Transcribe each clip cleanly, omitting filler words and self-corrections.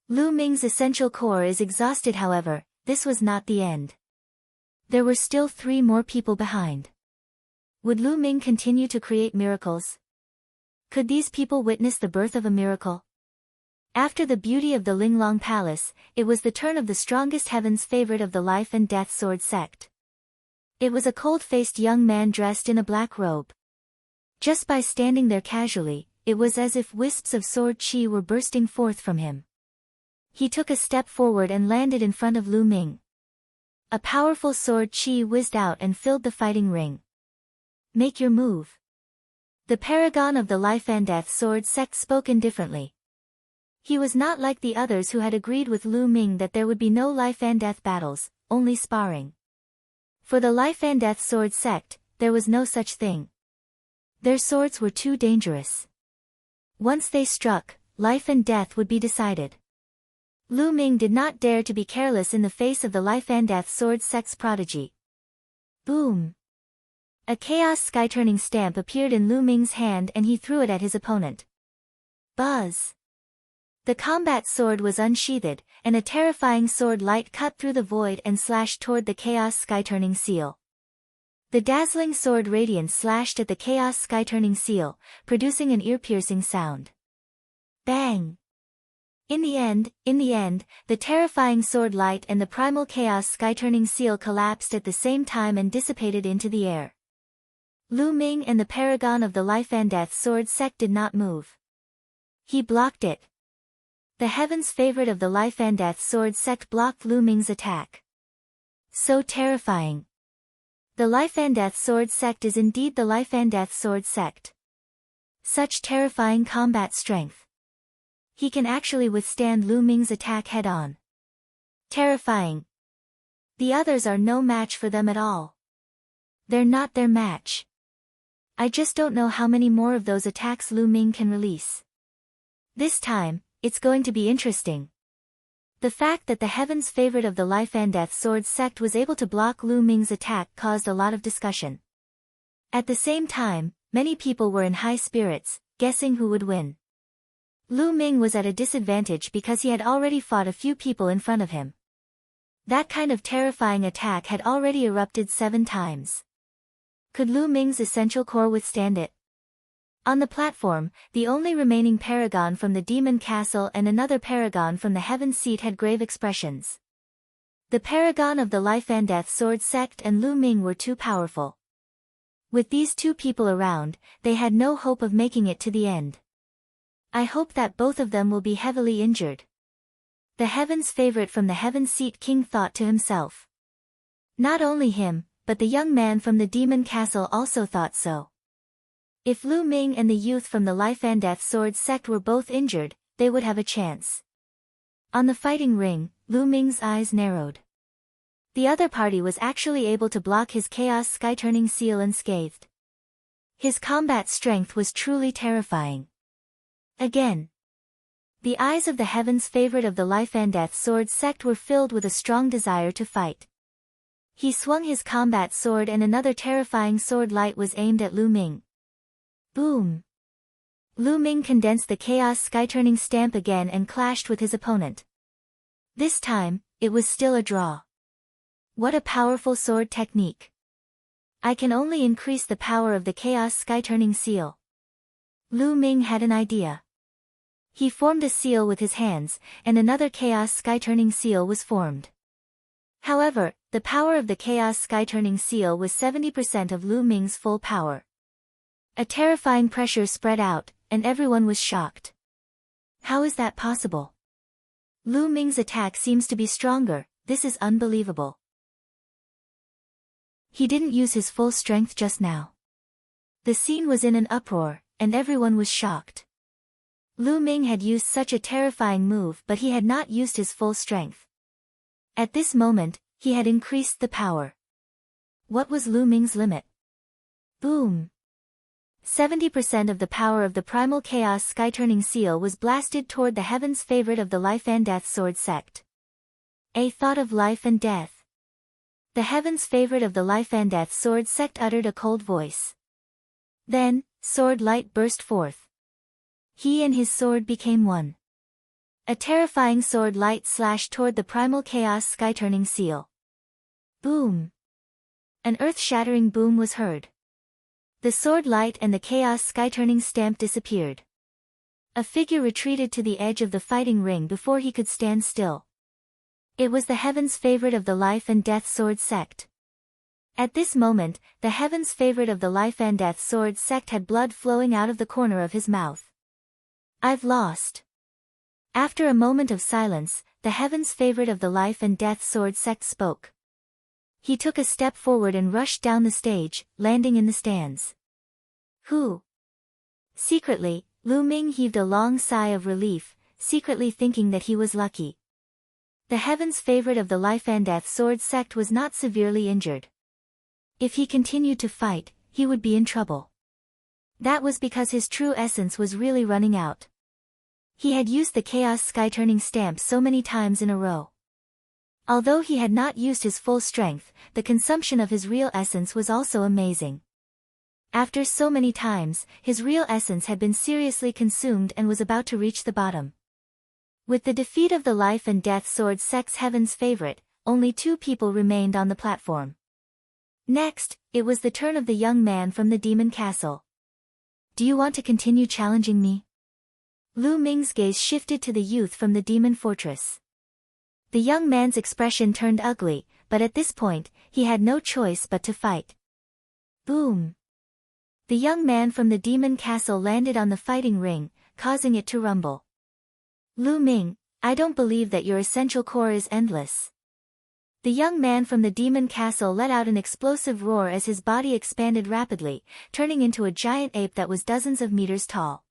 Lu Ming's essential core is exhausted. However, this was not the end. There were still 3 more people behind. Would Lu Ming continue to create miracles? Could these people witness the birth of a miracle? After the beauty of the Linglong Palace, it was the turn of the strongest heaven's favorite of the Life and Death Sword sect. It was a cold-faced young man dressed in a black robe. Just by standing there casually, it was as if wisps of sword chi were bursting forth from him. He took a step forward and landed in front of Lu Ming. A powerful sword chi whizzed out and filled the fighting ring. Make your move. The paragon of the Life and Death Sword sect spoke indifferently. He was not like the others who had agreed with Lu Ming that there would be no life and death battles, only sparring. For the Life and Death Sword sect, there was no such thing. Their swords were too dangerous. Once they struck, life and death would be decided. Lu Ming did not dare to be careless in the face of the Life and Death Sword sect's prodigy. Boom! A chaos sky-turning stamp appeared in Lu Ming's hand and he threw it at his opponent. Buzz! The combat sword was unsheathed, and a terrifying sword light cut through the void and slashed toward the chaos sky-turning seal. The dazzling sword radiance slashed at the chaos sky-turning seal, producing an ear-piercing sound. Bang! In the end, the terrifying sword light and the primal chaos sky-turning seal collapsed at the same time and dissipated into the air. Lu Ming and the paragon of the Life and Death Sword sect did not move. He blocked it. The heaven's favorite of the Life and Death Sword sect blocked Lu Ming's attack. So terrifying. The Life and Death Sword sect is indeed the Life and Death Sword sect. Such terrifying combat strength. He can actually withstand Lu Ming's attack head-on. Terrifying. The others are no match for them at all. They're not their match. I just don't know how many more of those attacks Lu Ming can release. This time, it's going to be interesting. The fact that the heaven's favorite of the Life and Death Sword sect was able to block Lu Ming's attack caused a lot of discussion. At the same time, many people were in high spirits, guessing who would win. Lu Ming was at a disadvantage because he had already fought a few people in front of him. That kind of terrifying attack had already erupted 7 times. Could Lu Ming's essential core withstand it? On the platform, the only remaining paragon from the Demon Castle and another paragon from the Heaven Seat had grave expressions. The paragon of the Life and Death Sword sect and Lu Ming were too powerful. With these 2 people around, they had no hope of making it to the end. I hope that both of them will be heavily injured. The heaven's favorite from the Heaven Seat King thought to himself. Not only him, but the young man from the Demon Castle also thought so. If Lu Ming and the youth from the Life and Death Sword sect were both injured, they would have a chance. On the fighting ring, Lu Ming's eyes narrowed. The other party was actually able to block his chaos sky-turning seal unscathed. His combat strength was truly terrifying. Again. The eyes of the heaven's favorite of the Life and Death Sword sect were filled with a strong desire to fight. He swung his combat sword and another terrifying sword light was aimed at Lu Ming. Boom! Lu Ming condensed the chaos sky-turning stamp again and clashed with his opponent. This time, it was still a draw. What a powerful sword technique. I can only increase the power of the chaos sky-turning seal. Lu Ming had an idea. He formed a seal with his hands, and another chaos sky-turning seal was formed. However, the power of the chaos sky-turning seal was 70% of Lu Ming's full power. A terrifying pressure spread out, and everyone was shocked. How is that possible? Lu Ming's attack seems to be stronger, this is unbelievable. He didn't use his full strength just now. The scene was in an uproar, and everyone was shocked. Lu Ming had used such a terrifying move but he had not used his full strength. At this moment, he had increased the power. What was Lu Ming's limit? Boom! 70% of the power of the primal chaos sky-turning seal was blasted toward the heaven's favorite of the Life and Death Sword sect. A thought of life and death. The heaven's favorite of the Life and Death Sword sect uttered a cold voice. Then, sword light burst forth. He and his sword became one. A terrifying sword light slashed toward the primal chaos sky-turning seal. Boom! An earth-shattering boom was heard. The sword light and the chaos sky-turning stamp disappeared. A figure retreated to the edge of the fighting ring before he could stand still. It was the Heaven's favorite of the Life and Death Sword sect. At this moment, the Heaven's favorite of the Life and Death Sword sect had blood flowing out of the corner of his mouth. I've lost. After a moment of silence, the Heaven's favorite of the Life and Death Sword sect spoke. He took a step forward and rushed down the stage, landing in the stands. Who? Secretly, Lu Ming heaved a long sigh of relief, secretly thinking that he was lucky. The Heaven's favorite of the Life and Death Sword sect was not severely injured. If he continued to fight, he would be in trouble. That was because his true essence was really running out. He had used the Chaos Sky-turning stamp so many times in a row. Although he had not used his full strength, the consumption of his real essence was also amazing. After so many times, his real essence had been seriously consumed and was about to reach the bottom. With the defeat of the Life and Death Sword sect's Heaven's favorite, only 2 people remained on the platform. Next, it was the turn of the young man from the Demon Castle. Do you want to continue challenging me? Lu Ming's gaze shifted to the youth from the Demon Fortress. The young man's expression turned ugly, but at this point, he had no choice but to fight. Boom! The young man from the Demon Castle landed on the fighting ring, causing it to rumble. Lu Ming, I don't believe that your essential core is endless. The young man from the Demon Castle let out an explosive roar as his body expanded rapidly, turning into a giant ape that was dozens of meters tall.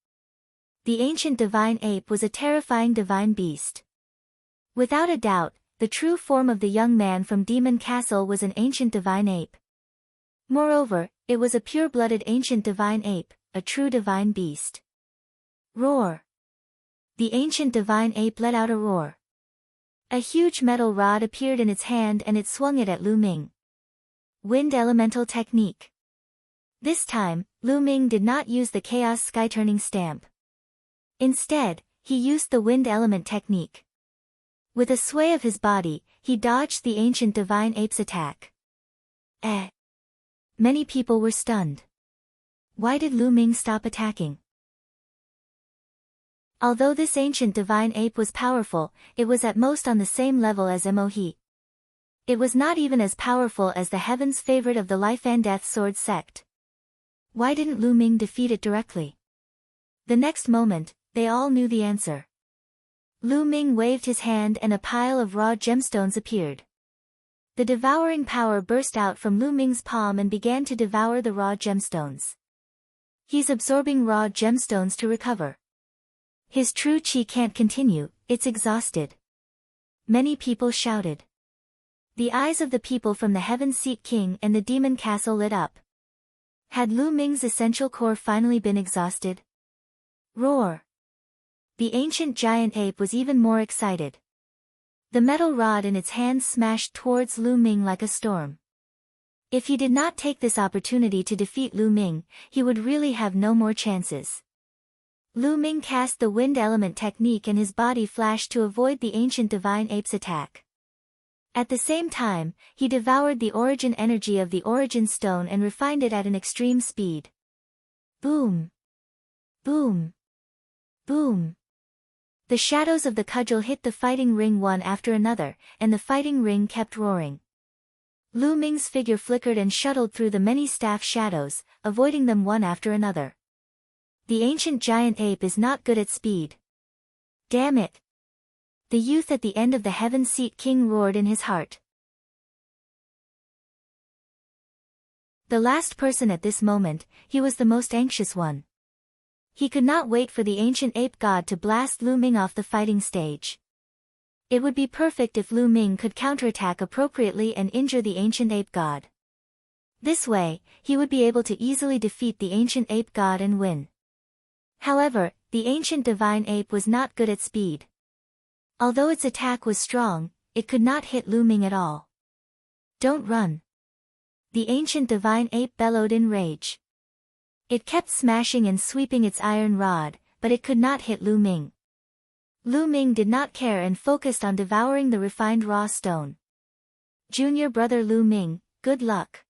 The ancient divine ape was a terrifying divine beast. Without a doubt, the true form of the young man from Demon Castle was an ancient divine ape. Moreover, it was a pure-blooded ancient divine ape, a true divine beast. Roar! The ancient divine ape let out a roar. A huge metal rod appeared in its hand and it swung it at Lu Ming. Wind Elemental Technique. This time, Lu Ming did not use the Chaos Sky-turning stamp. Instead, he used the Wind Element Technique. With a sway of his body, he dodged the ancient divine ape's attack. Many people were stunned. Why did Lu Ming stop attacking? Although this ancient divine ape was powerful, it was at most on the same level as Mohe. It was not even as powerful as the Heaven's favorite of the Life and Death Sword sect. Why didn't Lu Ming defeat it directly? The next moment, they all knew the answer. Lu Ming waved his hand and a pile of raw gemstones appeared. The devouring power burst out from Lu Ming's palm and began to devour the raw gemstones. He's absorbing raw gemstones to recover. His true chi can't continue, it's exhausted. Many people shouted. The eyes of the people from the Heaven Seat King and the Demon Castle lit up. Had Lu Ming's essential core finally been exhausted? Roar! The ancient giant ape was even more excited. The metal rod in its hand smashed towards Lu Ming like a storm. If he did not take this opportunity to defeat Lu Ming, he would really have no more chances. Lu Ming cast the Wind Element Technique and his body flashed to avoid the ancient divine ape's attack. At the same time, he devoured the origin energy of the Origin Stone and refined it at an extreme speed. Boom! Boom! Boom! The shadows of the cudgel hit the fighting ring one after another, and the fighting ring kept roaring. Lu Ming's figure flickered and shuttled through the many staff shadows, avoiding them one after another. The ancient giant ape is not good at speed. Damn it! The youth at the end of the Heaven Seat King roared in his heart. The last person at this moment, he was the most anxious one. He could not wait for the ancient ape god to blast Lu Ming off the fighting stage. It would be perfect if Lu Ming could counterattack appropriately and injure the ancient ape god. This way, he would be able to easily defeat the ancient ape god and win. However, the ancient divine ape was not good at speed. Although its attack was strong, it could not hit Lu Ming at all. Don't run! The ancient divine ape bellowed in rage. It kept smashing and sweeping its iron rod, but it could not hit Lu Ming. Lu Ming did not care and focused on devouring the refined raw stone. Junior brother Lu Ming, good luck.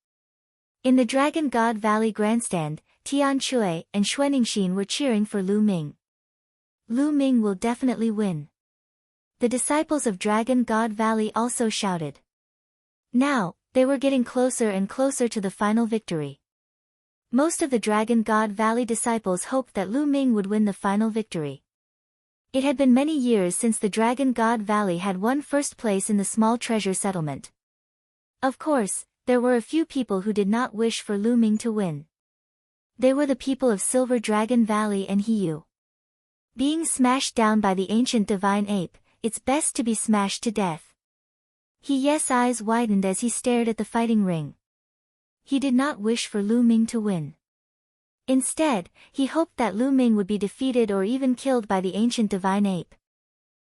In the Dragon God Valley grandstand, Tian Shui and Xuaningxin were cheering for Lu Ming. Lu Ming will definitely win. The disciples of Dragon God Valley also shouted. Now, they were getting closer and closer to the final victory. Most of the Dragon God Valley disciples hoped that Lu Ming would win the final victory. It had been many years since the Dragon God Valley had won first place in the small treasure settlement. Of course, there were a few people who did not wish for Lu Ming to win. They were the people of Silver Dragon Valley and Hiyu. Being smashed down by the ancient divine ape, it's best to be smashed to death. His eyes widened as he stared at the fighting ring. He did not wish for Lu Ming to win. Instead, he hoped that Lu Ming would be defeated or even killed by the ancient divine ape.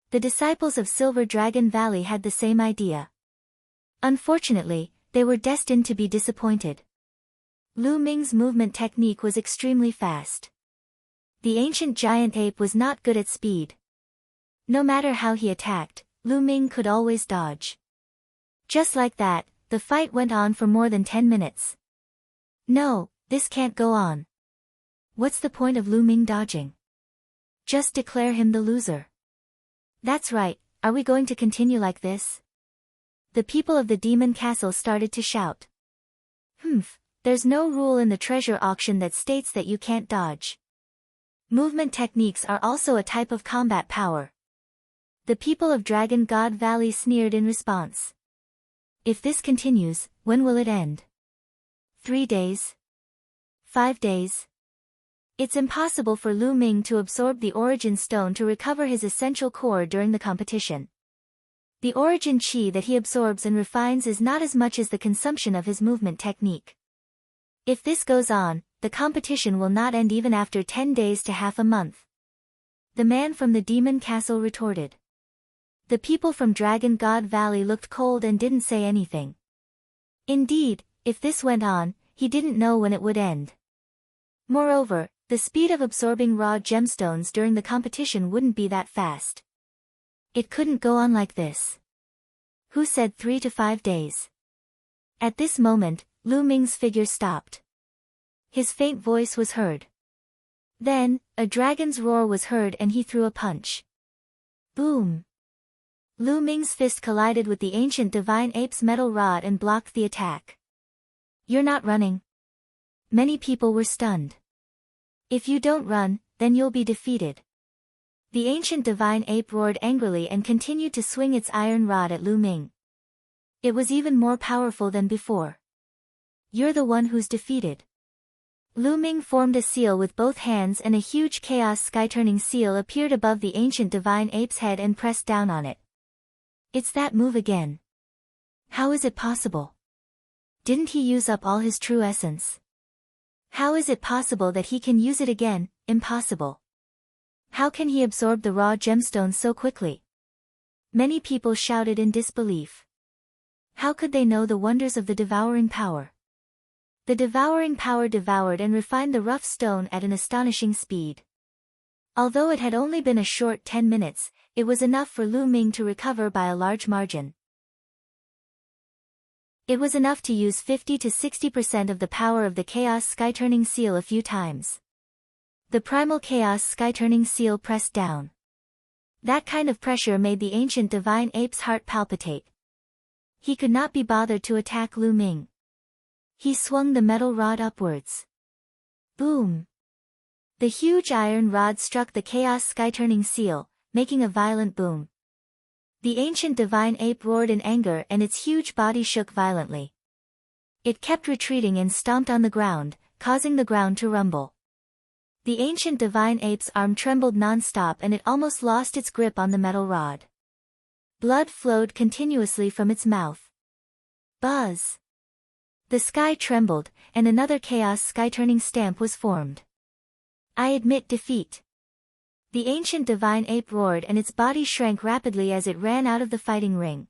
The disciples of Silver Dragon Valley had the same idea. Unfortunately, they were destined to be disappointed. Lu Ming's movement technique was extremely fast. The ancient giant ape was not good at speed. No matter how he attacked, Lu Ming could always dodge. Just like that, the fight went on for more than 10 minutes. No, this can't go on. What's the point of Lu Ming dodging? Just declare him the loser. That's right, are we going to continue like this? The people of the demon castle started to shout. There's no rule in the treasure auction that states that you can't dodge. Movement techniques are also a type of combat power. The people of Dragon God Valley sneered in response. If this continues, when will it end? 3 days? 5 days? It's impossible for Lu Ming to absorb the origin stone to recover his essential core during the competition. The origin chi that he absorbs and refines is not as much as the consumption of his movement technique. If this goes on, the competition will not end even after 10 days to half a month. The man from the demon castle retorted. The people from Dragon God Valley looked cold and didn't say anything. Indeed, if this went on, he didn't know when it would end. Moreover, the speed of absorbing raw gemstones during the competition wouldn't be that fast. It couldn't go on like this. Who said 3 to 5 days? At this moment, Lu Ming's figure stopped. His faint voice was heard. Then, a dragon's roar was heard and he threw a punch. Boom! Lu Ming's fist collided with the ancient divine ape's metal rod and blocked the attack. You're not running. Many people were stunned. If you don't run, then you'll be defeated. The ancient divine ape roared angrily and continued to swing its iron rod at Lu Ming. It was even more powerful than before. You're the one who's defeated. Lu Ming formed a seal with both hands and a huge chaos sky-turning seal appeared above the ancient divine ape's head and pressed down on it. It's that move again. How is it possible? Didn't he use up all his true essence? How is it possible that he can use it again? Impossible. How can he absorb the raw gemstones so quickly? Many people shouted in disbelief. How could they know the wonders of the devouring power? The devouring power devoured and refined the rough stone at an astonishing speed. Although it had only been a short 10 minutes, it was enough for Lu Ming to recover by a large margin. It was enough to use 50 to 60% of the power of the Chaos Sky-Turning Seal a few times. The Primal Chaos Sky-Turning Seal pressed down. That kind of pressure made the ancient divine ape's heart palpitate. He could not be bothered to attack Lu Ming. He swung the metal rod upwards. Boom! The huge iron rod struck the Chaos Sky-Turning Seal, making a violent boom. The ancient divine ape roared in anger and its huge body shook violently. It kept retreating and stomped on the ground, causing the ground to rumble. The ancient divine ape's arm trembled non-stop and it almost lost its grip on the metal rod. Blood flowed continuously from its mouth. Buzz! The sky trembled, and another chaos sky-turning stamp was formed. I admit defeat. The ancient divine ape roared and its body shrank rapidly as it ran out of the fighting ring.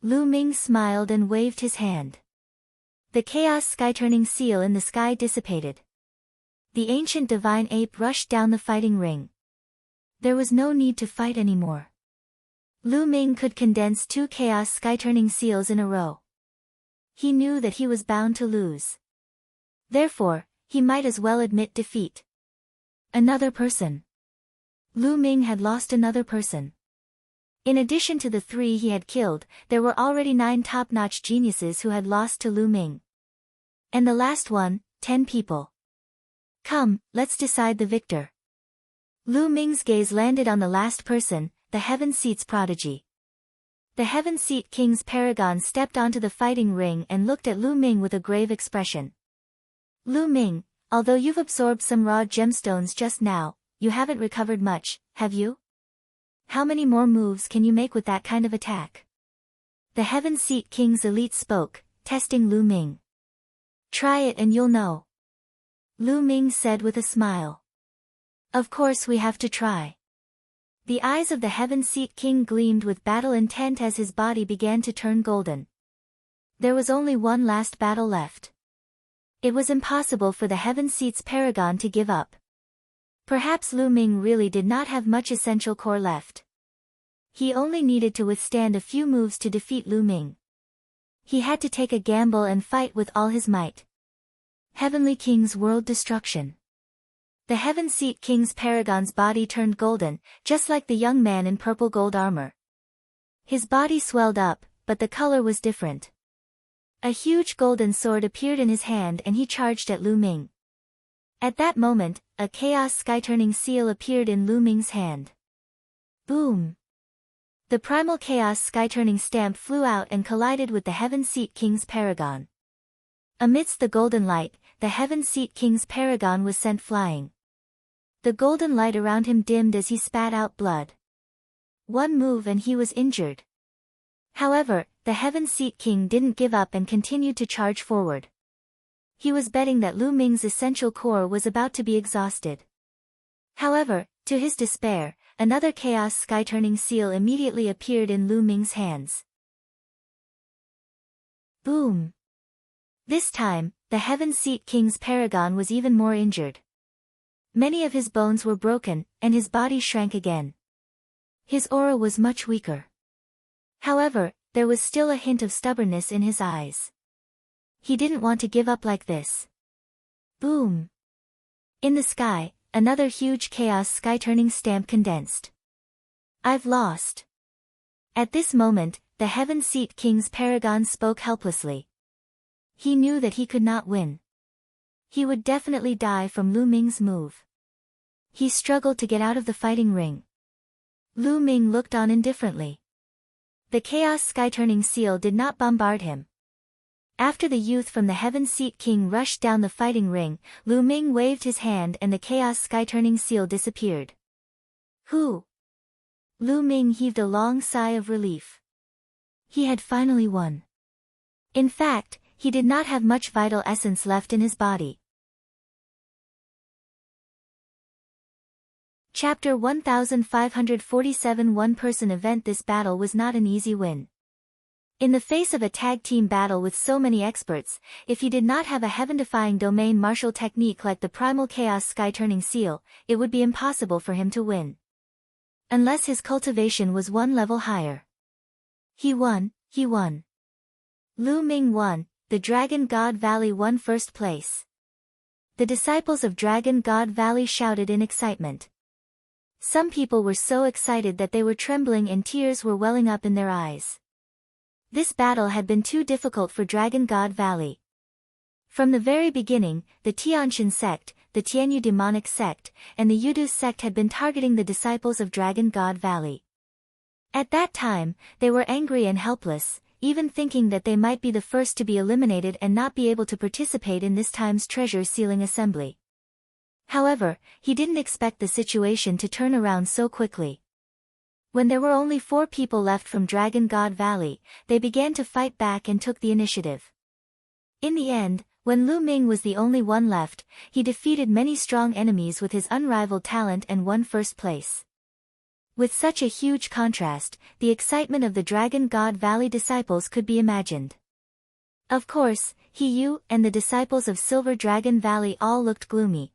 Lu Ming smiled and waved his hand. The chaos sky-turning seal in the sky dissipated. The ancient divine ape rushed down the fighting ring. There was no need to fight anymore. Lu Ming could condense 2 chaos sky-turning seals in a row. He knew that he was bound to lose. Therefore, he might as well admit defeat. Another person. Lu Ming had lost another person. In addition to the 3 he had killed, there were already 9 top-notch geniuses who had lost to Lu Ming. And the last one, 10 people. Come, let's decide the victor. Lu Ming's gaze landed on the last person, the Heaven Seat's prodigy. The Heaven Seat King's paragon stepped onto the fighting ring and looked at Lu Ming with a grave expression. Lu Ming, although you've absorbed some raw gemstones just now, you haven't recovered much, have you? How many more moves can you make with that kind of attack? The Heaven Seat King's elite spoke, testing Lu Ming. Try it and you'll know. Lu Ming said with a smile. Of course we have to try. The eyes of the Heaven Seat King gleamed with battle intent as his body began to turn golden. There was only one last battle left. It was impossible for the Heaven Seat's paragon to give up. Perhaps Lu Ming really did not have much essential core left. He only needed to withstand a few moves to defeat Lu Ming. He had to take a gamble and fight with all his might. Heavenly King's world destruction. The Heaven Seat King's paragon's body turned golden, just like the young man in purple gold armor. His body swelled up, but the color was different. A huge golden sword appeared in his hand and he charged at Lu Ming. At that moment, a chaos sky-turning seal appeared in Lu Ming's hand. Boom! The primal chaos sky-turning stamp flew out and collided with the Heaven Seat King's paragon. Amidst the golden light, the Heaven Seat King's paragon was sent flying. The golden light around him dimmed as he spat out blood. One move and he was injured. However, the Heaven Seat King didn't give up and continued to charge forward. He was betting that Lu Ming's essential core was about to be exhausted. However, to his despair, another chaos sky-turning seal immediately appeared in Lu Ming's hands. Boom! This time, the Heaven Seat King's paragon was even more injured. Many of his bones were broken, and his body shrank again. His aura was much weaker. However, there was still a hint of stubbornness in his eyes. He didn't want to give up like this. Boom! In the sky, another huge chaos sky-turning stamp condensed. I've lost. At this moment, the Heaven Seat King's paragon spoke helplessly. He knew that he could not win. He would definitely die from Lu Ming's move. He struggled to get out of the fighting ring. Lu Ming looked on indifferently. The chaos sky-turning seal did not bombard him. After the youth from the Heaven Seat King rushed down the fighting ring, Lu Ming waved his hand and the chaos sky-turning seal disappeared. Who? Lu Ming heaved a long sigh of relief. He had finally won. In fact, he did not have much vital essence left in his body. Chapter 1547 One-person event. This battle was not an easy win. In the face of a tag-team battle with so many experts, if he did not have a heaven-defying domain martial technique like the primal chaos sky-turning seal, it would be impossible for him to win. Unless his cultivation was one level higher. He won. Lu Ming won, the Dragon God Valley won first place. The disciples of Dragon God Valley shouted in excitement. Some people were so excited that they were trembling and tears were welling up in their eyes. This battle had been too difficult for Dragon God Valley. From the very beginning, the Tianxin sect, the Tianyu demonic sect, and the Yudu sect had been targeting the disciples of Dragon God Valley. At that time, they were angry and helpless, even thinking that they might be the first to be eliminated and not be able to participate in this time's treasure sealing assembly. However, he didn't expect the situation to turn around so quickly. When there were only 4 people left from Dragon God Valley, they began to fight back and took the initiative. In the end, when Lu Ming was the only one left, he defeated many strong enemies with his unrivaled talent and won first place. With such a huge contrast, the excitement of the Dragon God Valley disciples could be imagined. Of course, He Yu and the disciples of Silver Dragon Valley all looked gloomy.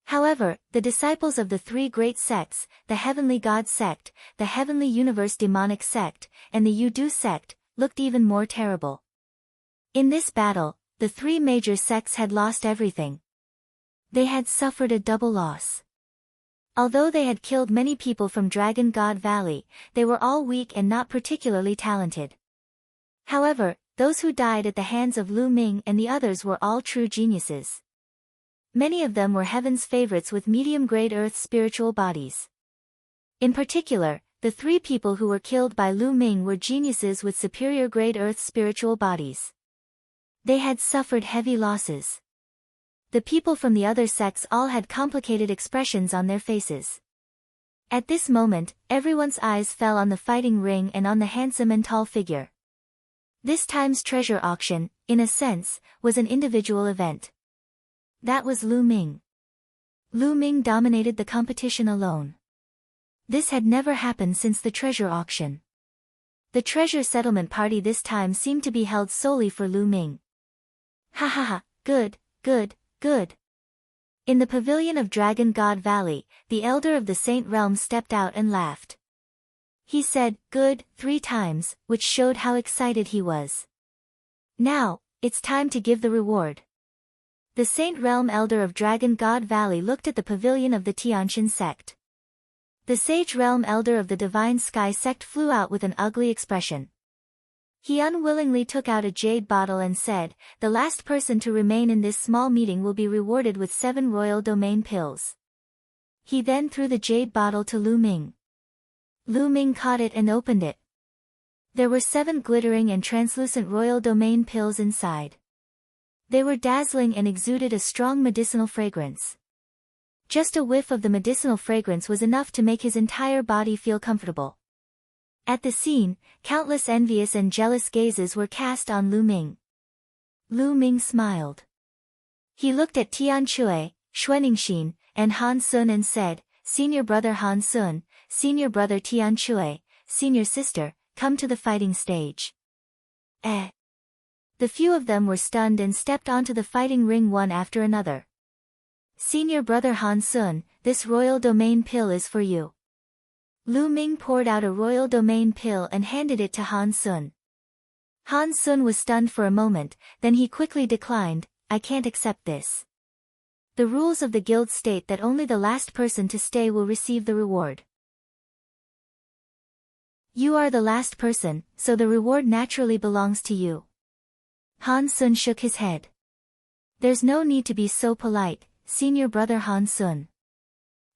However, the disciples of the three great sects, the Heavenly God sect, the Heavenly Universe Demonic sect, and the Yudu sect, looked even more terrible. In this battle, the three major sects had lost everything. They had suffered a double loss. Although they had killed many people from Dragon God Valley, they were all weak and not particularly talented. However, those who died at the hands of Lu Ming and the others were all true geniuses. Many of them were heaven's favorites with medium-grade earth spiritual bodies. In particular, the three people who were killed by Lu Ming were geniuses with superior-grade earth spiritual bodies. They had suffered heavy losses. The people from the other sects all had complicated expressions on their faces. At this moment, everyone's eyes fell on the fighting ring and on the handsome and tall figure. This time's treasure auction, in a sense, was an individual event. That was Lu Ming. Lu Ming dominated the competition alone. This had never happened since the treasure auction. The treasure settlement party this time seemed to be held solely for Lu Ming. Ha ha ha, good, good, good. In the pavilion of Dragon God Valley, the elder of the Saint Realm stepped out and laughed. He said, "Good," 3 times, which showed how excited he was. Now, it's time to give the reward. The Saint Realm elder of Dragon God Valley looked at the pavilion of the Tianqian sect. The Sage Realm elder of the Divine Sky sect flew out with an ugly expression. He unwillingly took out a jade bottle and said, "The last person to remain in this small meeting will be rewarded with 7 royal domain pills." He then threw the jade bottle to Lu Ming. Lu Ming caught it and opened it. There were 7 glittering and translucent royal domain pills inside. They were dazzling and exuded a strong medicinal fragrance. Just a whiff of the medicinal fragrance was enough to make his entire body feel comfortable. At the scene, countless envious and jealous gazes were cast on Lu Ming. Lu Ming smiled. He looked at Tian Chui, Xuanixin, and Han Sun and said, "Senior brother Han Sun, senior brother Tian Chui, senior sister, come to the fighting stage." The few of them were stunned and stepped onto the fighting ring one after another. "Senior brother Han Sun, this royal domain pill is for you." Lu Ming poured out a royal domain pill and handed it to Han Sun. Han Sun was stunned for a moment, then he quickly declined, "I can't accept this. The rules of the guild state that only the last person to stay will receive the reward." "You are the last person, so the reward naturally belongs to you." Han Sun shook his head. "There's no need to be so polite, senior brother Han Sun.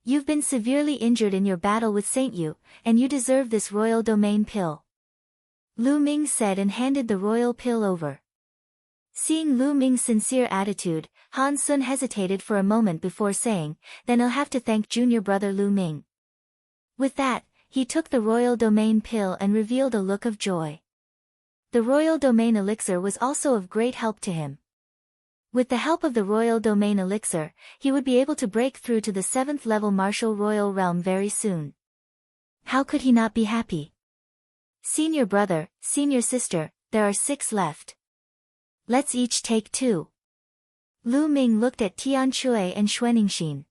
You've been severely injured in your battle with Saint Yu, and you deserve this royal domain pill." Lu Ming said and handed the royal pill over. Seeing Lu Ming's sincere attitude, Han Sun hesitated for a moment before saying, "Then I'll have to thank junior brother Lu Ming." With that, he took the royal domain pill and revealed a look of joy. The royal domain elixir was also of great help to him. With the help of the royal domain elixir, he would be able to break through to the 7th level martial royal realm very soon. How could he not be happy? "Senior brother, senior sister, there are 6 left. Let's each take 2. Lu Ming looked at Tian Chui and Xuanixin.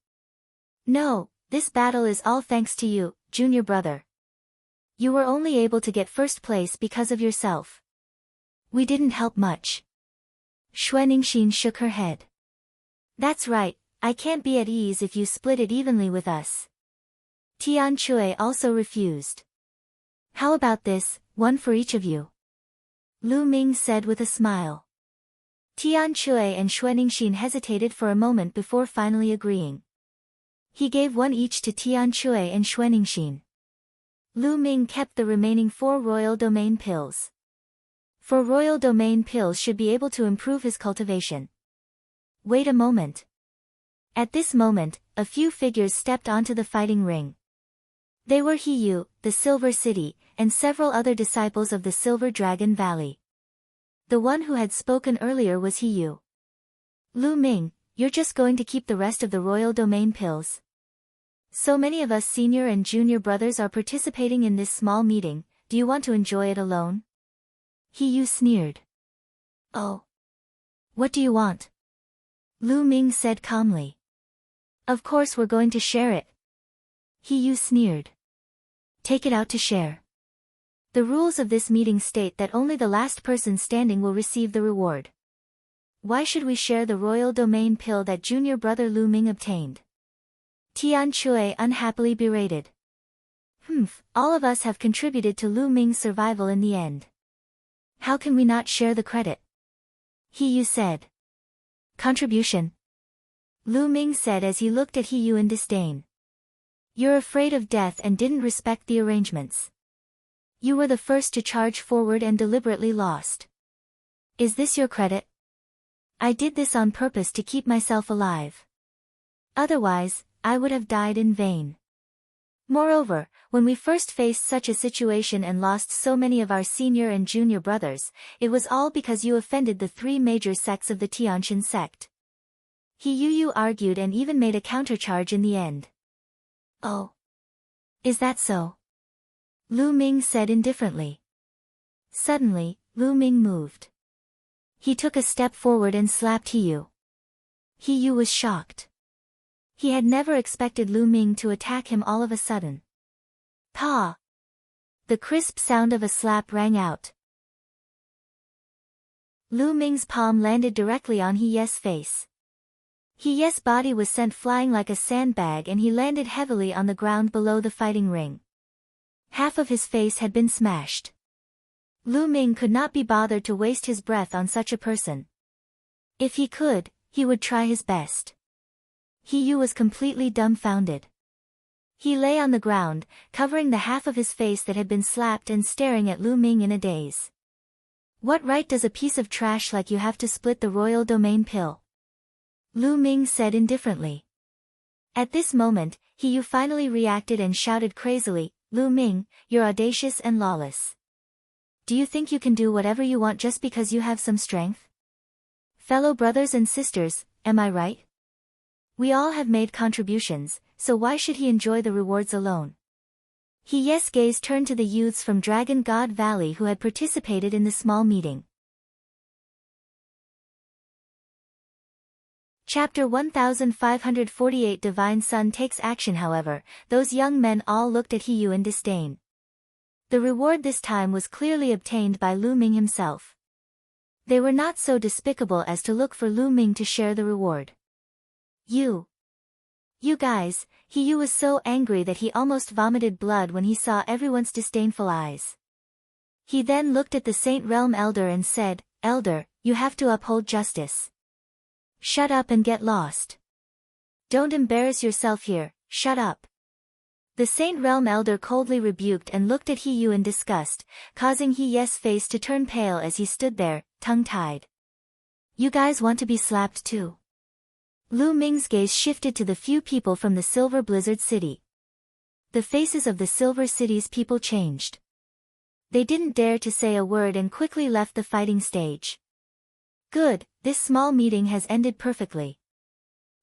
"No, this battle is all thanks to you, junior brother. You were only able to get first place because of yourself. We didn't help much." Xuanixin shook her head. "That's right, I can't be at ease if you split it evenly with us." Tian Chui also refused. "How about this, 1 for each of you?" Lu Ming said with a smile. Tian Chui and Xuanixin hesitated for a moment before finally agreeing. He gave 1 each to Tian Chui and Xuanixin. Lu Ming kept the remaining 4 royal domain pills. 4 royal domain pills should be able to improve his cultivation. Wait a moment. At this moment, a few figures stepped onto the fighting ring. They were He Yu, the Silver City, and several other disciples of the Silver Dragon Valley. The one who had spoken earlier was He Yu. "Lu Ming, you're just going to keep the rest of the royal domain pills? So many of us senior and junior brothers are participating in this small meeting, do you want to enjoy it alone?" He Yu sneered. "Oh. What do you want?" Lu Ming said calmly. Of course we're going to share it. He Yu sneered. Take it out to share. The rules of this meeting state that only the last person standing will receive the reward. Why should we share the royal domain pill that junior brother Lu Ming obtained? Tian Chui unhappily berated. All of us have contributed to Lu Ming's survival in the end. How can we not share the credit? He Yu said. Contribution? Lu Ming said as he looked at He Yu in disdain. You're afraid of death and didn't respect the arrangements. You were the first to charge forward and deliberately lost. Is this your credit? I did this on purpose to keep myself alive. Otherwise, I would have died in vain. Moreover, when we first faced such a situation and lost so many of our senior and junior brothers, it was all because you offended the three major sects of the Tianqian sect. He Yu argued and even made a countercharge in the end. Oh. Is that so? Lu Ming said indifferently. Suddenly, Lu Ming moved. He took a step forward and slapped He Yu. He Yu was shocked. He had never expected Lu Ming to attack him all of a sudden. Pa! The crisp sound of a slap rang out. Lu Ming's palm landed directly on He Ye's face. He Ye's body was sent flying like a sandbag and he landed heavily on the ground below the fighting ring. Half of his face had been smashed. Lu Ming could not be bothered to waste his breath on such a person. If he could, he would try his best. He Yu was completely dumbfounded. He lay on the ground, covering the half of his face that had been slapped and staring at Lu Ming in a daze. What right does a piece of trash like you have to split the royal domain pill? Lu Ming said indifferently. At this moment, He Yu finally reacted and shouted crazily, Lu Ming, you're audacious and lawless. Do you think you can do whatever you want just because you have some strength? Fellow brothers and sisters, am I right? We all have made contributions, so why should he enjoy the rewards alone? He Ye's gaze turned to the youths from Dragon God Valley who had participated in the small meeting. Chapter 1548 Divine Sun takes action. However, those young men all looked at He Yu in disdain. The reward this time was clearly obtained by Lu Ming himself. They were not so despicable as to look for Lu Ming to share the reward. You guys, He Yu was so angry that he almost vomited blood when he saw everyone's disdainful eyes. He then looked at the Saint Realm Elder and said, Elder, you have to uphold justice. Shut up and get lost. Don't embarrass yourself here, shut up. The Saint Realm Elder coldly rebuked and looked at He Yu in disgust, causing He Ye's face to turn pale as he stood there, tongue-tied. You guys want to be slapped too? Lu Ming's gaze shifted to the few people from the Silver Blizzard City. The faces of the Silver City's people changed. They didn't dare to say a word and quickly left the fighting stage. Good, this small meeting has ended perfectly.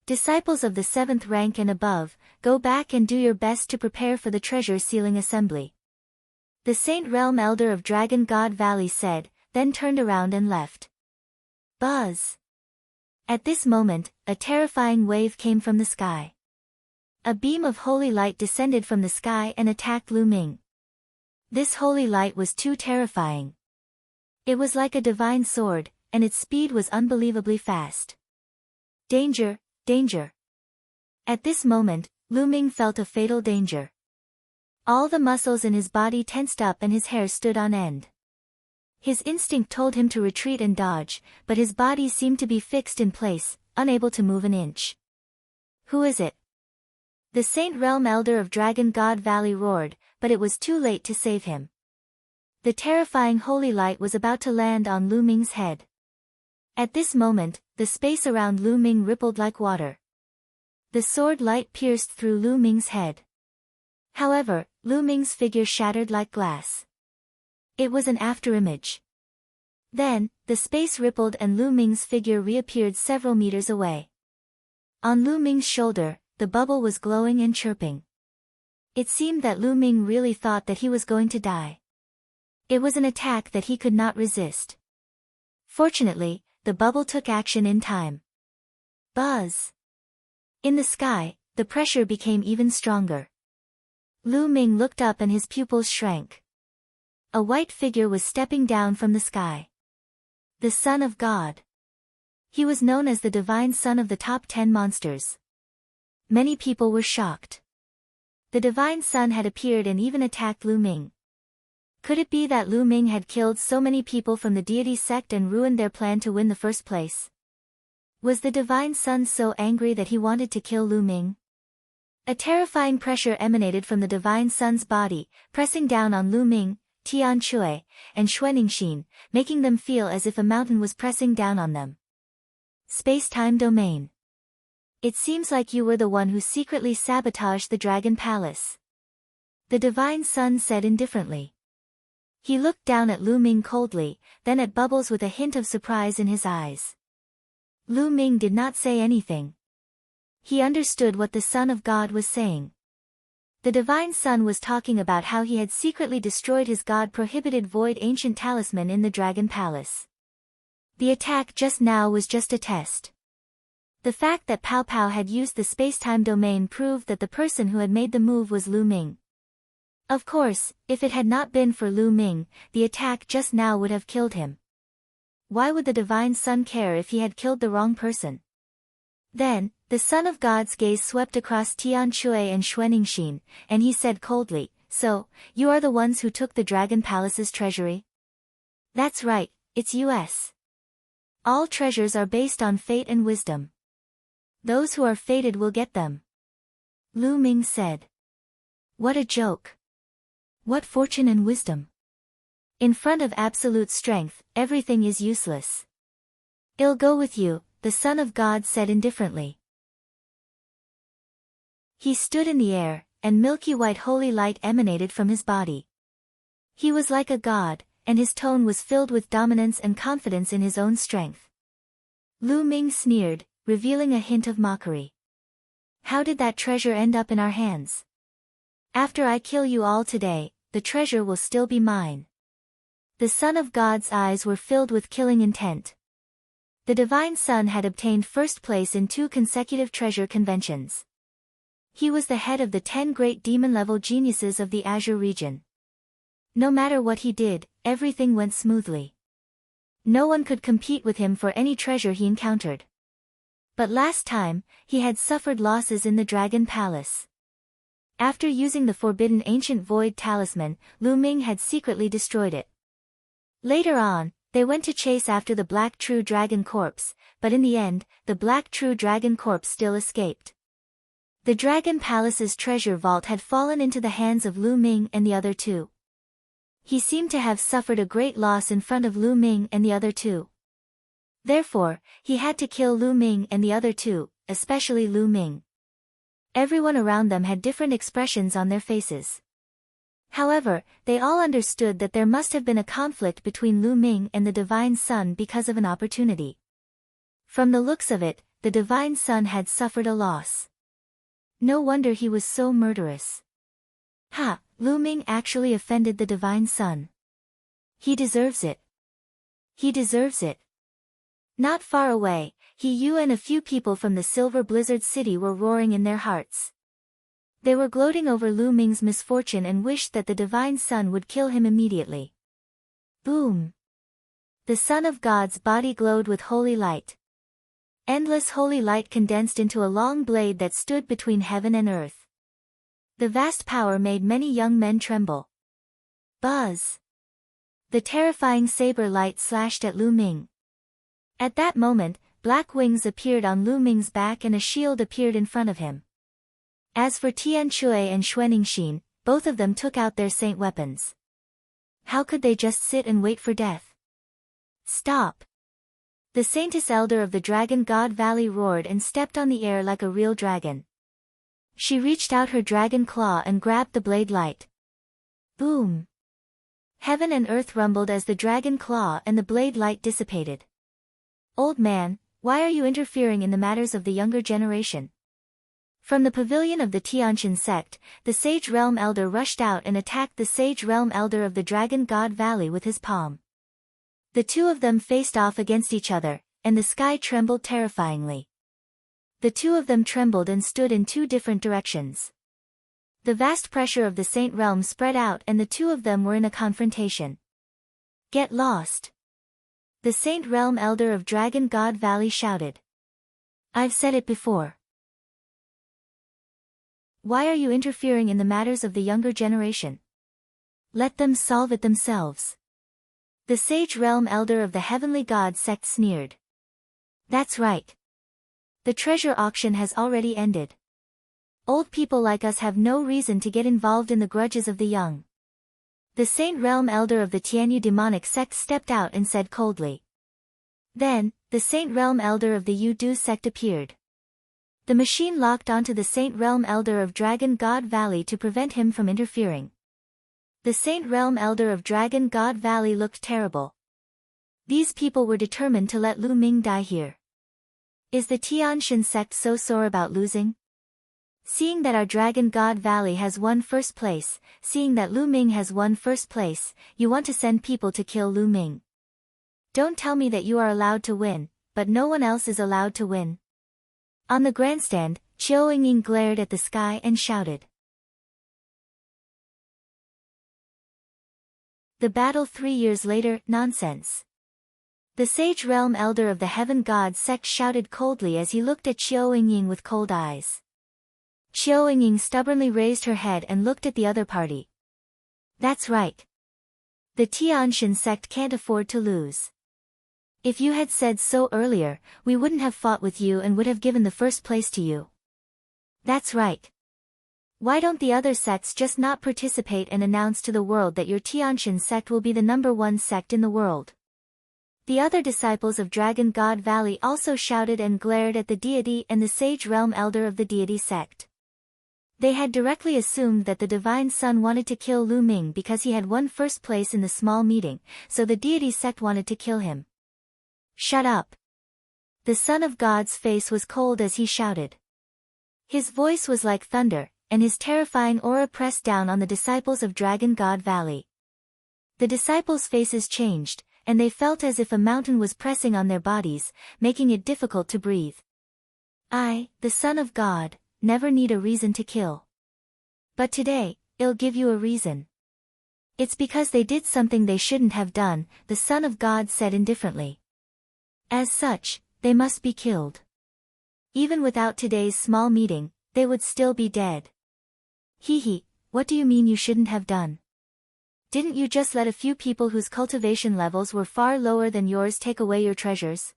Disciples of the 7th rank and above, go back and do your best to prepare for the treasure sealing assembly. The Saint Realm Elder of Dragon God Valley said, then turned around and left. Buzz! At this moment, a terrifying wave came from the sky. A beam of holy light descended from the sky and attacked Lu Ming. This holy light was too terrifying. It was like a divine sword, and its speed was unbelievably fast. Danger, danger. At this moment, Lu Ming felt a fatal danger. All the muscles in his body tensed up and his hair stood on end. His instinct told him to retreat and dodge, but his body seemed to be fixed in place, unable to move an inch. Who is it? The Saint Realm Elder of Dragon God Valley roared, but it was too late to save him. The terrifying holy light was about to land on Lu Ming's head. At this moment, the space around Lu Ming rippled like water. The sword light pierced through Lu Ming's head. However, Lu Ming's figure shattered like glass. It was an afterimage. Then, the space rippled and Lu Ming's figure reappeared several meters away. On Lu Ming's shoulder, the bubble was glowing and chirping. It seemed that Lu Ming really thought that he was going to die. It was an attack that he could not resist. Fortunately, the bubble took action in time. Buzz! In the sky, the pressure became even stronger. Lu Ming looked up and his pupils shrank. A white figure was stepping down from the sky. The Son of God. He was known as the divine son of the top 10 monsters. Many people were shocked. The divine son had appeared and even attacked Lu Ming. Could it be that Lu Ming had killed so many people from the deity sect and ruined their plan to win the first place? Was the divine son so angry that he wanted to kill Lu Ming? A terrifying pressure emanated from the divine son's body, pressing down on Lu Ming, Tian Shui, and Xuaningxin, making them feel as if a mountain was pressing down on them. Space-time domain. It seems like you were the one who secretly sabotaged the Dragon Palace. The divine son said indifferently. He looked down at Lu Ming coldly, then at Bubbles with a hint of surprise in his eyes. Lu Ming did not say anything. He understood what the Son of God was saying. The divine son was talking about how he had secretly destroyed his god-prohibited void ancient talisman in the Dragon Palace. The attack just now was just a test. The fact that Pow Pow had used the spacetime domain proved that the person who had made the move was Lu Ming. Of course, if it had not been for Lu Ming, the attack just now would have killed him. Why would the divine son care if he had killed the wrong person? Then, the Son of God's gaze swept across Tian Shui and Xuaningxin, and he said coldly, "So, you are the ones who took the Dragon Palace's treasury?" "That's right, it's us. All treasures are based on fate and wisdom. Those who are fated will get them," Lu Ming said. What a joke. What fortune and wisdom. In front of absolute strength, everything is useless. "I'll go with you," the Son of God said indifferently. He stood in the air, and milky white holy light emanated from his body. He was like a god, and his tone was filled with dominance and confidence in his own strength. Lu Ming sneered, revealing a hint of mockery. "How did that treasure end up in our hands? After I kill you all today, the treasure will still be mine." The Son of God's eyes were filled with killing intent. The divine son had obtained first place in 2 consecutive treasure conventions. He was the head of the 10 great demon-level geniuses of the Azure region. No matter what he did, everything went smoothly. No one could compete with him for any treasure he encountered. But last time, he had suffered losses in the Dragon Palace. After using the forbidden ancient void talisman, Lu Ming had secretly destroyed it. Later on, they went to chase after the Black True Dragon corpse, but in the end, the Black True Dragon corpse still escaped. The Dragon Palace's treasure vault had fallen into the hands of Lu Ming and the other 2. He seemed to have suffered a great loss in front of Lu Ming and the other 2. Therefore, he had to kill Lu Ming and the other 2, especially Lu Ming. Everyone around them had different expressions on their faces. However, they all understood that there must have been a conflict between Lu Ming and the divine son because of an opportunity. From the looks of it, the divine son had suffered a loss. No wonder he was so murderous. Ha, Lu Ming actually offended the divine son. He deserves it. He deserves it. Not far away, He Yu and a few people from the Silver Blizzard City were roaring in their hearts. They were gloating over Lu Ming's misfortune and wished that the divine son would kill him immediately. Boom! The Son of God's body glowed with holy light. Endless holy light condensed into a long blade that stood between heaven and earth. The vast power made many young men tremble. Buzz! The terrifying saber light slashed at Lu Ming. At that moment, black wings appeared on Lu Ming's back and a shield appeared in front of him. As for Tian Shui and Xuaningxin, both of them took out their saint weapons. How could they just sit and wait for death? Stop! The Saintess Elder of the Dragon God Valley roared and stepped on the air like a real dragon. She reached out her dragon claw and grabbed the blade light. Boom! Heaven and earth rumbled as the dragon claw and the blade light dissipated. Old man, why are you interfering in the matters of the younger generation? From the pavilion of the Tianqian sect, the Sage Realm Elder rushed out and attacked the Sage Realm Elder of the Dragon God Valley with his palm. The two of them faced off against each other, and the sky trembled terrifyingly. The two of them trembled and stood in two different directions. The vast pressure of the Saint Realm spread out and the two of them were in a confrontation. Get lost! The Saint Realm Elder of Dragon God Valley shouted. I've said it before. Why are you interfering in the matters of the younger generation? Let them solve it themselves. The Sage Realm Elder of the Heavenly God sect sneered. That's right. The treasure auction has already ended. Old people like us have no reason to get involved in the grudges of the young. The Saint Realm Elder of the Tianyu demonic sect stepped out and said coldly. Then, the Saint Realm Elder of the Yu-Du sect appeared. The machine locked onto the Saint Realm Elder of Dragon God Valley to prevent him from interfering. The Saint Realm Elder of Dragon God Valley looked terrible. These people were determined to let Lu Ming die here. Is the Tianshan sect so sore about losing? Seeing that our Dragon God Valley has won first place, seeing that Lu Ming has won first place, you want to send people to kill Lu Ming. Don't tell me that you are allowed to win, but no one else is allowed to win. On the grandstand, Qiao Ying glared at the sky and shouted. The battle 3 years later, nonsense. The Sage Realm Elder of the Heaven God sect shouted coldly as he looked at Qiao Ying with cold eyes. Qiao Ying stubbornly raised her head and looked at the other party. That's right. The Tianshan sect can't afford to lose. If you had said so earlier, we wouldn't have fought with you and would have given the first place to you. That's right. Why don't the other sects just not participate and announce to the world that your Tianshan sect will be the #1 sect in the world? The other disciples of Dragon God Valley also shouted and glared at the deity and the Sage Realm Elder of the deity sect. They had directly assumed that the Divine Son wanted to kill Lu Ming because he had won first place in the small meeting, so the deity sect wanted to kill him. Shut up! The Son of God's face was cold as he shouted. His voice was like thunder, and his terrifying aura pressed down on the disciples of Dragon God Valley. The disciples' faces changed, and they felt as if a mountain was pressing on their bodies, making it difficult to breathe. I, the Son of God, never need a reason to kill. But today, I'll give you a reason. It's because they did something they shouldn't have done, the Son of God said indifferently. As such, they must be killed. Even without today's small meeting, they would still be dead. Hee, what do you mean you shouldn't have done? Didn't you just let a few people whose cultivation levels were far lower than yours take away your treasures?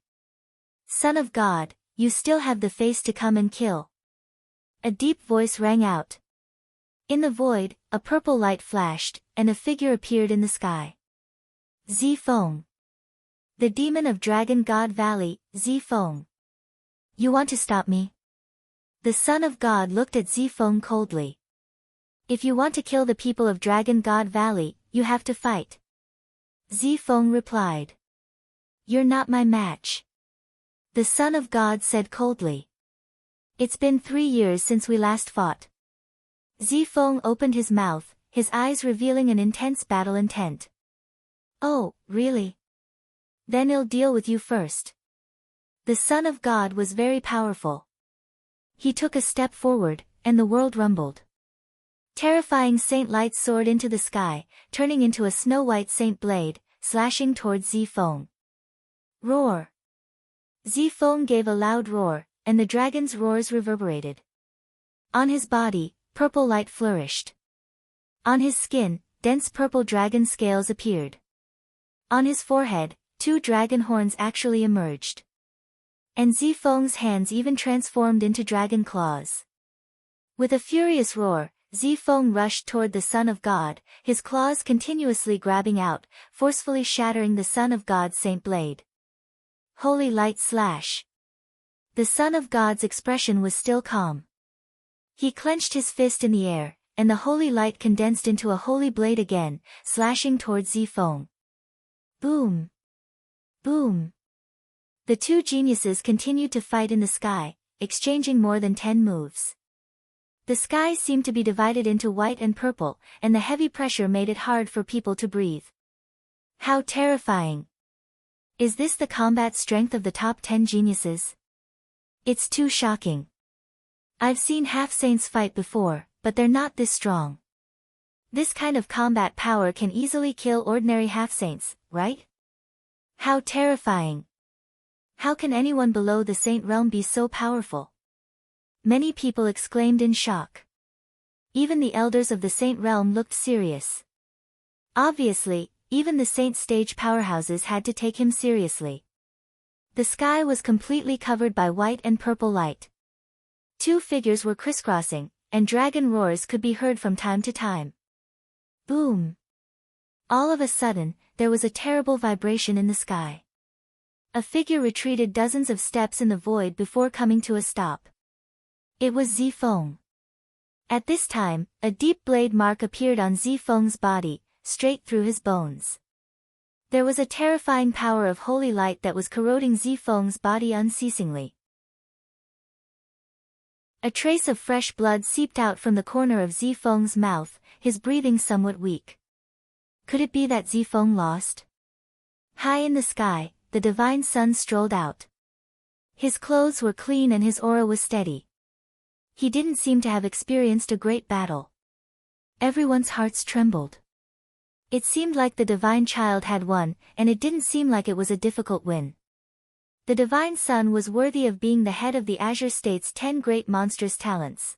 Son of God, you still have the face to come and kill. A deep voice rang out. In the void, a purple light flashed, and a figure appeared in the sky. Zifeng. The demon of Dragon God Valley, Zifeng. You want to stop me? The Son of God looked at Zifeng coldly. If you want to kill the people of Dragon God Valley, you have to fight. Zifeng replied. You're not my match. The Son of God said coldly. It's been 3 years since we last fought. Zifeng opened his mouth, his eyes revealing an intense battle intent. Oh, really? Then I'll deal with you first. The Son of God was very powerful. He took a step forward, and the world rumbled. Terrifying saint lights soared into the sky, turning into a snow-white saint blade, slashing towards Zifeng. Roar! Zifeng gave a loud roar, and the dragon's roars reverberated. On his body, purple light flourished. On his skin, dense purple dragon scales appeared. On his forehead, 2 dragon horns actually emerged. And Zifeng's hands even transformed into dragon claws. With a furious roar, Zifeng rushed toward the Son of God, his claws continuously grabbing out, forcefully shattering the Son of God's saint blade. Holy light slash! The Son of God's expression was still calm. He clenched his fist in the air, and the holy light condensed into a holy blade again, slashing towards Zifeng. Boom! Boom! The 2 geniuses continued to fight in the sky, exchanging more than 10 moves. The sky seemed to be divided into white and purple, and the heavy pressure made it hard for people to breathe. How terrifying! Is this the combat strength of the top 10 geniuses? It's too shocking. I've seen half-saints fight before, but they're not this strong. This kind of combat power can easily kill ordinary half-saints, right? How terrifying. How can anyone below the saint realm be so powerful? Many people exclaimed in shock. Even the elders of the saint realm looked serious. Obviously, even the saint stage powerhouses had to take him seriously. The sky was completely covered by white and purple light. Two figures were crisscrossing, and dragon roars could be heard from time to time. Boom! All of a sudden, there was a terrible vibration in the sky. A figure retreated dozens of steps in the void before coming to a stop. It was Zifeng. At this time, a deep blade mark appeared on Zifeng's body, straight through his bones. There was a terrifying power of holy light that was corroding Zifeng's body unceasingly. A trace of fresh blood seeped out from the corner of Zifeng's mouth, his breathing somewhat weak. Could it be that Zifeng lost? High in the sky, the divine sun strolled out. His clothes were clean and his aura was steady. He didn't seem to have experienced a great battle. Everyone's hearts trembled. It seemed like the divine child had won, and it didn't seem like it was a difficult win. The divine son was worthy of being the head of the Azure State's 10 great monstrous talents.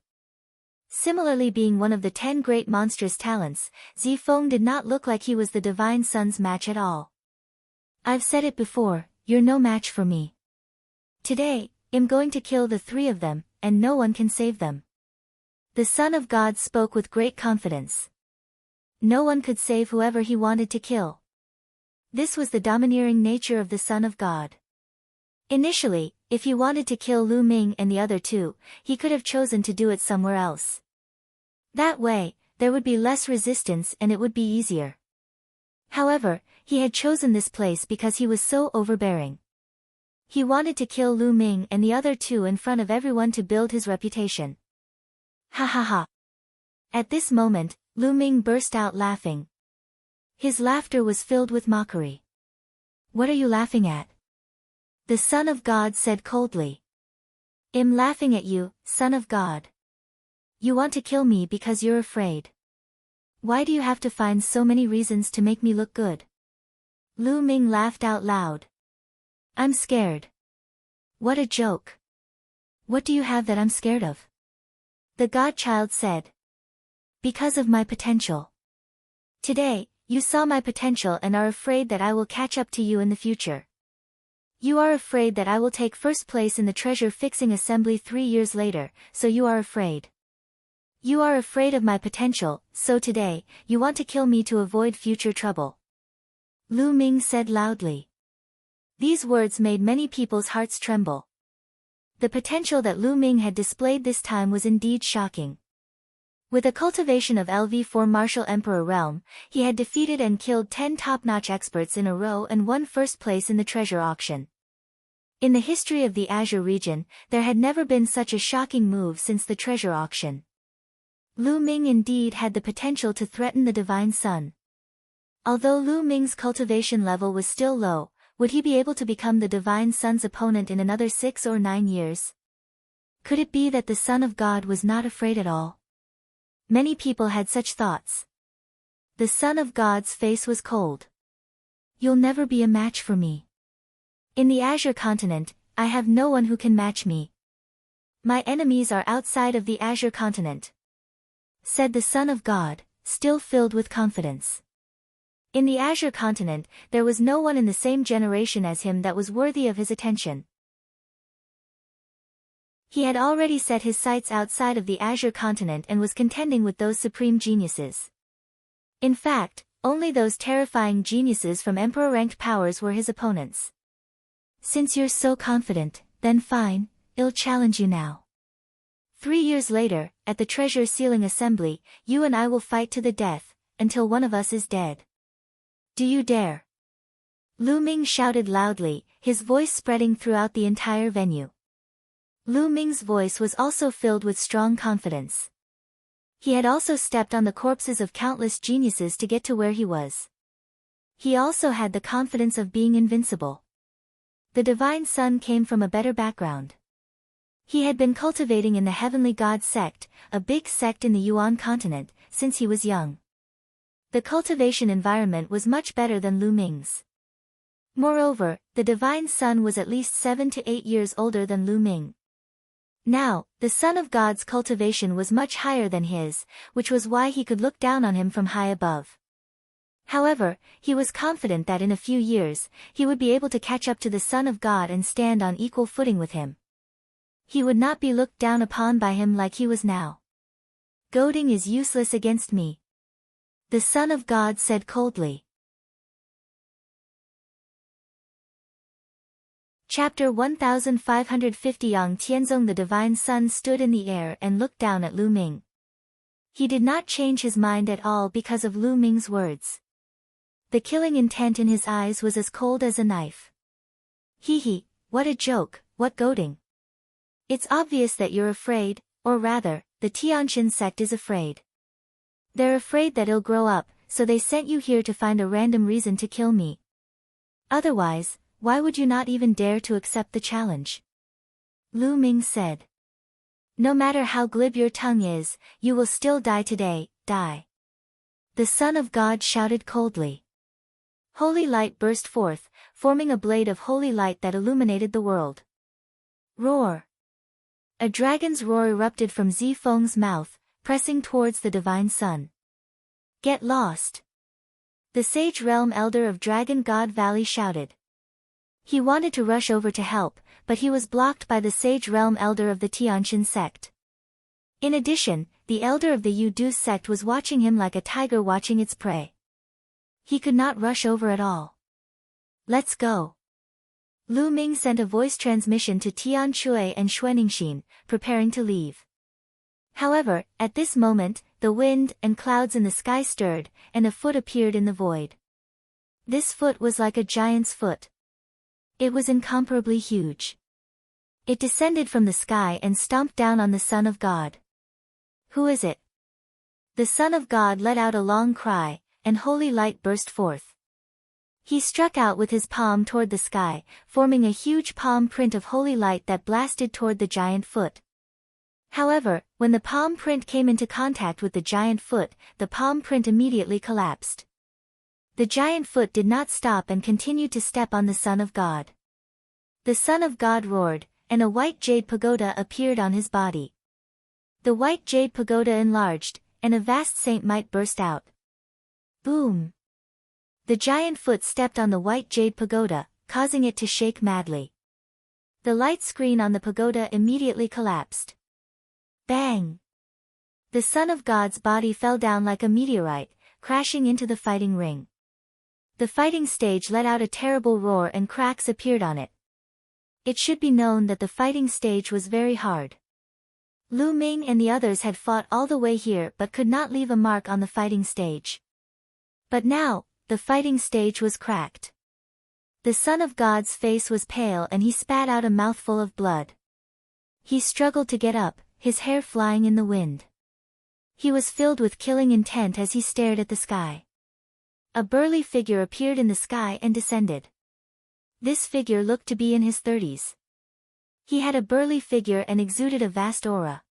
Similarly, being one of the 10 great monstrous talents, Zifeng did not look like he was the divine son's match at all. I've said it before, you're no match for me. Today, I'm going to kill the three of them, and no one can save them. The Son of God spoke with great confidence. No one could save whoever he wanted to kill. This was the domineering nature of the Son of God. Initially, if he wanted to kill Lu Ming and the other two, he could have chosen to do it somewhere else. That way, there would be less resistance and it would be easier. However, he had chosen this place because he was so overbearing. He wanted to kill Lu Ming and the other two in front of everyone to build his reputation. Ha ha ha. At this moment, Lu Ming burst out laughing. His laughter was filled with mockery. What are you laughing at? The Son of God said coldly. I'm laughing at you, Son of God. You want to kill me because you're afraid. Why do you have to find so many reasons to make me look good? Lu Ming laughed out loud. I'm scared. What a joke. What do you have that I'm scared of? The godchild said. Because of my potential. Today, you saw my potential and are afraid that I will catch up to you in the future. You are afraid that I will take first place in the treasure-fixing assembly 3 years later, so you are afraid. You are afraid of my potential, so today, you want to kill me to avoid future trouble. Lu Ming said loudly. These words made many people's hearts tremble. The potential that Lu Ming had displayed this time was indeed shocking. With a cultivation of LV4 Martial Emperor realm, he had defeated and killed 10 top-notch experts in a row and won first place in the treasure auction. In the history of the Azure region, there had never been such a shocking move since the treasure auction. Lu Ming indeed had the potential to threaten the Divine Sun. Although Lu Ming's cultivation level was still low, would he be able to become the Divine Sun's opponent in another 6 or 9 years? Could it be that the Son of God was not afraid at all? Many people had such thoughts. The Son of God's face was cold. You'll never be a match for me. In the Azure continent, I have no one who can match me. My enemies are outside of the Azure continent, said the Son of God, still filled with confidence. In the Azure continent, there was no one in the same generation as him that was worthy of his attention. He had already set his sights outside of the Azure continent and was contending with those supreme geniuses. In fact, only those terrifying geniuses from Emperor-ranked powers were his opponents. Since you're so confident, then fine, I'll challenge you now. 3 years later, at the Treasure Sealing Assembly, you and I will fight to the death, until one of us is dead. Do you dare? Lu Ming shouted loudly, his voice spreading throughout the entire venue. Lu Ming's voice was also filled with strong confidence. He had also stepped on the corpses of countless geniuses to get to where he was. He also had the confidence of being invincible. The Divine Sun came from a better background. He had been cultivating in the Heavenly God sect, a big sect in the Yuan continent, since he was young. The cultivation environment was much better than Lu Ming's. Moreover, the Divine Son was at least 7 to 8 years older than Lu Ming. Now, the Son of God's cultivation was much higher than his, which was why he could look down on him from high above. However, he was confident that in a few years, he would be able to catch up to the Son of God and stand on equal footing with him. He would not be looked down upon by him like he was now. Goading is useless against me, the Son of God said coldly. Chapter 1550. Yang Tianzong, the Divine Son, stood in the air and looked down at Lu Ming. He did not change his mind at all because of Lu Ming's words. The killing intent in his eyes was as cold as a knife. Hee, what a joke, what goading. It's obvious that you're afraid, or rather, the Tianjin sect is afraid. They're afraid that I'll grow up, so they sent you here to find a random reason to kill me. Otherwise, why would you not even dare to accept the challenge? Lu Ming said. No matter how glib your tongue is, you will still die today, die. The Son of God shouted coldly. Holy light burst forth, forming a blade of holy light that illuminated the world. Roar! A dragon's roar erupted from Zifeng's mouth, pressing towards the Divine Son. Get lost! The Sage Realm Elder of Dragon God Valley shouted. He wanted to rush over to help, but he was blocked by the Sage Realm Elder of the Tianjin sect. In addition, the Elder of the Yudu sect was watching him like a tiger watching its prey. He could not rush over at all. Let's go. Lu Ming sent a voice transmission to Tian Shui and Xuaningxin, preparing to leave. However, at this moment, the wind and clouds in the sky stirred, and a foot appeared in the void. This foot was like a giant's foot. It was incomparably huge. It descended from the sky and stomped down on the Son of God. Who is it? The Son of God let out a long cry, and holy light burst forth. He struck out with his palm toward the sky, forming a huge palm print of holy light that blasted toward the giant foot. However, when the palm print came into contact with the giant foot, the palm print immediately collapsed. The giant foot did not stop and continued to step on the Son of God. The Son of God roared, and a white jade pagoda appeared on his body. The white jade pagoda enlarged, and a vast saint might burst out. Boom! The giant foot stepped on the white jade pagoda, causing it to shake madly. The light screen on the pagoda immediately collapsed. Bang! The Son of God's body fell down like a meteorite, crashing into the fighting ring. The fighting stage let out a terrible roar and cracks appeared on it. It should be known that the fighting stage was very hard. Lu Ming and the others had fought all the way here but could not leave a mark on the fighting stage. But now, the fighting stage was cracked. The Son of God's face was pale and he spat out a mouthful of blood. He struggled to get up, his hair flying in the wind. He was filled with killing intent as he stared at the sky. A burly figure appeared in the sky and descended. This figure looked to be in his 30s. He had a burly figure and exuded a vast aura.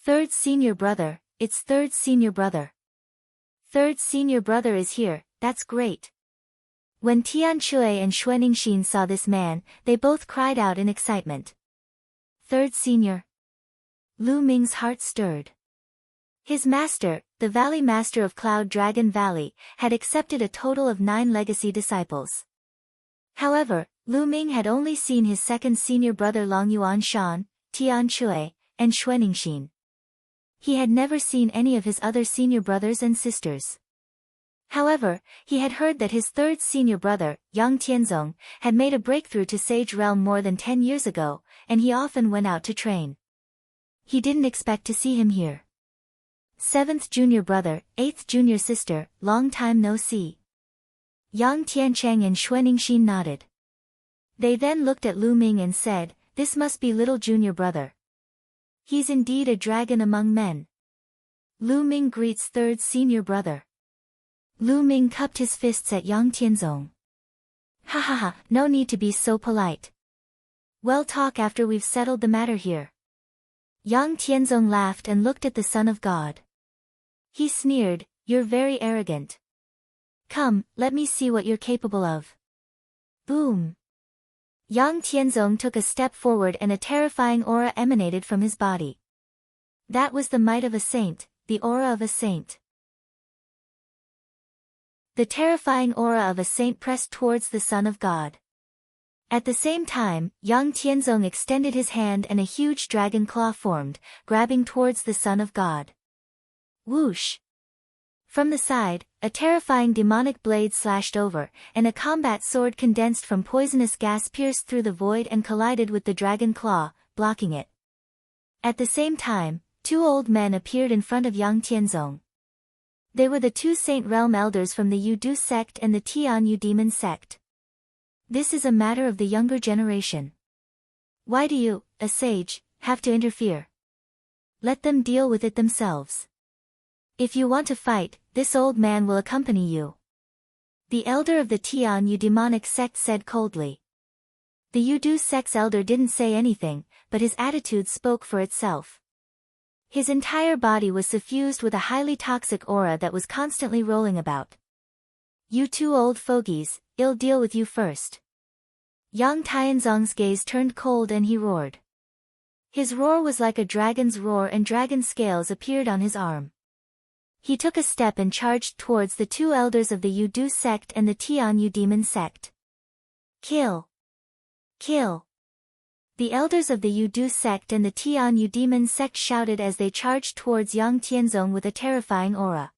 Third senior brother, it's third senior brother. Third senior brother is here, that's great. When Tian Shui and Xuaningxin saw this man, they both cried out in excitement. Third senior. Lu Ming's heart stirred. His master, the Valley Master of Cloud Dragon Valley, had accepted a total of 9 legacy disciples. However, Lu Ming had only seen his second senior brother Long Yuan Shan, Tian Shui, and Xuaningxin. He had never seen any of his other senior brothers and sisters. However, he had heard that his third senior brother, Yang Tianzong, had made a breakthrough to Sage Realm more than 10 years ago, and he often went out to train. He didn't expect to see him here. 7th junior brother, 8th junior sister, long time no see. Yang Tiancheng and Xuaningxin nodded. They then looked at Lu Ming and said, this must be little junior brother. He's indeed a dragon among men. Lu Ming greets third senior brother. Lu Ming cupped his fists at Yang Tianzong. Ha ha ha, no need to be so polite. We'll talk after we've settled the matter here. Yang Tianzong laughed and looked at the son of God. He sneered, "You're very arrogant. Come, let me see what you're capable of." Boom! Yang Tianzong took a step forward and a terrifying aura emanated from his body. That was the might of a saint, the aura of a saint. The terrifying aura of a saint pressed towards the Son of God. At the same time, Yang Tianzong extended his hand and a huge dragon claw formed, grabbing towards the Son of God. Whoosh! From the side, a terrifying demonic blade slashed over, and a combat sword condensed from poisonous gas pierced through the void and collided with the dragon claw, blocking it. At the same time, two old men appeared in front of Yang Tianzong. They were the two Saint Realm elders from the Yudu sect and the Tianyu demon sect. This is a matter of the younger generation. Why do you, a sage, have to interfere? Let them deal with it themselves. If you want to fight, this old man will accompany you. The elder of the Tianyu demonic sect said coldly. The Yudu sect's elder didn't say anything, but his attitude spoke for itself. His entire body was suffused with a highly toxic aura that was constantly rolling about. "You two old fogies, I'll deal with you first." Yang Tianzong's gaze turned cold and he roared. His roar was like a dragon's roar and dragon scales appeared on his arm. He took a step and charged towards the two elders of the Yudu sect and the Tianyu demon sect. Kill! Kill! The elders of the Yudu sect and the Tianyu demon sect shouted as they charged towards Yang Tianzong with a terrifying aura.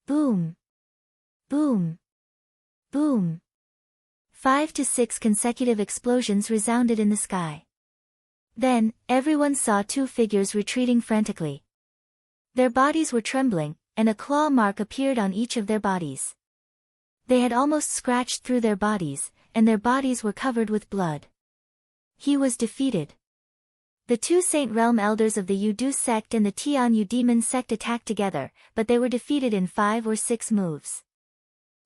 Boom! Boom! Boom! 5 to 6 consecutive explosions resounded in the sky. Then, everyone saw two figures retreating frantically. Their bodies were trembling, and a claw mark appeared on each of their bodies. They had almost scratched through their bodies, and their bodies were covered with blood. He was defeated. The two Saint Realm elders of the Yudu sect and the Tianyu demon sect attacked together, but they were defeated in 5 or 6 moves.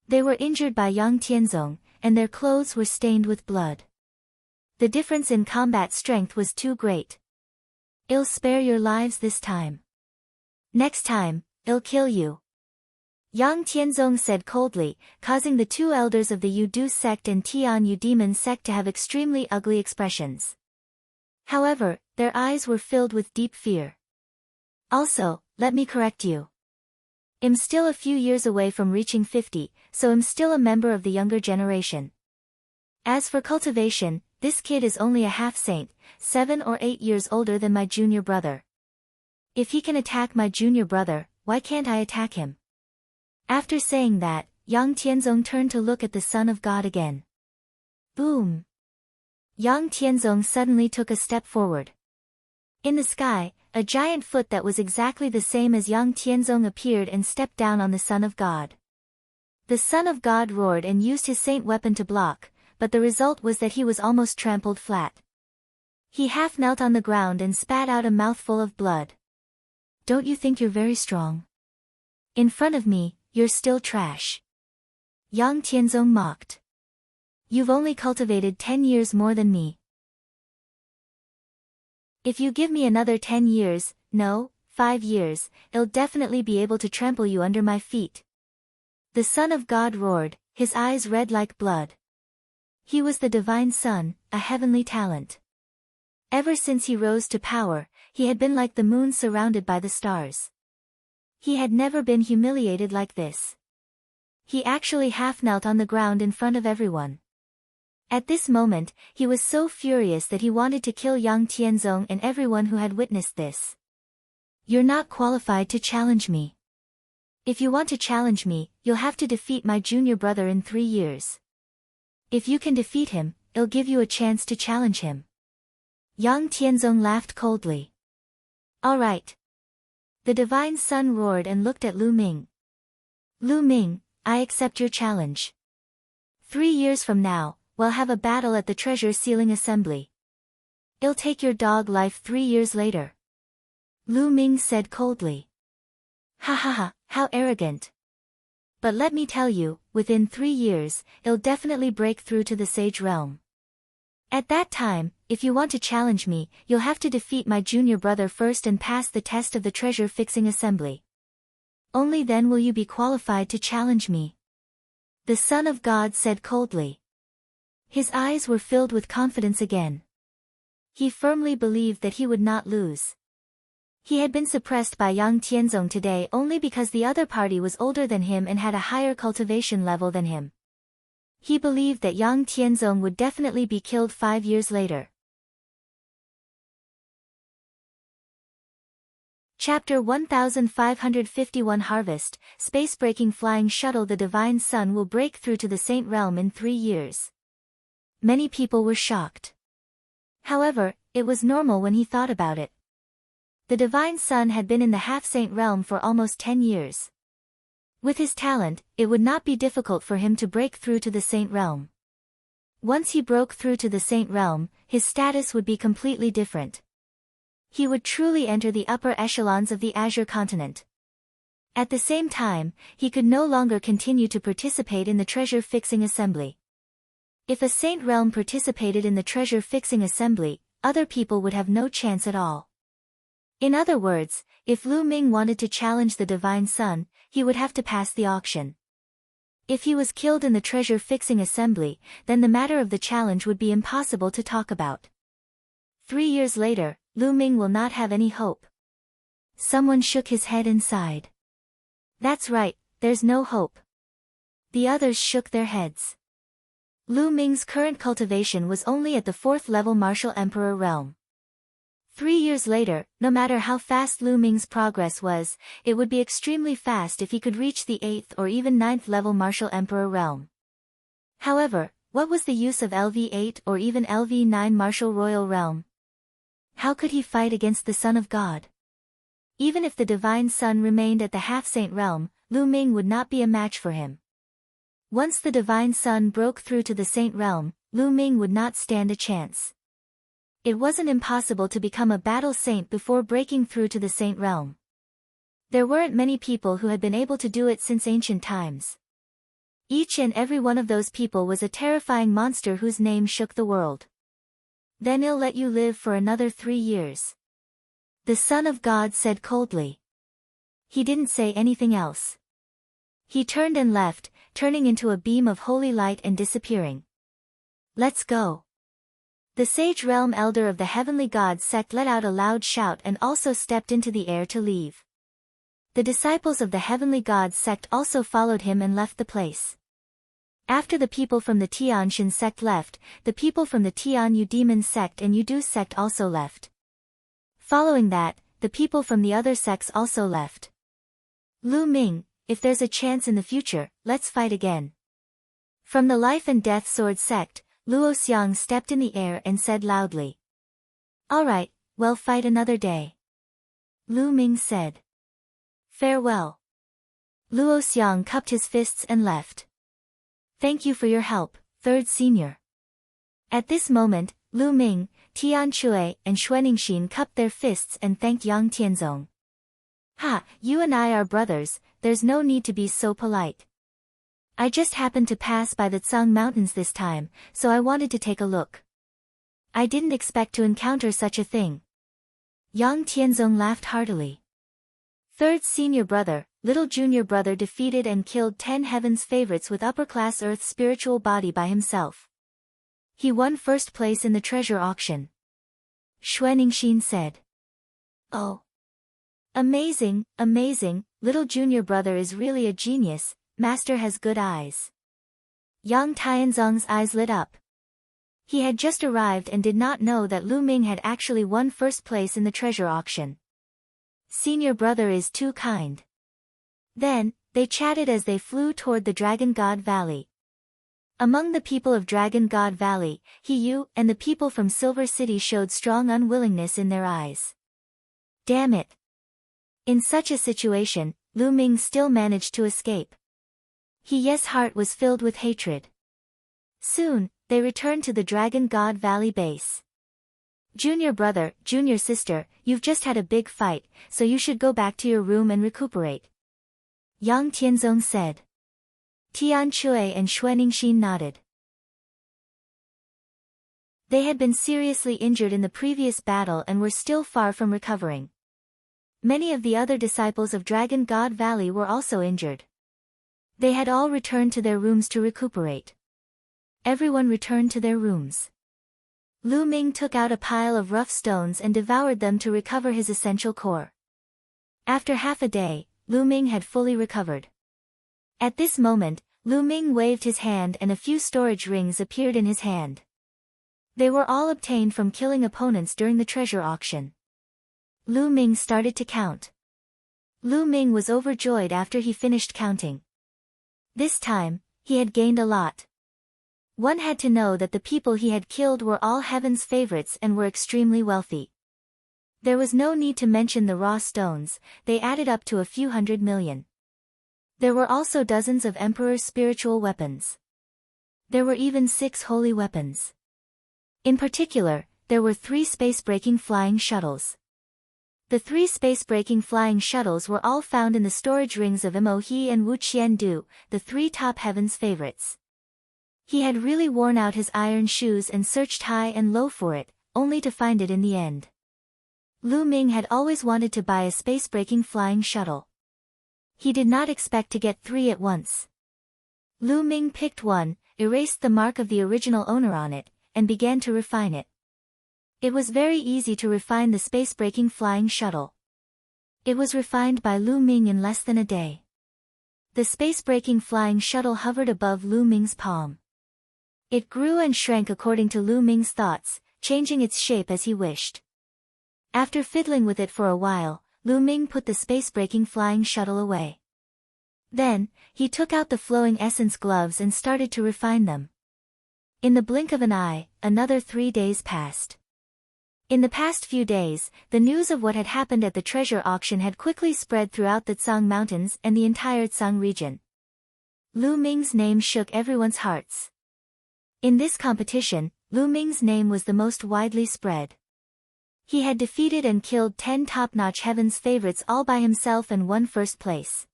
They were injured by Yang Tianzong, and their clothes were stained with blood. The difference in combat strength was too great. "I'll spare your lives this time. Next time, I'll kill you," Yang Tianzong said coldly, causing the two elders of the Yudu sect and Tianyu demon sect to have extremely ugly expressions. However, their eyes were filled with deep fear. "Also, let me correct you. I'm still a few years away from reaching 50, so I'm still a member of the younger generation. As for cultivation, this kid is only a half-saint, 7 or 8 years older than my junior brother. If he can attack my junior brother, why can't I attack him?" After saying that, Yang Tianzong turned to look at the Son of God again. Boom! Yang Tianzong suddenly took a step forward. In the sky, a giant foot that was exactly the same as Yang Tianzong appeared and stepped down on the Son of God. The Son of God roared and used his saint weapon to block, but the result was that he was almost trampled flat. He half knelt on the ground and spat out a mouthful of blood. "Don't you think you're very strong? In front of me, you're still trash," Yang Tianzong mocked. "You've only cultivated 10 years more than me. If you give me another 10 years, no, 5 years, I'll definitely be able to trample you under my feet." The Son of God roared, his eyes red like blood. He was the divine son, a heavenly talent. Ever since he rose to power, he had been like the moon surrounded by the stars. He had never been humiliated like this. He actually half-knelt on the ground in front of everyone. At this moment, he was so furious that he wanted to kill Yang Tianzong and everyone who had witnessed this. "You're not qualified to challenge me. If you want to challenge me, you'll have to defeat my junior brother in 3 years. If you can defeat him, I'll give you a chance to challenge him." Yang Tianzong laughed coldly. "All right." The divine son roared and looked at Lu Ming. "Lu Ming, I accept your challenge. 3 years from now, we'll have a battle at the treasure sealing assembly. I'll take your dog life 3 years later." Lu Ming said coldly. "Ha ha ha, how arrogant. But let me tell you, within 3 years, I'll definitely break through to the sage realm. At that time, if you want to challenge me, you'll have to defeat my junior brother first and pass the test of the treasure-fixing assembly. Only then will you be qualified to challenge me. The Son of God said coldly. His eyes were filled with confidence again. He firmly believed that he would not lose. He had been suppressed by Yang Tianzong today only because the other party was older than him and had a higher cultivation level than him. He believed that Yang Tianzong would definitely be killed 5 years later. Chapter 1551 Harvest, Space-breaking flying shuttle. The Divine Sun will break through to the Saint Realm in 3 years. Many people were shocked. However, it was normal when he thought about it. The Divine Sun had been in the Half-Saint Realm for almost 10 years. With his talent, it would not be difficult for him to break through to the Saint Realm. Once he broke through to the Saint Realm, his status would be completely different. He would truly enter the upper echelons of the Azure continent. At the same time, he could no longer continue to participate in the treasure-fixing assembly. If a Saint Realm participated in the treasure-fixing assembly, other people would have no chance at all. In other words, if Lu Ming wanted to challenge the Divine Sun, he would have to pass the auction. If he was killed in the treasure-fixing assembly, then the matter of the challenge would be impossible to talk about. 3 years later, Lu Ming will not have any hope. Someone shook his head and sighed. That's right, there's no hope. The others shook their heads. Lu Ming's current cultivation was only at the 4th level Martial Emperor realm. 3 years later, no matter how fast Lu Ming's progress was, it would be extremely fast if he could reach the 8th or even 9th level Martial Emperor realm. However, what was the use of LV8 or even LV9 Martial Royal realm? How could he fight against the Son of God? Even if the Divine Sun remained at the Half-Saint realm, Lu Ming would not be a match for him. Once the Divine Sun broke through to the Saint realm, Lu Ming would not stand a chance. It wasn't impossible to become a battle saint before breaking through to the Saint realm. There weren't many people who had been able to do it since ancient times. Each and every one of those people was a terrifying monster whose name shook the world. Then I'll let you live for another 3 years. The Son of God said coldly. He didn't say anything else. He turned and left, turning into a beam of holy light and disappearing. Let's go. The Sage Realm Elder of the Heavenly Gods sect let out a loud shout and also stepped into the air to leave. The disciples of the Heavenly Gods sect also followed him and left the place. After the people from the Tianshan sect left, the people from the Tianyu Demon sect and Yudu sect also left. Following that, the people from the other sects also left. Lu Ming, if there's a chance in the future, let's fight again. From the Life and Death Sword sect, Luo Xiang stepped in the air and said loudly. Alright, well, fight another day. Lu Ming said. Farewell. Luo Xiang cupped his fists and left. Thank you for your help, third senior. At this moment, Lu Ming, Tian Chui and Xuaningxin cupped their fists and thanked Yang Tianzong. Ha, you and I are brothers, there's no need to be so polite. I just happened to pass by the Tsang Mountains this time, so I wanted to take a look. I didn't expect to encounter such a thing. Yang Tianzong laughed heartily. Third senior brother, little junior brother defeated and killed 10 heaven's favorites with upper-class Earth's spiritual body by himself. He won first place in the treasure auction. Xuaningxin said. Oh. Amazing, amazing, little junior brother is really a genius. Master has good eyes. Yang Tianzong's eyes lit up. He had just arrived and did not know that Lu Ming had actually won first place in the treasure auction. Senior brother is too kind. Then, they chatted as they flew toward the Dragon God Valley. Among the people of Dragon God Valley, He Yu and the people from Silver City showed strong unwillingness in their eyes. Damn it. In such a situation, Lu Ming still managed to escape. He Ye's heart was filled with hatred. Soon, they returned to the Dragon God Valley base. Junior brother, junior sister, you've just had a big fight, so you should go back to your room and recuperate. Yang Tianzong said. Tian Chui and Xuaningxin nodded. They had been seriously injured in the previous battle and were still far from recovering. Many of the other disciples of Dragon God Valley were also injured. They had all returned to their rooms to recuperate. Everyone returned to their rooms. Lu Ming took out a pile of rough stones and devoured them to recover his essential core. After half a day, Lu Ming had fully recovered. At this moment, Lu Ming waved his hand and a few storage rings appeared in his hand. They were all obtained from killing opponents during the treasure auction. Lu Ming started to count. Lu Ming was overjoyed after he finished counting. This time, he had gained a lot. One had to know that the people he had killed were all heaven's favorites and were extremely wealthy. There was no need to mention the raw stones, they added up to a few 100 million. There were also dozens of Emperor's spiritual weapons. There were even 6 holy weapons. In particular, there were 3 space-breaking flying shuttles. The 3 space-breaking flying shuttles were all found in the storage rings of Mo He and Wu Qiandu, the 3 top heaven's favorites. He had really worn out his iron shoes and searched high and low for it, only to find it in the end. Lu Ming had always wanted to buy a space-breaking flying shuttle. He did not expect to get 3 at once. Lu Ming picked one, erased the mark of the original owner on it, and began to refine it. It was very easy to refine the space-breaking flying shuttle. It was refined by Lu Ming in less than a day. The space-breaking flying shuttle hovered above Lu Ming's palm. It grew and shrank according to Lu Ming's thoughts, changing its shape as he wished. After fiddling with it for a while, Lu Ming put the space-breaking flying shuttle away. Then, he took out the flowing essence gloves and started to refine them. In the blink of an eye, another 3 days passed. In the past few days, the news of what had happened at the treasure auction had quickly spread throughout the Tsang Mountains and the entire Tsang region. Lu Ming's name shook everyone's hearts. In this competition, Lu Ming's name was the most widely spread. He had defeated and killed 10 top-notch heaven's favorites all by himself and won first place.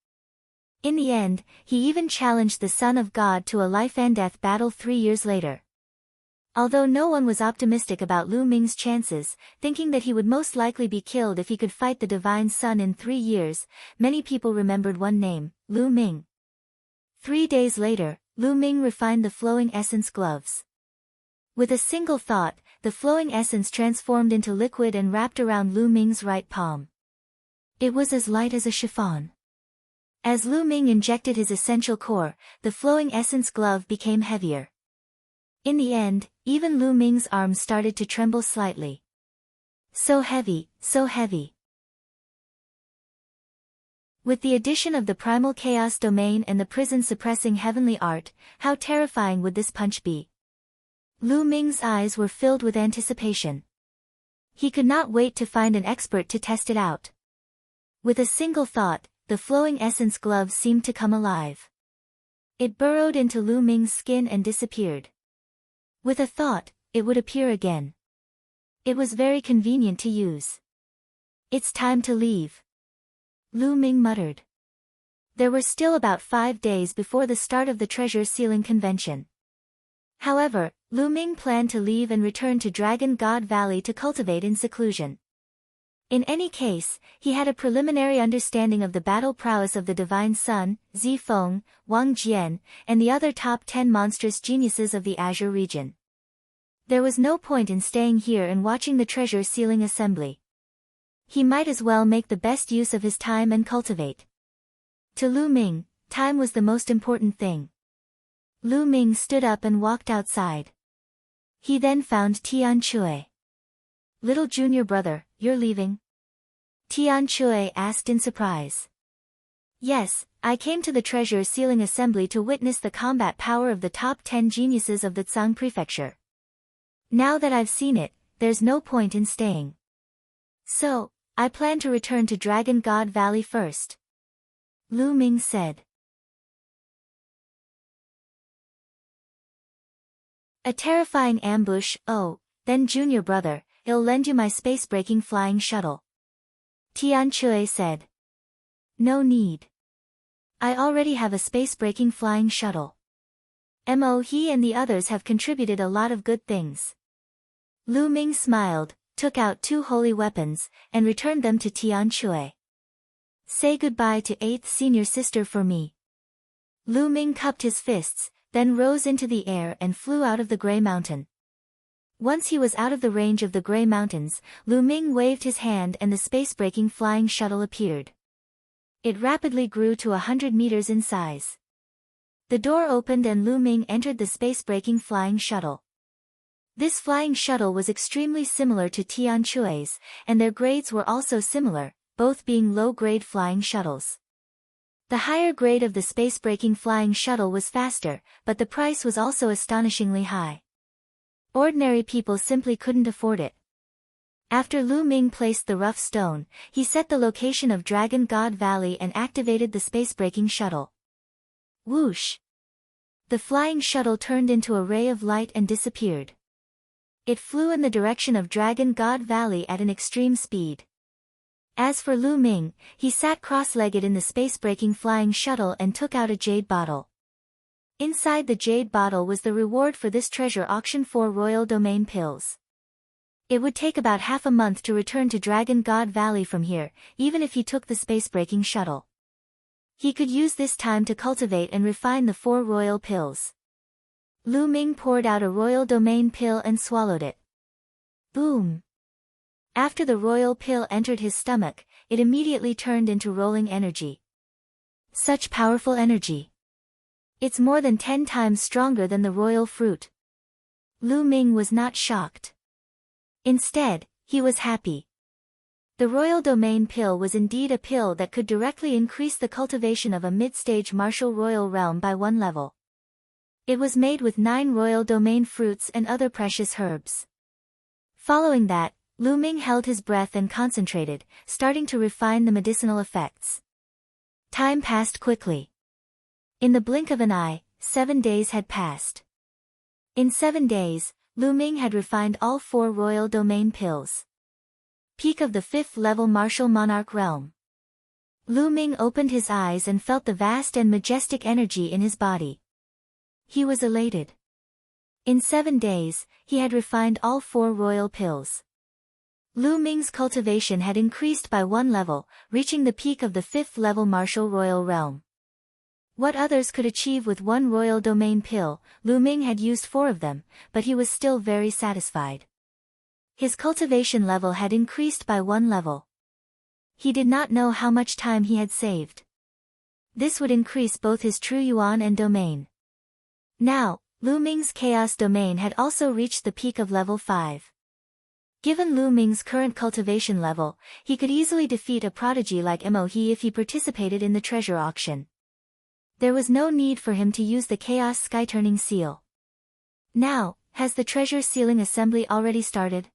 In the end, he even challenged the Son of God to a life-and-death battle 3 years later. Although no one was optimistic about Lu Ming's chances, thinking that he would most likely be killed if he could fight the Divine Sun in 3 years, many people remembered one name, Lu Ming. 3 days later, Lu Ming refined the flowing essence gloves. With a single thought, the flowing essence transformed into liquid and wrapped around Lu Ming's right palm. It was as light as a chiffon. As Lu Ming injected his essential core, the flowing essence glove became heavier. In the end, even Lu Ming's arms started to tremble slightly. So heavy, so heavy. With the addition of the primal chaos domain and the prison-suppressing heavenly art, how terrifying would this punch be? Lu Ming's eyes were filled with anticipation. He could not wait to find an expert to test it out. With a single thought, the flowing essence glove seemed to come alive. It burrowed into Lu Ming's skin and disappeared. With a thought, it would appear again. It was very convenient to use. It's time to leave, Lu Ming muttered. There were still about 5 days before the start of the treasure sealing convention. However, Lu Ming planned to leave and return to Dragon God Valley to cultivate in seclusion. In any case, he had a preliminary understanding of the battle prowess of the Divine Sun, Zifeng, Wang Jian, and the other top 10 monstrous geniuses of the Azure region. There was no point in staying here and watching the treasure sealing assembly. He might as well make the best use of his time and cultivate. To Lu Ming, time was the most important thing. Lu Ming stood up and walked outside. He then found Tian Chui. Little junior brother, you're leaving? Tian Chui asked in surprise. Yes, I came to the treasure sealing assembly to witness the combat power of the top 10 geniuses of the Tsang prefecture. Now that I've seen it, there's no point in staying. So, I plan to return to Dragon God Valley first, Lu Ming said. A terrifying ambush, oh, then junior brother, I'll lend you my space-breaking flying shuttle, Tian Chui said. No need. I already have a space-breaking flying shuttle. Mo He and the others have contributed a lot of good things. Lu Ming smiled, took out 2 holy weapons, and returned them to Tian Shui. Say goodbye to 8th senior sister for me. Lu Ming cupped his fists, then rose into the air and flew out of the Grey Mountain. Once he was out of the range of the Grey Mountains, Lu Ming waved his hand and the space-breaking flying shuttle appeared. It rapidly grew to 100 meters in size. The door opened and Lu Ming entered the space-breaking flying shuttle. This flying shuttle was extremely similar to Tian Shui's, and their grades were also similar, both being low-grade flying shuttles. The higher grade of the space-breaking flying shuttle was faster, but the price was also astonishingly high. Ordinary people simply couldn't afford it. After Lu Ming placed the rough stone, he set the location of Dragon God Valley and activated the space-breaking shuttle. Whoosh! The flying shuttle turned into a ray of light and disappeared. It flew in the direction of Dragon God Valley at an extreme speed. As for Lu Ming, he sat cross-legged in the space-breaking flying shuttle and took out a jade bottle. Inside the jade bottle was the reward for this treasure auction: 4 royal domain pills. It would take about half a month to return to Dragon God Valley from here, even if he took the space-breaking shuttle. He could use this time to cultivate and refine the 4 royal pills. Lu Ming poured out a royal domain pill and swallowed it. Boom! After the royal pill entered his stomach, it immediately turned into rolling energy. Such powerful energy! It's more than 10 times stronger than the royal fruit. Lu Ming was not shocked. Instead, he was happy. The royal domain pill was indeed a pill that could directly increase the cultivation of a mid-stage martial royal realm by 1 level. It was made with 9 royal domain fruits and other precious herbs. Following that, Lu Ming held his breath and concentrated, starting to refine the medicinal effects. Time passed quickly. In the blink of an eye, 7 days had passed. In 7 days, Lu Ming had refined all 4 royal domain pills. Peak of the 5th level martial monarch realm. Lu Ming opened his eyes and felt the vast and majestic energy in his body. He was elated. In 7 days, he had refined all 4 royal pills. Lu Ming's cultivation had increased by 1 level, reaching the peak of the 5th level martial royal realm. What others could achieve with 1 royal domain pill, Lu Ming had used 4 of them, but he was still very satisfied. His cultivation level had increased by 1 level. He did not know how much time he had saved. This would increase both his true yuan and domain. Now, Lu Ming's chaos domain had also reached the peak of level 5. Given Lu Ming's current cultivation level, he could easily defeat a prodigy like Mo He if he participated in the treasure auction. There was no need for him to use the Chaos Sky-Turning Seal. Now, has the treasure sealing assembly already started?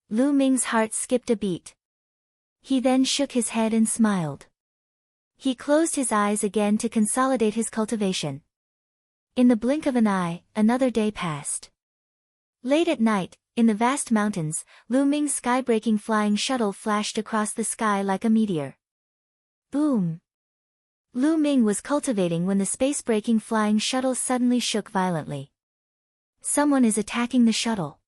Lu Ming's heart skipped a beat. He then shook his head and smiled. He closed his eyes again to consolidate his cultivation. In the blink of an eye, another day passed. Late at night, in the vast mountains, Lu Ming's sky-breaking flying shuttle flashed across the sky like a meteor. Boom! Lu Ming was cultivating when the space-breaking flying shuttle suddenly shook violently. Someone is attacking the shuttle.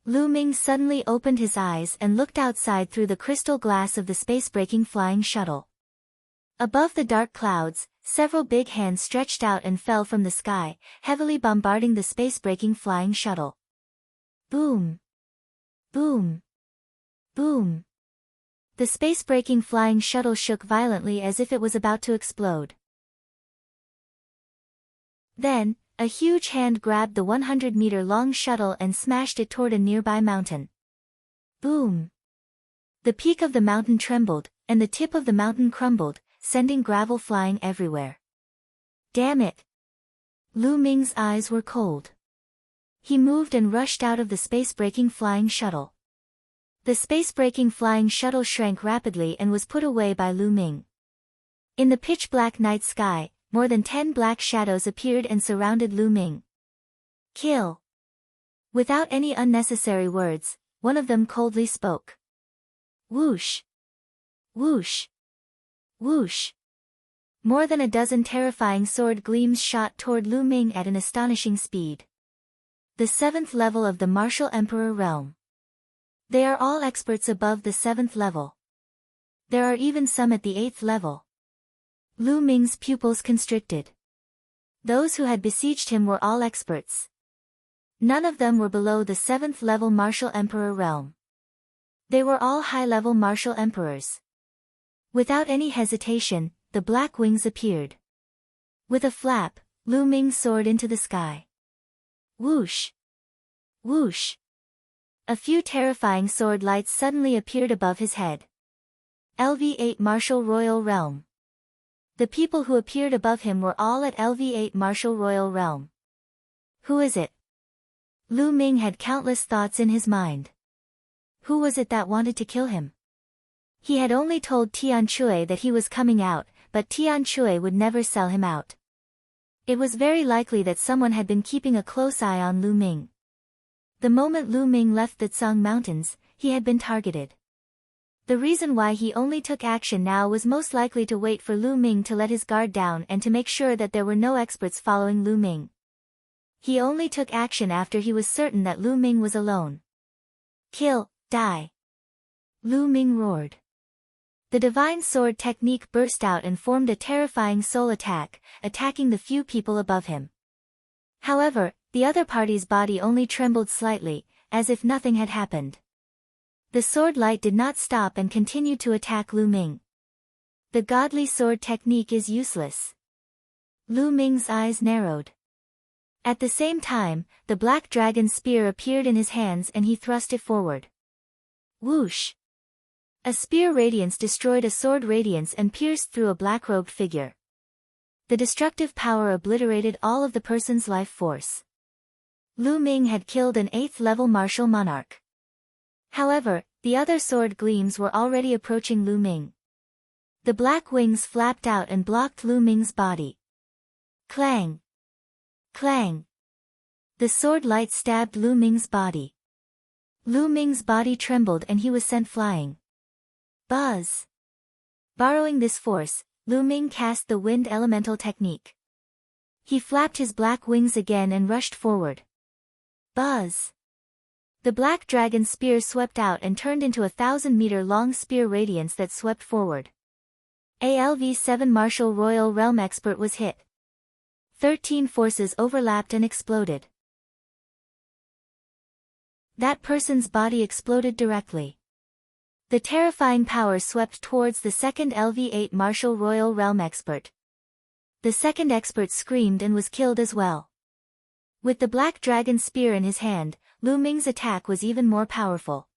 Lu Ming suddenly opened his eyes and looked outside through the crystal glass of the space-breaking flying shuttle. Above the dark clouds, several big hands stretched out and fell from the sky, heavily bombarding the space-breaking flying shuttle. Boom! Boom! Boom! The space-breaking flying shuttle shook violently as if it was about to explode. Then, a huge hand grabbed the 100-meter-long shuttle and smashed it toward a nearby mountain. Boom! The peak of the mountain trembled, and the tip of the mountain crumbled, sending gravel flying everywhere. Damn it! Lu Ming's eyes were cold. He moved and rushed out of the space-breaking flying shuttle. The space-breaking flying shuttle shrank rapidly and was put away by Lu Ming. In the pitch-black night sky, more than 10 black shadows appeared and surrounded Lu Ming. Kill! Without any unnecessary words, one of them coldly spoke. Whoosh! Whoosh! Whoosh! More than a dozen terrifying sword gleams shot toward Lu Ming at an astonishing speed. The 7th level of the Martial Emperor realm. They are all experts above the 7th level. There are even some at the 8th level. Lu Ming's pupils constricted. Those who had besieged him were all experts. None of them were below the 7th level Martial Emperor realm. They were all high-level Martial Emperors. Without any hesitation, the black wings appeared. With a flap, Lu Ming soared into the sky. Whoosh! Whoosh! A few terrifying sword lights suddenly appeared above his head. LV8 Martial Royal Realm. The people who appeared above him were all at LV8 Martial Royal Realm. Who is it? Lu Ming had countless thoughts in his mind. Who was it that wanted to kill him? He had only told Tian Chui that he was coming out, but Tian Chui would never sell him out. It was very likely that someone had been keeping a close eye on Lu Ming. The moment Lu Ming left the Tsang Mountains, he had been targeted. The reason why he only took action now was most likely to wait for Lu Ming to let his guard down and to make sure that there were no experts following Lu Ming. He only took action after he was certain that Lu Ming was alone. Kill, die! Lu Ming roared. The divine sword technique burst out and formed a terrifying soul attack, attacking the few people above him. However, the other party's body only trembled slightly, as if nothing had happened. The sword light did not stop and continued to attack Lu Ming. The godly sword technique is useless. Lu Ming's eyes narrowed. At the same time, the black dragon spear appeared in his hands and he thrust it forward. Whoosh! A spear radiance destroyed a sword radiance and pierced through a black-robed figure. The destructive power obliterated all of the person's life force. Lu Ming had killed an 8th-level martial monarch. However, the other sword gleams were already approaching Lu Ming. The black wings flapped out and blocked Lu Ming's body. Clang! Clang! The sword light stabbed Lu Ming's body. Lu Ming's body trembled and he was sent flying. Buzz! Borrowing this force, Lu Ming cast the wind elemental technique. He flapped his black wings again and rushed forward. Buzz! The black dragon spear swept out and turned into a 1,000-meter-long spear radiance that swept forward. ALV-7 Martial Royal Realm expert was hit. 13 forces overlapped and exploded. That person's body exploded directly. The terrifying power swept towards the second LV8 Martial Royal Realm expert. The second expert screamed and was killed as well. With the black dragon spear in his hand, Lu Ming's attack was even more powerful.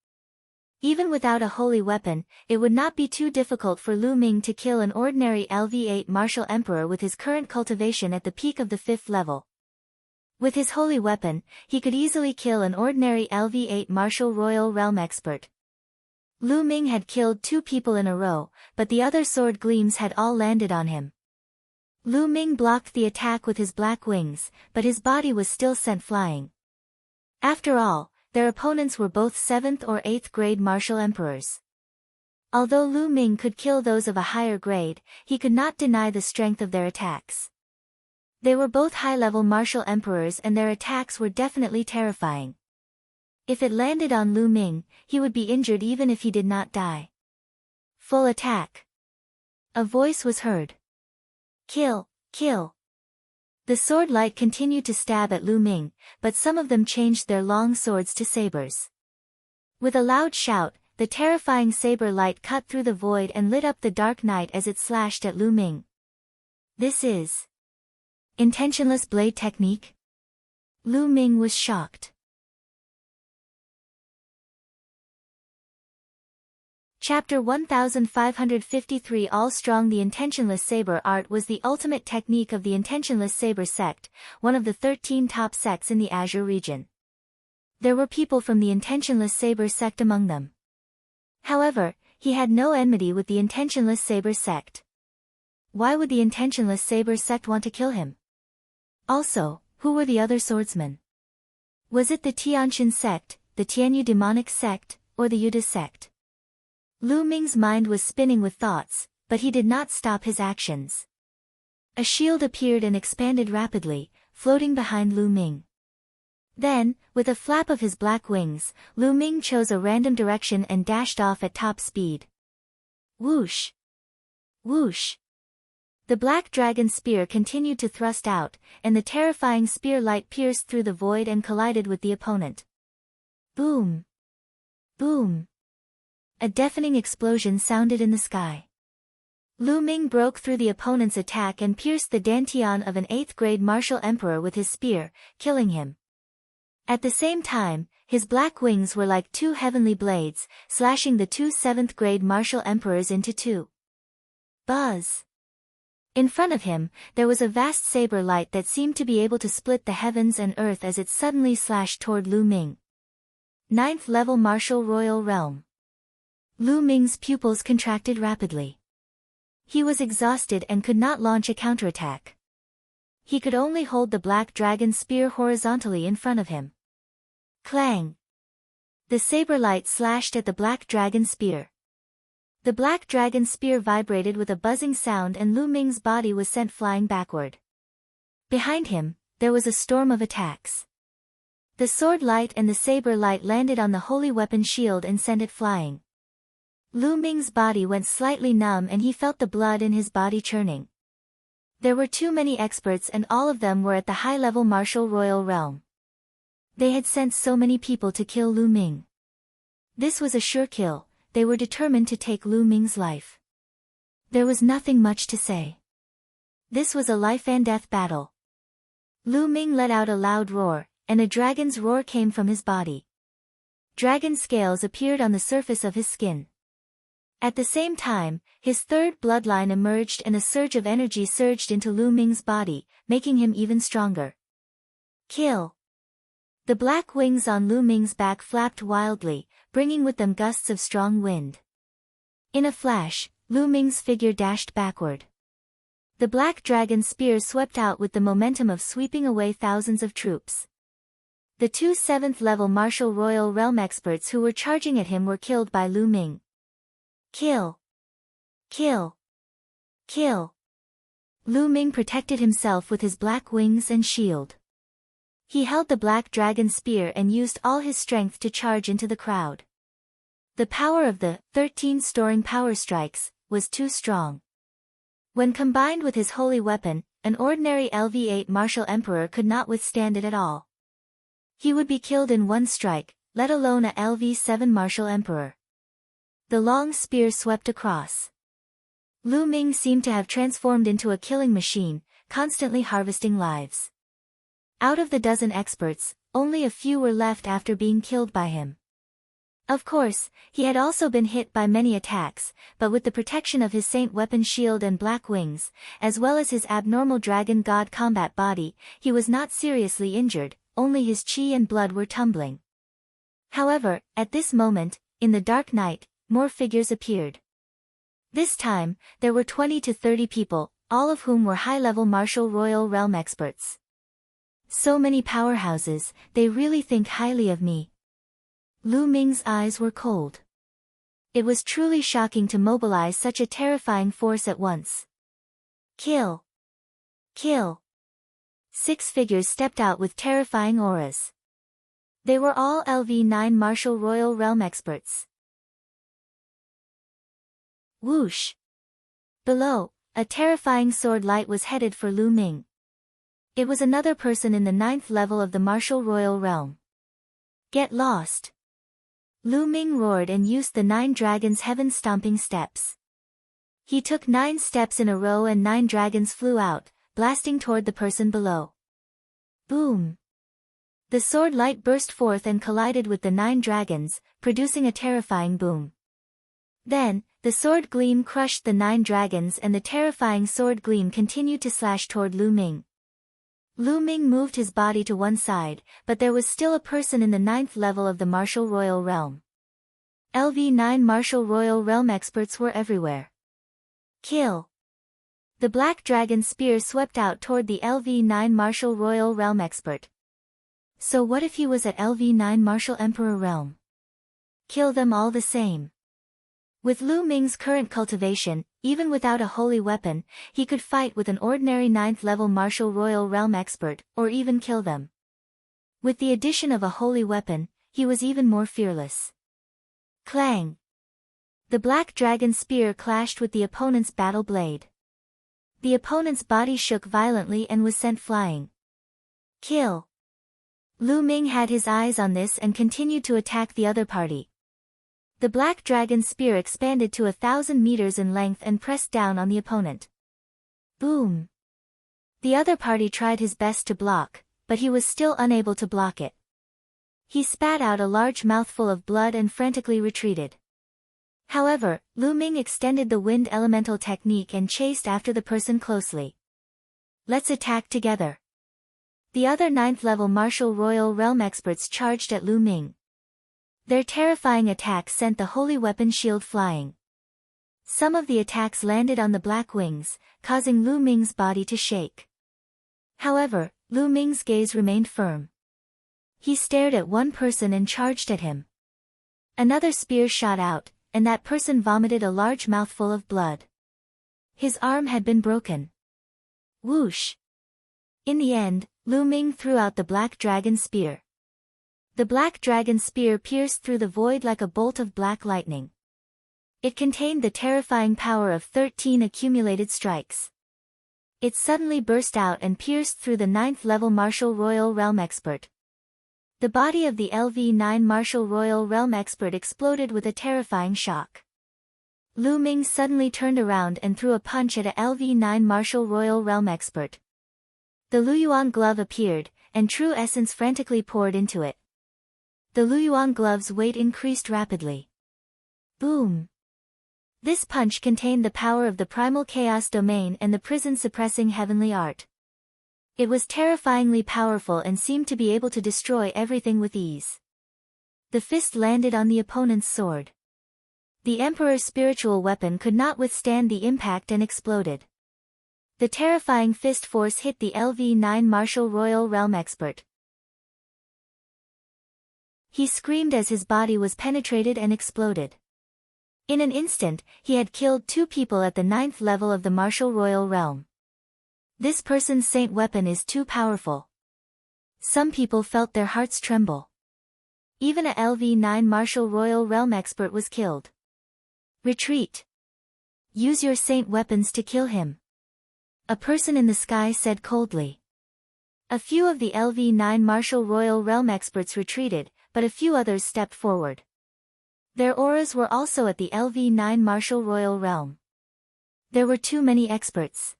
Even without a holy weapon, it would not be too difficult for Lu Ming to kill an ordinary LV8 Martial Emperor with his current cultivation at the peak of the 5th level. With his holy weapon, he could easily kill an ordinary LV8 Martial Royal Realm expert. Lu Ming had killed 2 people in a row, but the other sword gleams had all landed on him. Lu Ming blocked the attack with his black wings, but his body was still sent flying. After all, their opponents were both 7th or 8th grade martial emperors. Although Lu Ming could kill those of a higher grade, he could not deny the strength of their attacks. They were both high-level martial emperors and their attacks were definitely terrifying. If it landed on Lu Ming, he would be injured even if he did not die. Full attack. A voice was heard. Kill, kill. The sword light continued to stab at Lu Ming, but some of them changed their long swords to sabers. With a loud shout, the terrifying saber light cut through the void and lit up the dark night as it slashed at Lu Ming. This is intentionless blade technique? Lu Ming was shocked. Chapter 1553 All Strong. The intentionless saber art was the ultimate technique of the intentionless saber sect, one of the 13 top sects in the Azure region. There were people from the intentionless saber sect among them. However, he had no enmity with the intentionless saber sect. Why would the intentionless saber sect want to kill him? Also, who were the other swordsmen? Was it the Tianqin sect, the Tianyu demonic sect, or the Yuda sect? Lu Ming's mind was spinning with thoughts, but he did not stop his actions. A shield appeared and expanded rapidly, floating behind Lu Ming. Then, with a flap of his black wings, Lu Ming chose a random direction and dashed off at top speed. Whoosh! Whoosh! The black dragon spear continued to thrust out, and the terrifying spear light pierced through the void and collided with the opponent. Boom! Boom! A deafening explosion sounded in the sky. Lu Ming broke through the opponent's attack and pierced the dantian of an 8th-grade martial emperor with his spear, killing him. At the same time, his black wings were like two heavenly blades, slashing the two 7th-grade martial emperors into two. Buzz! In front of him, there was a vast saber light that seemed to be able to split the heavens and earth as it suddenly slashed toward Lu Ming. 9th level martial royal realm. Lu Ming's pupils contracted rapidly. He was exhausted and could not launch a counterattack. He could only hold the black dragon spear horizontally in front of him. Clang! The saber light slashed at the black dragon spear. The black dragon spear vibrated with a buzzing sound and Lu Ming's body was sent flying backward. Behind him, there was a storm of attacks. The sword light and the saber light landed on the holy weapon shield and sent it flying. Lu Ming's body went slightly numb and he felt the blood in his body churning. There were too many experts and all of them were at the high-level martial royal realm. They had sent so many people to kill Lu Ming. This was a sure kill, they were determined to take Lu Ming's life. There was nothing much to say. This was a life-and-death battle. Lu Ming let out a loud roar, and a dragon's roar came from his body. Dragon scales appeared on the surface of his skin. At the same time, his third bloodline emerged and a surge of energy surged into Lu Ming's body, making him even stronger. Kill! The black wings on Lu Ming's back flapped wildly, bringing with them gusts of strong wind. In a flash, Lu Ming's figure dashed backward. The black dragon spear swept out with the momentum of sweeping away thousands of troops. The two 7th-level martial royal realm experts who were charging at him were killed by Lu Ming. Kill! Kill! Kill! Lu Ming protected himself with his black wings and shield. He held the black dragon spear and used all his strength to charge into the crowd. The power of the 13 storing power strikes was too strong. When combined with his holy weapon, an ordinary LV8 martial emperor could not withstand it at all. He would be killed in one strike, let alone a LV7 martial emperor. The long spear swept across. Lu Ming seemed to have transformed into a killing machine, constantly harvesting lives. Out of the dozen experts, only a few were left after being killed by him. Of course, he had also been hit by many attacks, but with the protection of his saint weapon shield and black wings, as well as his abnormal dragon god combat body, he was not seriously injured, only his chi and blood were tumbling. However, at this moment, in the dark night, more figures appeared. This time, there were 20 to 30 people, all of whom were high-level martial royal realm experts. So many powerhouses, they really think highly of me. Lu Ming's eyes were cold. It was truly shocking to mobilize such a terrifying force at once. Kill! Kill! 6 figures stepped out with terrifying auras. They were all LV9 martial royal realm experts. Whoosh! Below, a terrifying sword light was headed for Lu Ming. It was another person in the 9th level of the martial royal realm. Get lost! Lu Ming roared and used the 9 dragons' heaven-stomping steps. He took 9 steps in a row and 9 dragons flew out, blasting toward the person below. Boom! The sword light burst forth and collided with the 9 dragons, producing a terrifying boom. Then, the sword gleam crushed the 9 dragons and the terrifying sword gleam continued to slash toward Lu Ming. Lu Ming moved his body to one side, but there was still a person in the 9th level of the martial royal realm. LV9 martial royal realm experts were everywhere. Kill! The black dragon spear swept out toward the LV9 martial royal realm expert. So what if he was at LV9 martial emperor realm? Kill them all the same. With Lu Ming's current cultivation, even without a holy weapon, he could fight with an ordinary 9th level martial royal realm expert, or even kill them. With the addition of a holy weapon, he was even more fearless. Clang! The black dragon spear clashed with the opponent's battle blade. The opponent's body shook violently and was sent flying. Kill! Lu Ming had his eyes on this and continued to attack the other party. The black dragon spear expanded to 1,000 meters in length and pressed down on the opponent. Boom! The other party tried his best to block, but he was still unable to block it. He spat out a large mouthful of blood and frantically retreated. However, Lu Ming extended the wind elemental technique and chased after the person closely. Let's attack together. The other 9th level martial royal realm experts charged at Lu Ming. Their terrifying attacks sent the holy weapon shield flying. Some of the attacks landed on the black wings, causing Lu Ming's body to shake. However, Lu Ming's gaze remained firm. He stared at one person and charged at him. Another spear shot out, and that person vomited a large mouthful of blood. His arm had been broken. Whoosh! In the end, Lu Ming threw out the black dragon spear. The black dragon spear pierced through the void like a bolt of black lightning. It contained the terrifying power of 13 accumulated strikes. It suddenly burst out and pierced through the 9th level martial royal realm expert. The body of the LV9 martial royal realm expert exploded with a terrifying shock. Lu Ming suddenly turned around and threw a punch at a LV9 martial royal realm expert. The Luyuan glove appeared, and true essence frantically poured into it. The Luyuan glove's weight increased rapidly. Boom! This punch contained the power of the primal chaos domain and the prison-suppressing heavenly art. It was terrifyingly powerful and seemed to be able to destroy everything with ease. The fist landed on the opponent's sword. The Emperor's spiritual weapon could not withstand the impact and exploded. The terrifying fist force hit the LV9 martial royal realm expert. He screamed as his body was penetrated and exploded. In an instant, he had killed 2 people at the 9th level of the martial royal realm. This person's saint weapon is too powerful. Some people felt their hearts tremble. Even a LV9 martial royal realm expert was killed. Retreat. Use your saint weapons to kill him. A person in the sky said coldly. A few of the LV9 martial royal realm experts retreated, but a few others stepped forward. Their auras were also at the LV9 martial royal realm. There were too many experts.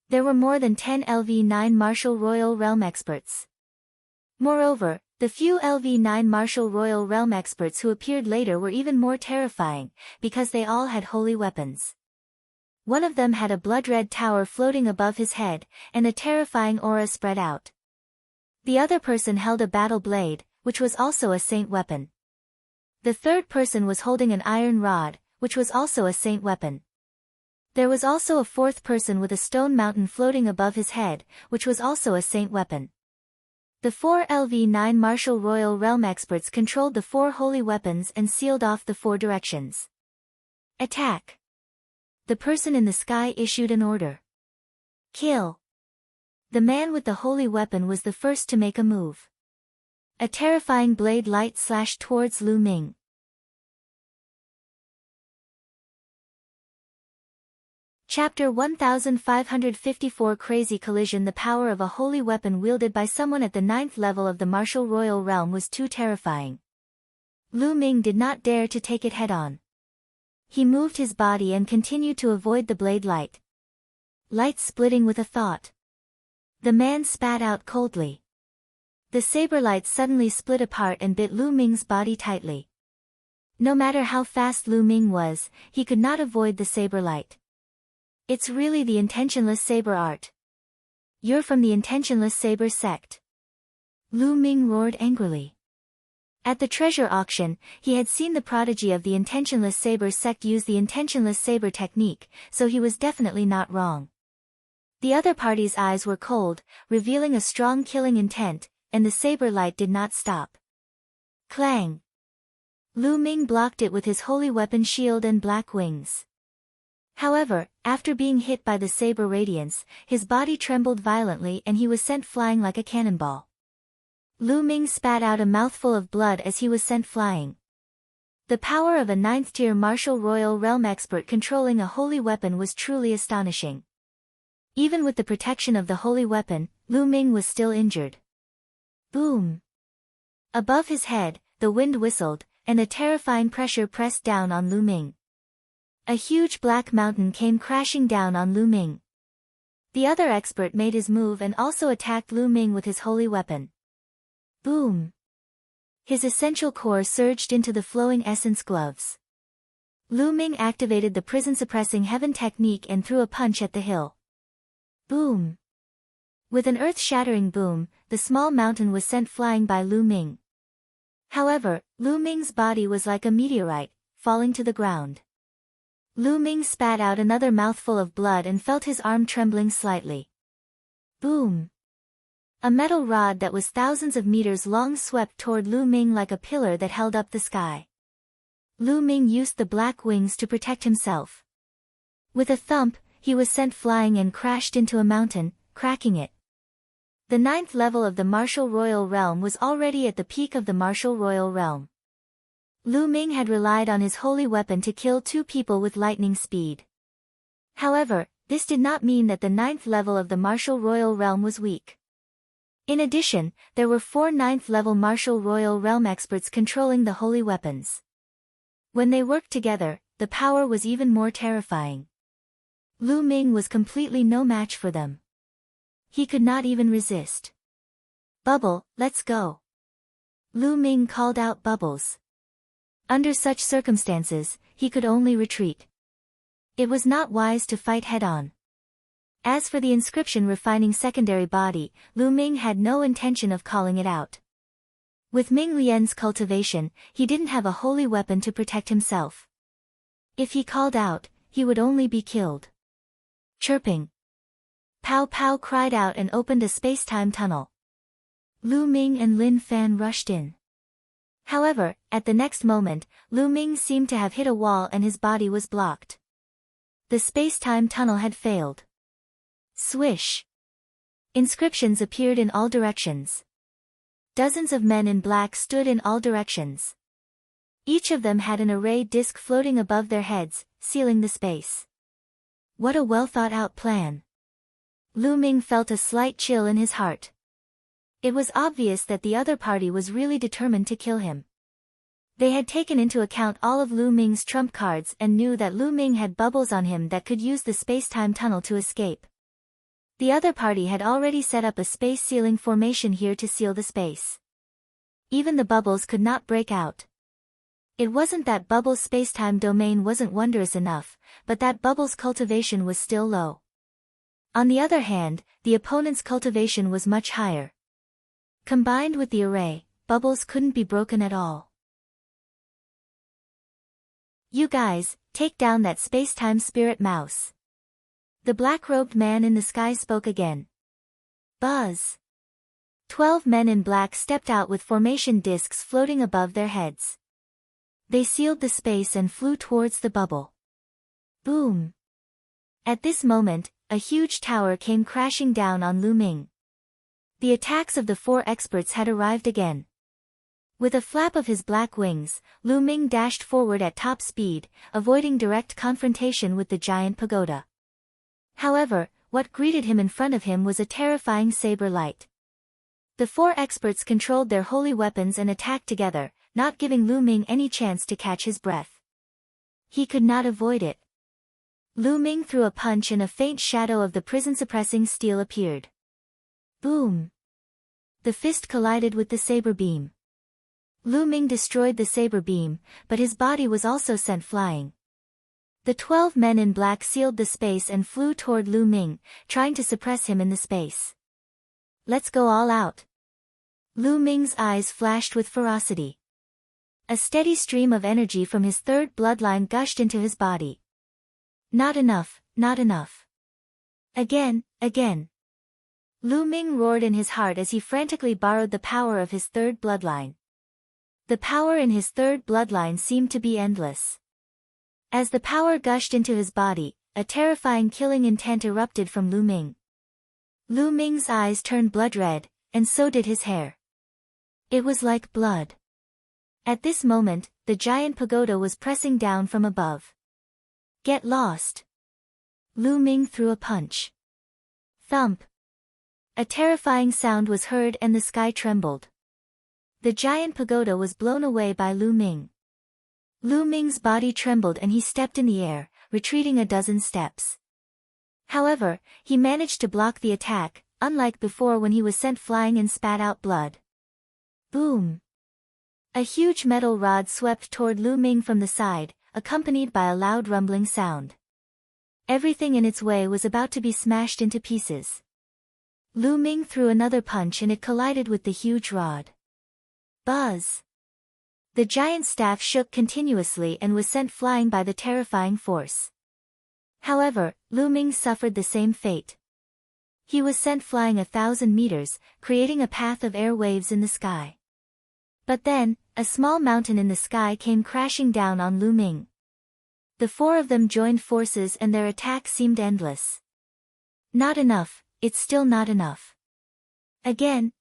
There were more than 10 LV9 martial royal realm experts. Moreover, the few LV9 martial royal realm experts who appeared later were even more terrifying, because they all had holy weapons. One of them had a blood-red tower floating above his head, and a terrifying aura spread out. The other person held a battle blade, which was also a saint weapon. The third person was holding an iron rod, which was also a saint weapon. There was also a fourth person with a stone mountain floating above his head, which was also a saint weapon. The 4 LV9 martial royal realm experts controlled the 4 holy weapons and sealed off the 4 directions. Attack! The person in the sky issued an order. Kill! The man with the holy weapon was the first to make a move. A terrifying blade light slashed towards Lu Ming. Chapter 1554 Crazy Collision. The power of a holy weapon wielded by someone at the 9th level of the martial royal realm was too terrifying. Lu Ming did not dare to take it head-on. He moved his body and continued to avoid the blade light. Light splitting with a thought. The man spat out coldly. The saber light suddenly split apart and bit Lu Ming's body tightly. No matter how fast Lu Ming was, he could not avoid the saber light. It's really the intentionless saber art. You're from the intentionless saber sect. Lu Ming roared angrily. At the treasure auction, he had seen the prodigy of the intentionless saber sect use the intentionless saber technique, so he was definitely not wrong. The other party's eyes were cold, revealing a strong killing intent, and the saber light did not stop. Clang! Lu Ming blocked it with his holy weapon shield and black wings. However, after being hit by the saber radiance, his body trembled violently and he was sent flying like a cannonball. Lu Ming spat out a mouthful of blood as he was sent flying. The power of a 9th-tier martial royal realm expert controlling a holy weapon was truly astonishing. Even with the protection of the holy weapon, Lu Ming was still injured. Boom! Above his head, the wind whistled, and a terrifying pressure pressed down on Lu Ming. A huge black mountain came crashing down on Lu Ming. The other expert made his move and also attacked Lu Ming with his holy weapon. Boom! His essential core surged into the flowing essence gloves. Lu Ming activated the prison-suppressing heaven technique and threw a punch at the hill. Boom! With an earth-shattering boom, the small mountain was sent flying by Lu Ming. However, Lu Ming's body was like a meteorite, falling to the ground. Lu Ming spat out another mouthful of blood and felt his arm trembling slightly. Boom! A metal rod that was thousands of meters long swept toward Lu Ming like a pillar that held up the sky. Lu Ming used the black wings to protect himself. With a thump, he was sent flying and crashed into a mountain, cracking it. The 9th level of the martial royal realm was already at the peak of the martial royal realm. Lu Ming had relied on his holy weapon to kill 2 people with lightning speed. However, this did not mean that the 9th level of the martial royal realm was weak. In addition, there were 4 9th-level martial royal realm experts controlling the holy weapons. When they worked together, the power was even more terrifying. Lu Ming was completely no match for them. He could not even resist. Bubble, let's go. Lu Ming called out Bubbles. Under such circumstances, he could only retreat. It was not wise to fight head-on. As for the inscription refining secondary body, Lu Ming had no intention of calling it out. With Ming Lian's cultivation, he didn't have a holy weapon to protect himself. If he called out, he would only be killed. Chirping. Pow Pow cried out and opened a space-time tunnel. Lu Ming and Lin Fan rushed in. However, at the next moment, Lu Ming seemed to have hit a wall and his body was blocked. The space-time tunnel had failed. Swish! Inscriptions appeared in all directions. Dozens of men in black stood in all directions. Each of them had an array disc floating above their heads, sealing the space. What a well-thought-out plan. Lu Ming felt a slight chill in his heart. It was obvious that the other party was really determined to kill him. They had taken into account all of Lu Ming's trump cards and knew that Lu Ming had bubbles on him that could use the space-time tunnel to escape. The other party had already set up a space sealing formation here to seal the space. Even the bubbles could not break out. It wasn't that Bubbles' space-time domain wasn't wondrous enough, but that Bubbles' cultivation was still low. On the other hand, the opponent's cultivation was much higher. Combined with the array, Bubbles couldn't be broken at all. You guys, take down that space-time spirit mouse. The black-robed man in the sky spoke again. Buzz! 12 men in black stepped out with formation discs floating above their heads. They sealed the space and flew towards the bubble. Boom! At this moment, a huge tower came crashing down on Lu Ming. The attacks of the 4 experts had arrived again. With a flap of his black wings, Lu Ming dashed forward at top speed, avoiding direct confrontation with the giant pagoda. However, what greeted him in front of him was a terrifying saber light. The 4 experts controlled their holy weapons and attacked together, not giving Lu Ming any chance to catch his breath. He could not avoid it. Lu Ming threw a punch and a faint shadow of the prison-suppressing steel appeared. Boom! The fist collided with the saber beam. Lu Ming destroyed the saber beam, but his body was also sent flying. The 12 men in black sealed the space and flew toward Lu Ming, trying to suppress him in the space. Let's go all out. Lu Ming's eyes flashed with ferocity. A steady stream of energy from his 3rd bloodline gushed into his body. Not enough, not enough. Again, again. Lu Ming roared in his heart as he frantically borrowed the power of his 3rd bloodline. The power in his 3rd bloodline seemed to be endless. As the power gushed into his body, a terrifying killing intent erupted from Lu Ming. Lu Ming's eyes turned blood red, and so did his hair. It was like blood. At this moment, the giant pagoda was pressing down from above. Get lost. Lu Ming threw a punch. Thump. A terrifying sound was heard and the sky trembled. The giant pagoda was blown away by Lu Ming. Lu Ming's body trembled and he stepped in the air, retreating a dozen steps. However, he managed to block the attack, unlike before when he was sent flying and spat out blood. Boom! A huge metal rod swept toward Lu Ming from the side, accompanied by a loud rumbling sound. Everything in its way was about to be smashed into pieces. Lu Ming threw another punch and it collided with the huge rod. Buzz! The giant staff shook continuously and was sent flying by the terrifying force. However, Lu Ming suffered the same fate. He was sent flying 1,000 meters, creating a path of air waves in the sky. But then, a small mountain in the sky came crashing down on Lu Ming. The four of them joined forces and their attack seemed endless. Not enough, it's still not enough. Again.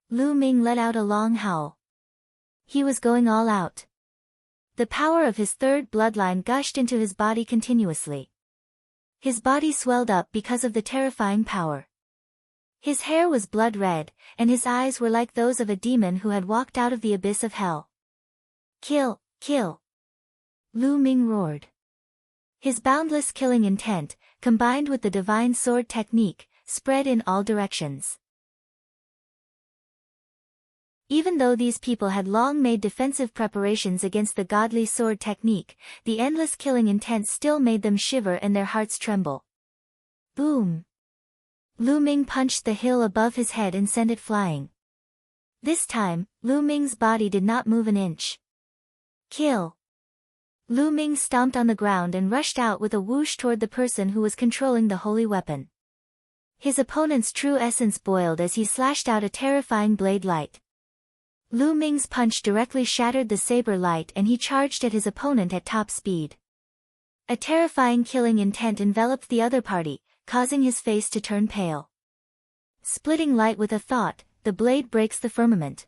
Lu Ming let out a long howl. He was going all out. The power of his third bloodline gushed into his body continuously. His body swelled up because of the terrifying power. His hair was blood red, and his eyes were like those of a demon who had walked out of the abyss of hell. Kill! Lu Ming roared. His boundless killing intent, combined with the divine sword technique, spread in all directions. Even though these people had long made defensive preparations against the godly sword technique, the endless killing intent still made them shiver and their hearts tremble. Boom! Lu Ming punched the hill above his head and sent it flying. This time, Lu Ming's body did not move an inch. Kill! Lu Ming stomped on the ground and rushed out with a whoosh toward the person who was controlling the holy weapon. His opponent's true essence boiled as he slashed out a terrifying blade light. Lu Ming's punch directly shattered the saber light and he charged at his opponent at top speed. A terrifying killing intent enveloped the other party, causing his face to turn pale. Splitting light with a thought, the blade breaks the firmament.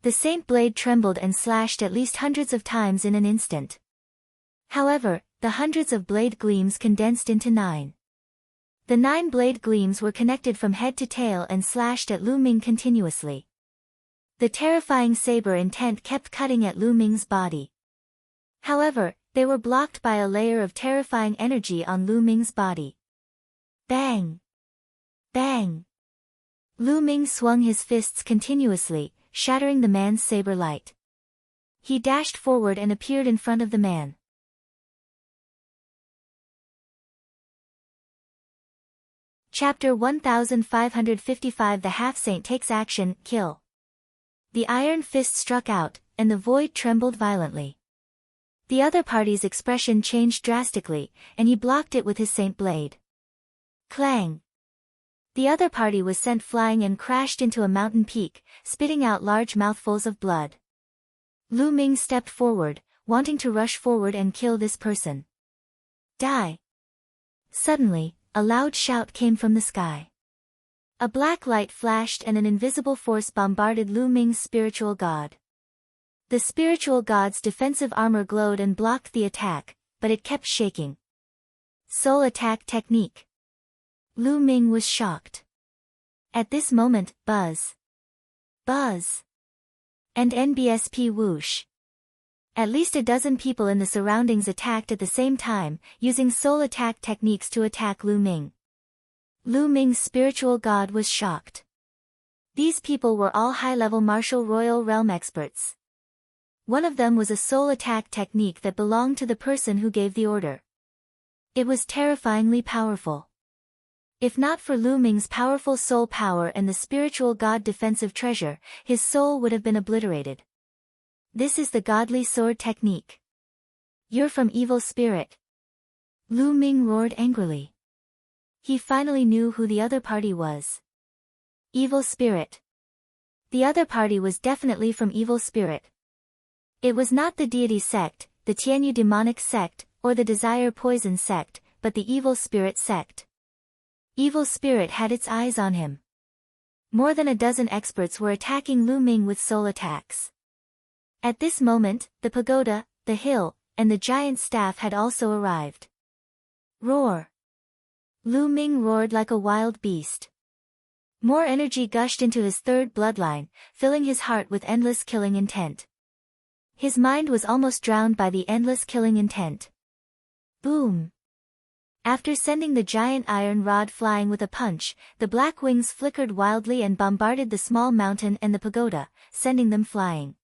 The saint blade trembled and slashed at least hundreds of times in an instant. However, the hundreds of blade gleams condensed into 9. The 9 blade gleams were connected from head to tail and slashed at Lu Ming continuously. The terrifying saber intent kept cutting at Lu Ming's body. However, they were blocked by a layer of terrifying energy on Lu Ming's body. Bang! Bang! Lu Ming swung his fists continuously, shattering the man's saber light. He dashed forward and appeared in front of the man. Chapter 1555 The Half-Saint Takes Action, Kill. The iron fist struck out, and the void trembled violently. The other party's expression changed drastically, and he blocked it with his saint blade. Clang! The other party was sent flying and crashed into a mountain peak, spitting out large mouthfuls of blood. Lu Ming stepped forward, wanting to rush forward and kill this person. Die! Suddenly, a loud shout came from the sky. A black light flashed and an invisible force bombarded Lu Ming's spiritual god. The spiritual god's defensive armor glowed and blocked the attack, but it kept shaking. Soul attack technique. Lu Ming was shocked. At this moment, buzz, and NBSP whoosh. At least a dozen people in the surroundings attacked at the same time, using soul attack techniques to attack Lu Ming. Lu Ming's spiritual god was shocked. These people were all high-level martial royal realm experts. One of them was a soul attack technique that belonged to the person who gave the order. It was terrifyingly powerful. If not for Lu Ming's powerful soul power and the spiritual god defensive treasure, his soul would have been obliterated. This is the godly sword technique. You're from evil spirit. Lu Ming roared angrily. He finally knew who the other party was. Evil spirit. The other party was definitely from evil spirit. It was not the deity sect, the Tianyu demonic sect, or the desire poison sect, but the evil spirit sect. Evil spirit had its eyes on him. More than a dozen experts were attacking Lu Ming with soul attacks. At this moment, the pagoda, the hill, and the giant staff had also arrived. Roar! Lu Ming roared like a wild beast. More energy gushed into his third bloodline, filling his heart with endless killing intent. His mind was almost drowned by the endless killing intent. Boom! After sending the giant iron rod flying with a punch, the black wings flickered wildly and bombarded the small mountain and the pagoda, sending them flying.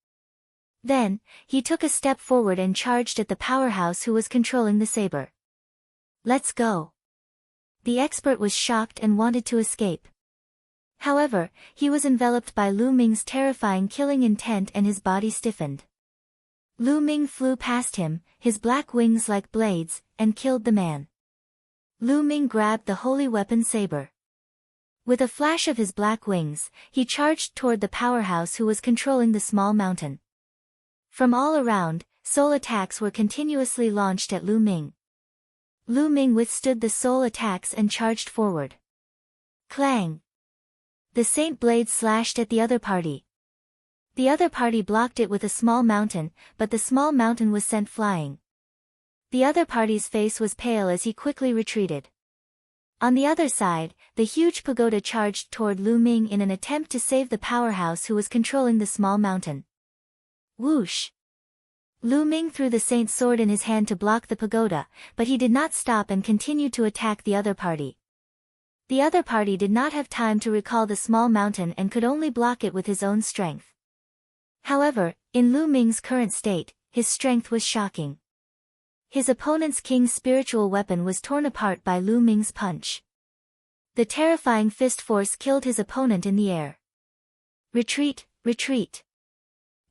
Then, he took a step forward and charged at the powerhouse who was controlling the saber. Let's go! The expert was shocked and wanted to escape. However, he was enveloped by Lu Ming's terrifying killing intent and his body stiffened. Lu Ming flew past him, his black wings like blades, and killed the man. Lu Ming grabbed the holy weapon saber. With a flash of his black wings, he charged toward the powerhouse who was controlling the small mountain. From all around, soul attacks were continuously launched at Lu Ming. Lu Ming withstood the soul attacks and charged forward. Clang! The saint blade slashed at the other party. The other party blocked it with a small mountain, but the small mountain was sent flying. The other party's face was pale as he quickly retreated. On the other side, the huge pagoda charged toward Lu Ming in an attempt to save the powerhouse who was controlling the small mountain. Whoosh! Lu Ming threw the saint's sword in his hand to block the pagoda, but he did not stop and continued to attack the other party. The other party did not have time to recall the small mountain and could only block it with his own strength. However, in Lu Ming's current state, his strength was shocking. His opponent's king's spiritual weapon was torn apart by Lu Ming's punch. The terrifying fist force killed his opponent in the air. Retreat, retreat!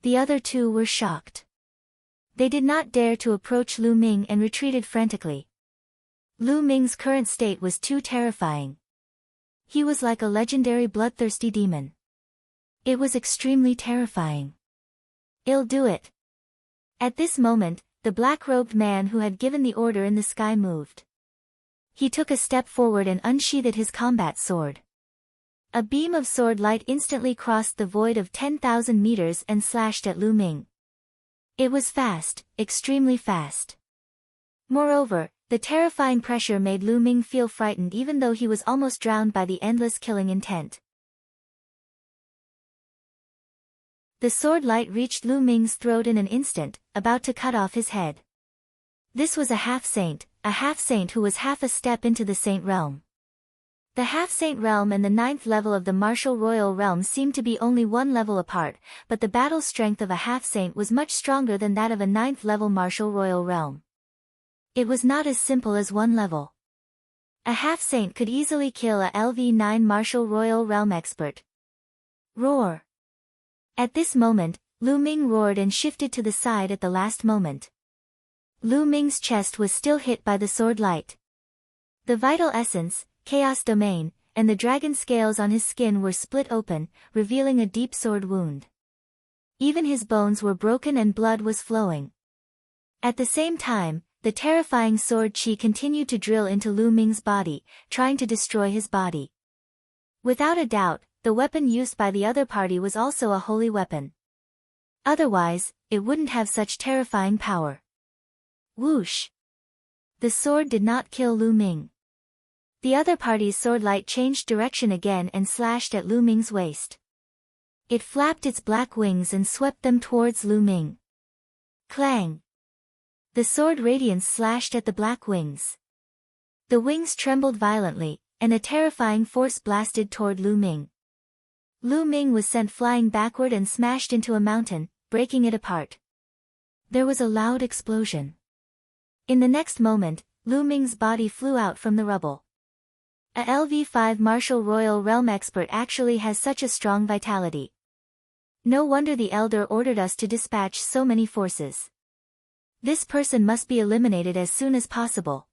The other two were shocked. They did not dare to approach Lu Ming and retreated frantically. Lu Ming's current state was too terrifying. He was like a legendary bloodthirsty demon. It was extremely terrifying. I'll do it. At this moment, the black-robed man who had given the order in the sky moved. He took a step forward and unsheathed his combat sword. A beam of sword light instantly crossed the void of 10,000 meters and slashed at Lu Ming. It was fast, extremely fast. Moreover, the terrifying pressure made Lu Ming feel frightened even though he was almost drowned by the endless killing intent. The sword light reached Lu Ming's throat in an instant, about to cut off his head. This was a half-saint who was half a step into the saint realm. The half-saint realm and the 9th level of the martial royal realm seemed to be only one level apart, but the battle strength of a half-saint was much stronger than that of a 9th level martial royal realm. It was not as simple as one level. A half-saint could easily kill a LV9 martial royal realm expert. Roar! At this moment, Lu Ming roared and shifted to the side at the last moment. Lu Ming's chest was still hit by the sword light. The vital essence, Chaos Domain, and the dragon scales on his skin were split open, revealing a deep sword wound. Even his bones were broken and blood was flowing. At the same time, the terrifying sword chi continued to drill into Lu Ming's body, trying to destroy his body. Without a doubt, the weapon used by the other party was also a holy weapon. Otherwise, it wouldn't have such terrifying power. Whoosh! The sword did not kill Lu Ming. The other party's sword light changed direction again and slashed at Lu Ming's waist. It flapped its black wings and swept them towards Lu Ming. Clang! The sword radiance slashed at the black wings. The wings trembled violently, and a terrifying force blasted toward Lu Ming. Lu Ming was sent flying backward and smashed into a mountain, breaking it apart. There was a loud explosion. In the next moment, Lu Ming's body flew out from the rubble. A LV5 martial royal realm expert actually has such a strong vitality. No wonder the elder ordered us to dispatch so many forces. This person must be eliminated as soon as possible.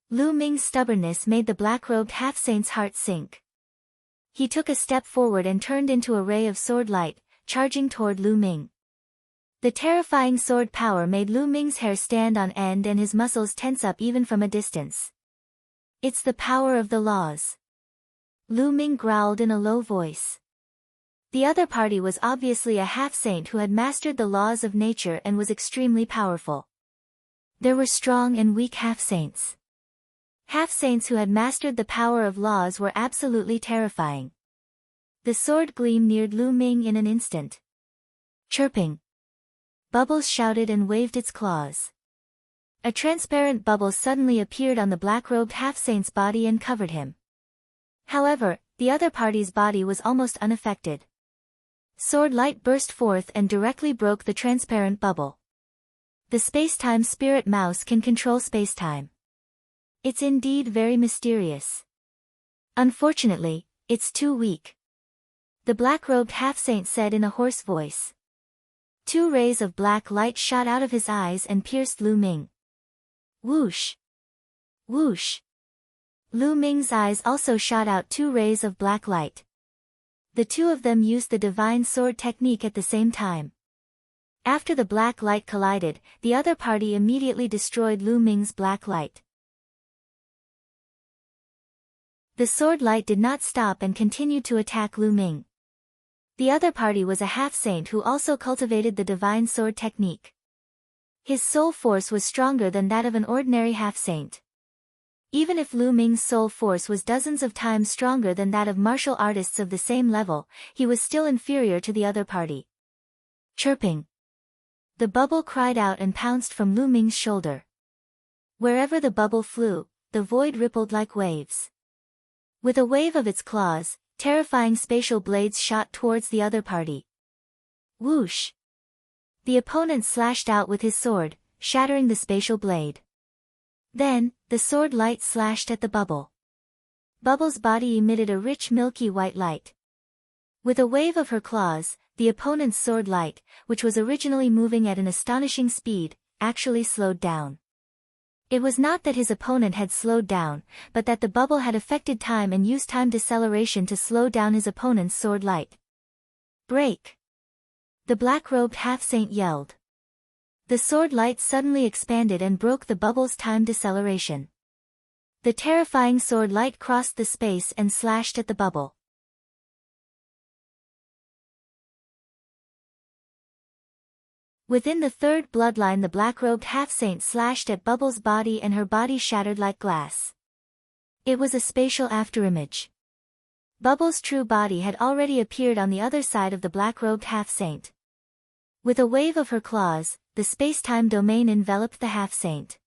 Lu Ming's stubbornness made the black-robed half-saint's heart sink. He took a step forward and turned into a ray of sword light, charging toward Lu Ming. The terrifying sword power made Lu Ming's hair stand on end and his muscles tense up even from a distance. It's the power of the laws. Lu Ming growled in a low voice. The other party was obviously a half-saint who had mastered the laws of nature and was extremely powerful. There were strong and weak half-saints. Half-saints who had mastered the power of laws were absolutely terrifying. The sword gleam neared Lu Ming in an instant. Chirping. Bubbles shouted and waved its claws. A transparent bubble suddenly appeared on the black-robed half-saint's body and covered him. However, the other party's body was almost unaffected. Sword light burst forth and directly broke the transparent bubble. The space-time spirit mouse can control space-time. It's indeed very mysterious. Unfortunately, it's too weak. The black-robed half-saint said in a hoarse voice. 2 rays of black light shot out of his eyes and pierced Lu Ming. Whoosh! Whoosh! Lu Ming's eyes also shot out 2 rays of black light. The two of them used the divine sword technique at the same time. After the black light collided, the other party immediately destroyed Lu Ming's black light. The sword light did not stop and continued to attack Lu Ming. The other party was a half-saint who also cultivated the divine sword technique. His soul force was stronger than that of an ordinary half-saint. Even if Lu Ming's soul force was dozens of times stronger than that of martial artists of the same level, he was still inferior to the other party. Chirping. The bubble cried out and pounced from Lu Ming's shoulder. Wherever the bubble flew, the void rippled like waves. With a wave of its claws, terrifying spatial blades shot towards the other party. Whoosh! The opponent slashed out with his sword, shattering the spatial blade. Then, the sword light slashed at the bubble. Bubble's body emitted a rich milky white light. With a wave of her claws, the opponent's sword light, which was originally moving at an astonishing speed, actually slowed down. It was not that his opponent had slowed down, but that the bubble had affected time and used time deceleration to slow down his opponent's sword light. Break! The black-robed half-saint yelled. The sword light suddenly expanded and broke the bubble's time deceleration. The terrifying sword light crossed the space and slashed at the bubble. Within the third bloodline, the black-robed half-saint slashed at Bubble's body and her body shattered like glass. It was a spatial afterimage. Bubble's true body had already appeared on the other side of the black-robed half-saint. With a wave of her claws, the space-time domain enveloped the half-saint.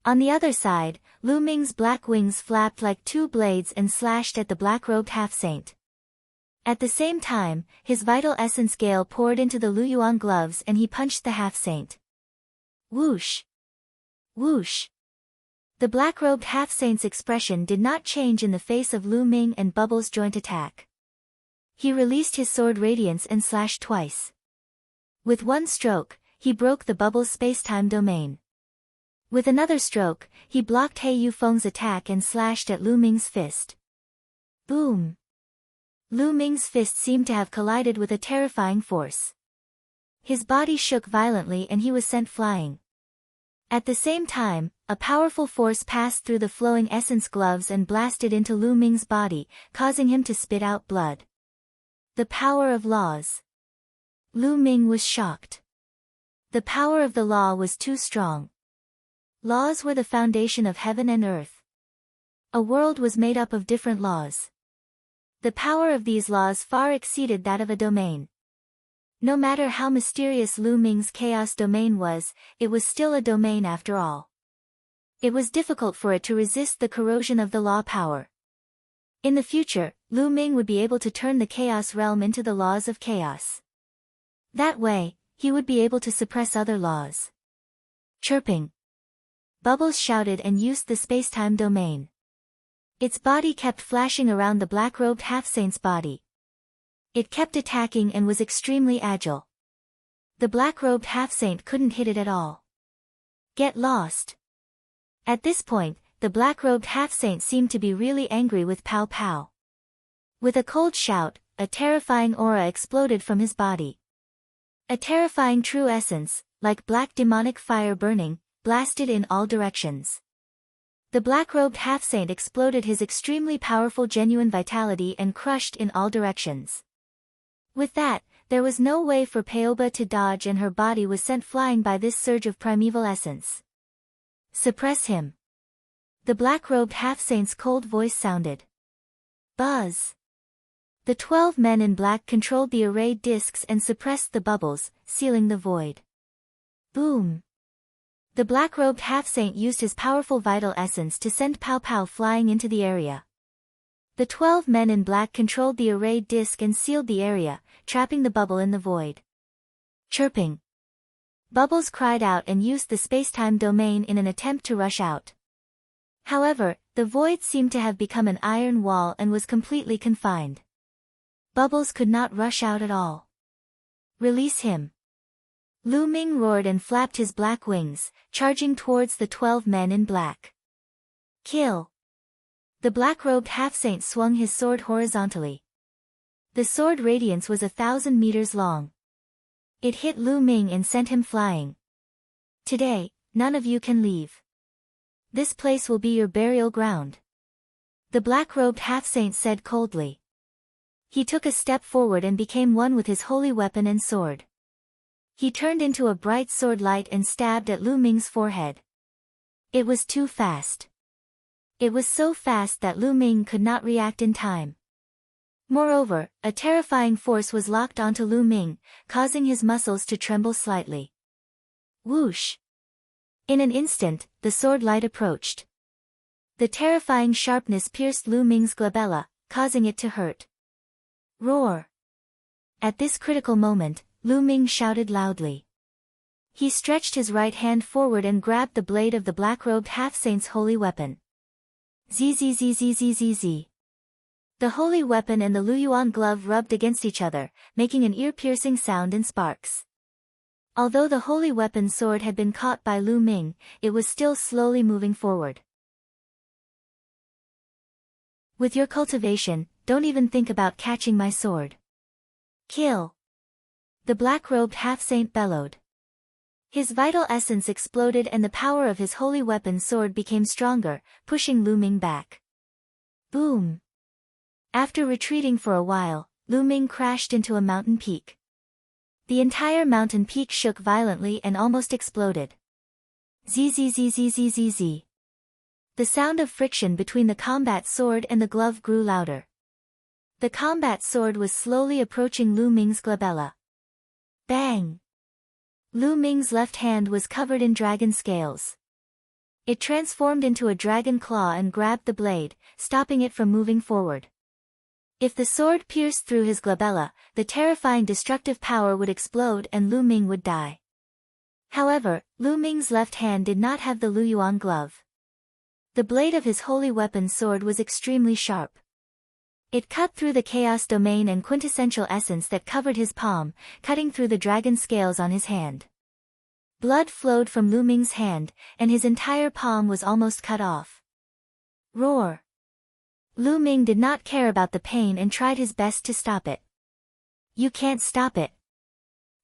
On the other side, Lu Ming's black wings flapped like 2 blades and slashed at the black-robed half-saint. At the same time, his vital essence gale poured into the Luyuan gloves and he punched the half-saint. Whoosh! Whoosh! The black-robed half-saint's expression did not change in the face of Lu Ming and Bubble's joint attack. He released his sword radiance and slashed twice. With one stroke, he broke the Bubble's space-time domain. With another stroke, he blocked He Yufeng's attack and slashed at Lu Ming's fist. Boom! Lu Ming's fist seemed to have collided with a terrifying force. His body shook violently and he was sent flying. At the same time, a powerful force passed through the flowing essence gloves and blasted into Lu Ming's body, causing him to spit out blood. The power of laws. Lu Ming was shocked. The power of the law was too strong. Laws were the foundation of heaven and earth. A world was made up of different laws. The power of these laws far exceeded that of a domain. No matter how mysterious Lu Ming's chaos domain was, it was still a domain after all. It was difficult for it to resist the corrosion of the law power. In the future, Lu Ming would be able to turn the chaos realm into the laws of chaos. That way, he would be able to suppress other laws. Chirping. Bubbles shouted and used the spacetime domain. Its body kept flashing around the black-robed half-saint's body. It kept attacking and was extremely agile. The black-robed half-saint couldn't hit it at all. Get lost. At this point, the black-robed half-saint seemed to be really angry with Pow Pow. With a cold shout, a terrifying aura exploded from his body. A terrifying true essence, like black demonic fire burning, blasted in all directions. The black-robed half-saint exploded his extremely powerful genuine vitality and crushed in all directions. With that, there was no way for Paoba to dodge and her body was sent flying by this surge of primeval essence. Suppress him. The black-robed half-saint's cold voice sounded. Buzz. The 12 men in black controlled the arrayed discs and suppressed the bubbles, sealing the void. Boom. The black-robed half-saint used his powerful vital essence to send Pow Pow flying into the area. The 12 men in black controlled the arrayed disc and sealed the area, trapping the bubble in the void. Chirping. Bubbles cried out and used the space-time domain in an attempt to rush out. However, the void seemed to have become an iron wall and was completely confined. Bubbles could not rush out at all. Release him. Lu Ming roared and flapped his black wings, charging towards the 12 men in black. Kill. The black-robed half-saint swung his sword horizontally. The sword radiance was 1,000 meters long. It hit Lu Ming and sent him flying. Today, none of you can leave. This place will be your burial ground. The black-robed half-saint said coldly. He took a step forward and became one with his holy weapon and sword. He turned into a bright sword light and stabbed at Lu Ming's forehead. It was too fast. It was so fast that Lu Ming could not react in time. Moreover, a terrifying force was locked onto Lu Ming, causing his muscles to tremble slightly. Whoosh! In an instant, the sword light approached. The terrifying sharpness pierced Lu Ming's glabella, causing it to hurt. Roar! At this critical moment, Lu Ming shouted loudly. He stretched his right hand forward and grabbed the blade of the black-robed half-saint's holy weapon. Zzzzzzzzz. The holy weapon and the Luyuan glove rubbed against each other, making an ear-piercing sound in sparks. Although the holy weapon sword had been caught by Lu Ming, it was still slowly moving forward. With your cultivation, don't even think about catching my sword. Kill. The black-robed half-saint bellowed. His vital essence exploded and the power of his holy weapon sword became stronger, pushing Lu Ming back. Boom. After retreating for a while, Lu Ming crashed into a mountain peak. The entire mountain peak shook violently and almost exploded. Zzzzzzzzz. The sound of friction between the combat sword and the glove grew louder. The combat sword was slowly approaching Lu Ming's glabella. Bang! Lu Ming's left hand was covered in dragon scales. It transformed into a dragon claw and grabbed the blade, stopping it from moving forward. If the sword pierced through his glabella, the terrifying destructive power would explode and Lu Ming would die. However, Lu Ming's left hand did not have the Luyuan glove. The blade of his holy weapon sword was extremely sharp. It cut through the chaos domain and quintessential essence that covered his palm, cutting through the dragon scales on his hand. Blood flowed from Lu Ming's hand, and his entire palm was almost cut off. Roar! Lu Ming did not care about the pain and tried his best to stop it. You can't stop it.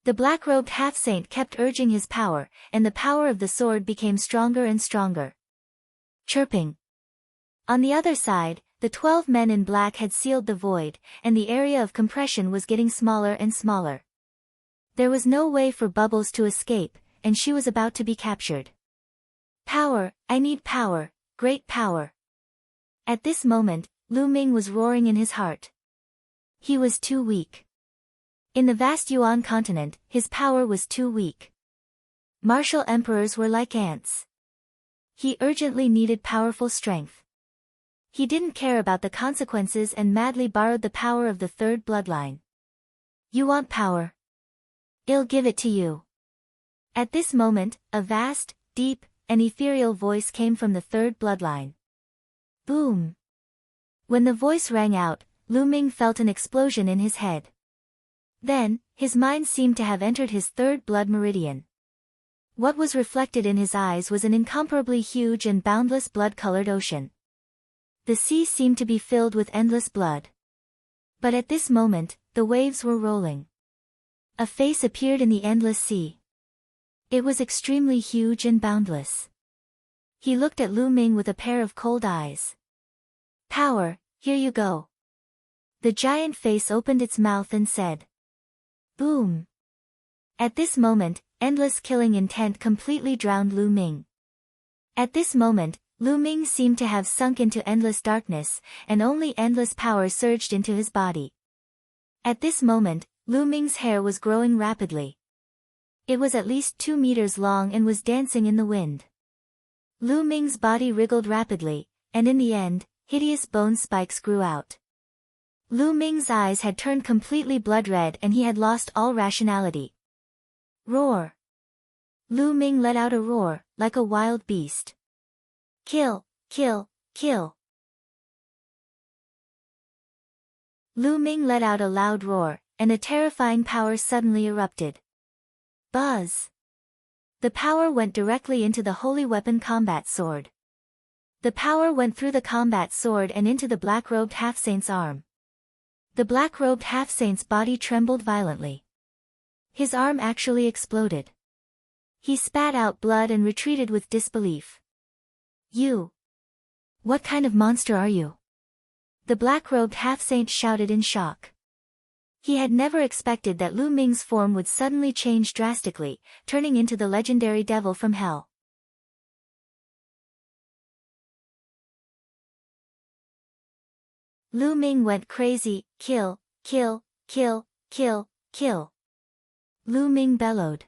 The black-robed half-saint kept urging his power, and the power of the sword became stronger and stronger. Chirping. On the other side, the 12 men in black had sealed the void, and the area of compression was getting smaller and smaller. There was no way for Bubbles to escape, and she was about to be captured. Power, I need power, great power. At this moment, Lu Ming was roaring in his heart. He was too weak. In the vast Yuan continent, his power was too weak. Martial emperors were like ants. He urgently needed powerful strength. He didn't care about the consequences and madly borrowed the power of the third bloodline. You want power? I'll give it to you. At this moment, a vast, deep, and ethereal voice came from the third bloodline. Boom! When the voice rang out, Lu Ming felt an explosion in his head. Then, his mind seemed to have entered his third blood meridian. What was reflected in his eyes was an incomparably huge and boundless blood-colored ocean. The sea seemed to be filled with endless blood. But at this moment, the waves were rolling. A face appeared in the endless sea. It was extremely huge and boundless. He looked at Lu Ming with a pair of cold eyes. Power, here you go. The giant face opened its mouth and said. Boom. At this moment, endless killing intent completely drowned Lu Ming. At this moment, Lu Ming seemed to have sunk into endless darkness, and only endless power surged into his body. At this moment, Lu Ming's hair was growing rapidly. It was at least 2 meters long and was dancing in the wind. Lu Ming's body wriggled rapidly, and in the end, hideous bone spikes grew out. Lu Ming's eyes had turned completely blood red and he had lost all rationality. Roar! Lu Ming let out a roar, like a wild beast. Kill, kill, kill. Lu Ming let out a loud roar, and a terrifying power suddenly erupted. Buzz! The power went directly into the holy weapon combat sword. The power went through the combat sword and into the black-robed half-saint's arm. The black-robed half-saint's body trembled violently. His arm actually exploded. He spat out blood and retreated with disbelief. You! What kind of monster are you? The black-robed half-saint shouted in shock. He had never expected that Lu Ming's form would suddenly change drastically, turning into the legendary devil from hell. Lu Ming went crazy, kill, kill, kill, kill, kill. Lu Ming bellowed.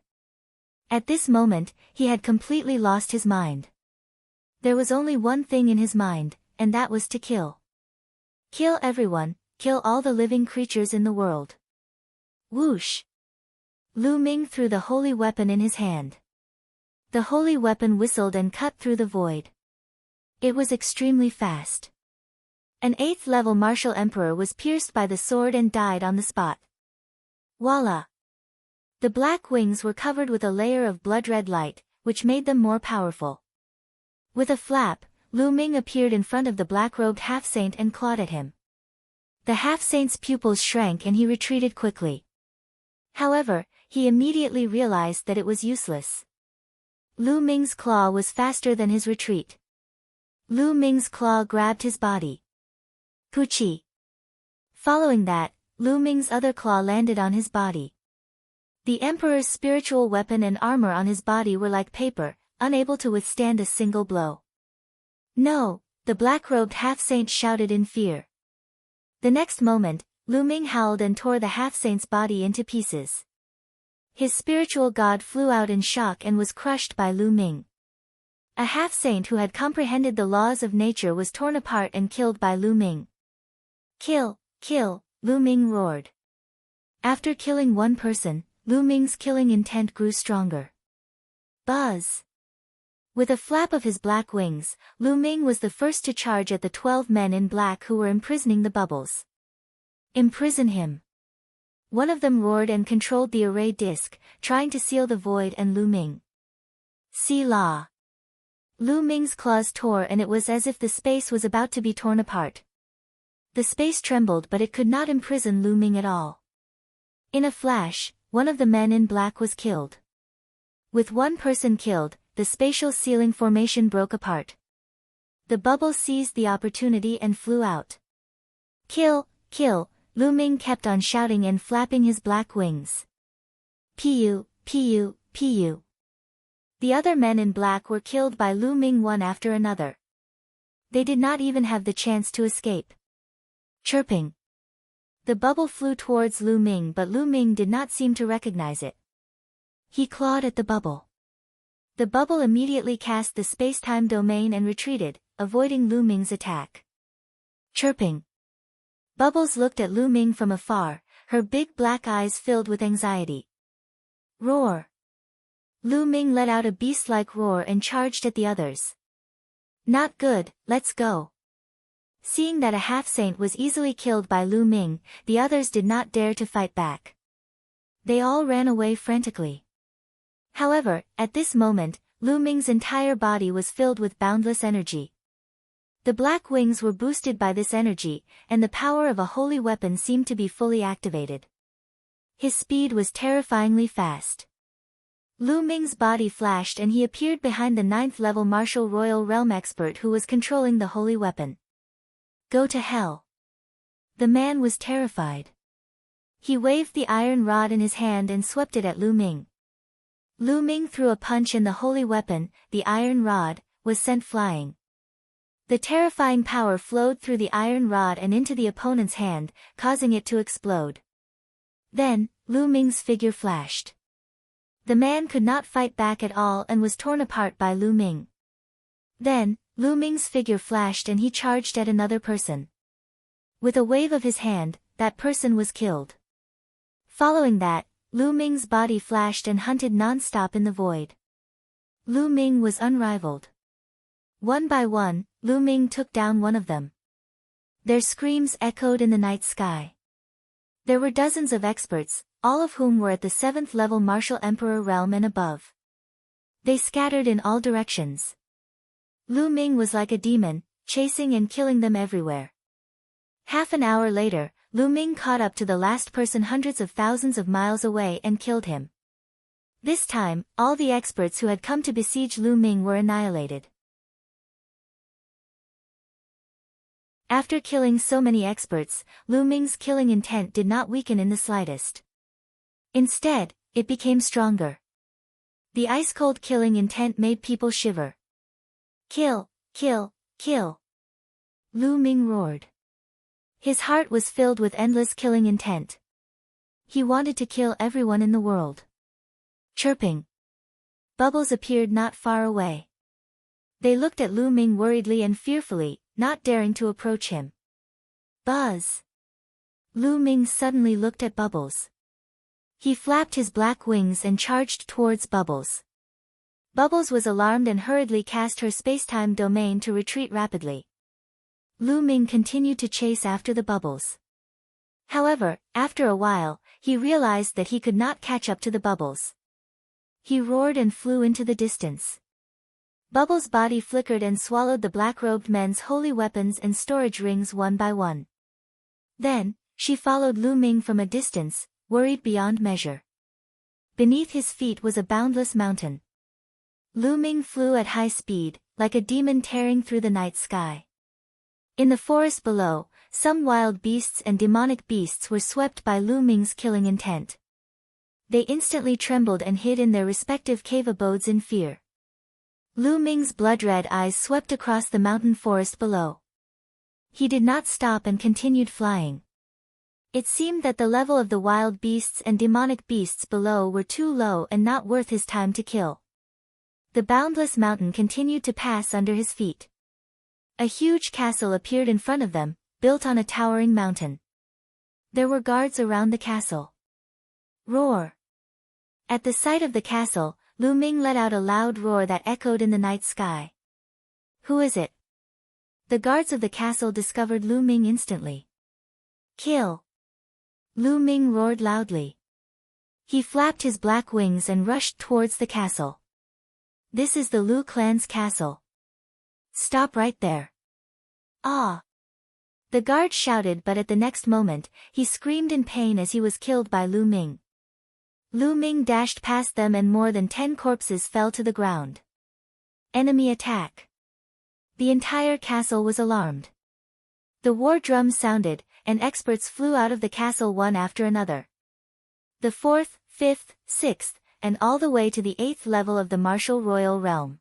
At this moment, he had completely lost his mind. There was only one thing in his mind, and that was to kill. Kill everyone, kill all the living creatures in the world. Whoosh! Lu Ming threw the holy weapon in his hand. The holy weapon whistled and cut through the void. It was extremely fast. An 8th-level martial emperor was pierced by the sword and died on the spot. Voila! The black wings were covered with a layer of blood-red light, which made them more powerful. With a flap, Lu Ming appeared in front of the black-robed half-saint and clawed at him. The half-saint's pupils shrank and he retreated quickly. However, he immediately realized that it was useless. Lu Ming's claw was faster than his retreat. Lu Ming's claw grabbed his body. Poochie! Following that, Lu Ming's other claw landed on his body. The Emperor's spiritual weapon and armor on his body were like paper, unable to withstand a single blow. No! The black-robed half-saint shouted in fear. The next moment, Lu Ming howled and tore the half-saint's body into pieces. His spiritual god flew out in shock and was crushed by Lu Ming. A half-saint who had comprehended the laws of nature was torn apart and killed by Lu Ming. Kill, kill, Lu Ming roared. After killing one person, Lu Ming's killing intent grew stronger. Buzz! With a flap of his black wings, Lu Ming was the first to charge at the 12 men in black who were imprisoning the bubbles. Imprison him! One of them roared and controlled the array disc, trying to seal the void and Lu Ming. See-la! Lu Ming's claws tore and it was as if the space was about to be torn apart. The space trembled but it could not imprison Lu Ming at all. In a flash, one of the men in black was killed. With one person killed, the spatial ceiling formation broke apart. The bubble seized the opportunity and flew out. Kill, kill, Lu Ming kept on shouting and flapping his black wings. Pu, pu, pu. The other men in black were killed by Lu Ming one after another. They did not even have the chance to escape. Chirping. The bubble flew towards Lu Ming but Lu Ming did not seem to recognize it. He clawed at the bubble. The bubble immediately cast the space-time domain and retreated, avoiding Lu Ming's attack. Chirping. Bubbles looked at Lu Ming from afar, her big black eyes filled with anxiety. Roar. Lu Ming let out a beast-like roar and charged at the others. Not good, let's go. Seeing that a half-saint was easily killed by Lu Ming, the others did not dare to fight back. They all ran away frantically. However, at this moment, Lu Ming's entire body was filled with boundless energy. The black wings were boosted by this energy, and the power of a holy weapon seemed to be fully activated. His speed was terrifyingly fast. Lu Ming's body flashed and he appeared behind the 9th-level martial royal realm expert who was controlling the holy weapon. Go to hell. The man was terrified. He waved the iron rod in his hand and swept it at Lu Ming. Lu Ming threw a punch and the holy weapon, the iron rod, was sent flying. The terrifying power flowed through the iron rod and into the opponent's hand, causing it to explode. Then, Lu Ming's figure flashed. The man could not fight back at all and was torn apart by Lu Ming. Then, Lu Ming's figure flashed and he charged at another person. With a wave of his hand, that person was killed. Following that, Lu Ming's body flashed and hunted non-stop in the void. Lu Ming was unrivaled. One by one, Lu Ming took down one of them. Their screams echoed in the night sky. There were dozens of experts, all of whom were at the 7th-level martial emperor realm and above. They scattered in all directions. Lu Ming was like a demon, chasing and killing them everywhere. Half an hour later, Lu Ming caught up to the last person hundreds of thousands of miles away and killed him. This time, all the experts who had come to besiege Lu Ming were annihilated. After killing so many experts, Lu Ming's killing intent did not weaken in the slightest. Instead, it became stronger. The ice-cold killing intent made people shiver. Kill, kill, kill. Lu Ming roared. His heart was filled with endless killing intent. He wanted to kill everyone in the world. Chirping. Bubbles appeared not far away. They looked at Lu Ming worriedly and fearfully, not daring to approach him. Buzz. Lu Ming suddenly looked at Bubbles. He flapped his black wings and charged towards Bubbles. Bubbles was alarmed and hurriedly cast her spacetime domain to retreat rapidly. Lu Ming continued to chase after the Bubbles. However, after a while, he realized that he could not catch up to the Bubbles. He roared and flew into the distance. Bubbles' body flickered and swallowed the black-robed men's holy weapons and storage rings one by one. Then, she followed Lu Ming from a distance, worried beyond measure. Beneath his feet was a boundless mountain. Lu Ming flew at high speed, like a demon tearing through the night sky. In the forest below, some wild beasts and demonic beasts were swept by Lu Ming's killing intent. They instantly trembled and hid in their respective cave abodes in fear. Lu Ming's blood-red eyes swept across the mountain forest below. He did not stop and continued flying. It seemed that the level of the wild beasts and demonic beasts below were too low and not worth his time to kill. The boundless mountain continued to pass under his feet. A huge castle appeared in front of them, built on a towering mountain. There were guards around the castle. Roar! At the sight of the castle, Lu Ming let out a loud roar that echoed in the night sky. Who is it? The guards of the castle discovered Lu Ming instantly. Kill! Lu Ming roared loudly. He flapped his black wings and rushed towards the castle. This is the Lu clan's castle. Stop right there. Ah! The guard shouted, but at the next moment, he screamed in pain as he was killed by Lu Ming. Lu Ming dashed past them and more than 10 corpses fell to the ground. Enemy attack. The entire castle was alarmed. The war drums sounded, and experts flew out of the castle one after another. The 4th, 5th, 6th, and all the way to the 8th level of the martial royal realm.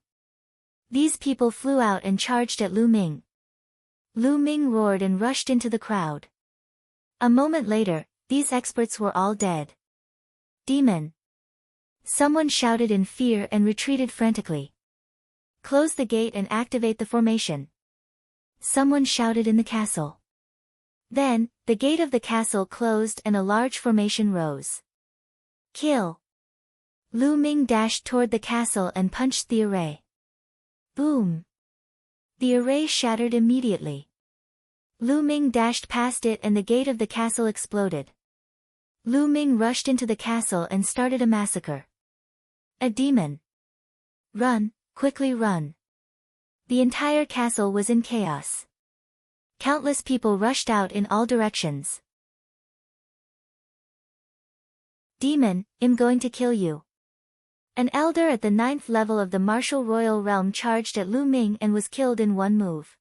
These people flew out and charged at Lu Ming. Lu Ming roared and rushed into the crowd. A moment later, these experts were all dead. Demon! Someone shouted in fear and retreated frantically. Close the gate and activate the formation. Someone shouted in the castle. Then, the gate of the castle closed and a large formation rose. Kill! Lu Ming dashed toward the castle and punched the array. Boom! The array shattered immediately. Lu Ming dashed past it and the gate of the castle exploded. Lu Ming rushed into the castle and started a massacre. A demon! Run, quickly run! The entire castle was in chaos. Countless people rushed out in all directions. Demon, I'm going to kill you. An elder at the 9th level of the martial royal realm charged at Lu Ming and was killed in one move.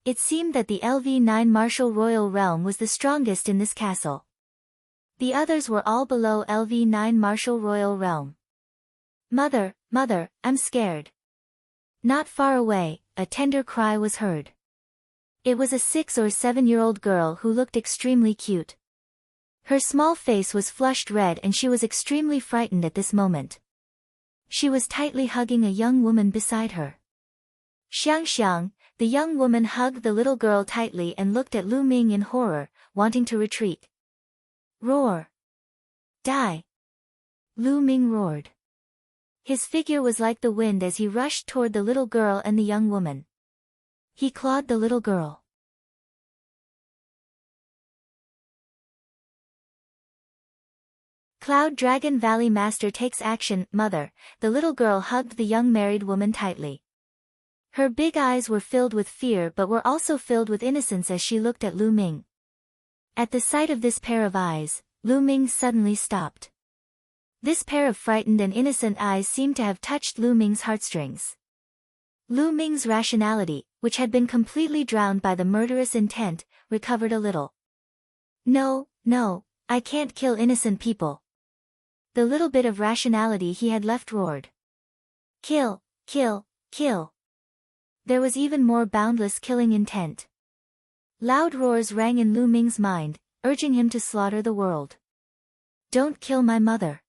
It seemed that the LV9 martial royal realm was the strongest in this castle. The others were all below LV9 martial royal realm. Mother, mother, I'm scared. Not far away, a tender cry was heard. It was a 6 or 7-year-old girl who looked extremely cute. Her small face was flushed red and she was extremely frightened at this moment. She was tightly hugging a young woman beside her. Xiang Xiang, the young woman hugged the little girl tightly and looked at Lu Ming in horror, wanting to retreat. Roar! Die! Lu Ming roared. His figure was like the wind as he rushed toward the little girl and the young woman. He clawed the little girl. Cloud Dragon Valley Master takes action. Mother, the little girl hugged the young married woman tightly. Her big eyes were filled with fear but were also filled with innocence as she looked at Lu Ming. At the sight of this pair of eyes, Lu Ming suddenly stopped. This pair of frightened and innocent eyes seemed to have touched Lu Ming's heartstrings. Lu Ming's rationality, which had been completely drowned by the murderous intent, recovered a little. No, no, I can't kill innocent people. The little bit of rationality he had left roared. Kill, kill, kill. There was even more boundless killing intent. Loud roars rang in Lu Ming's mind, urging him to slaughter the world. Don't kill my mother.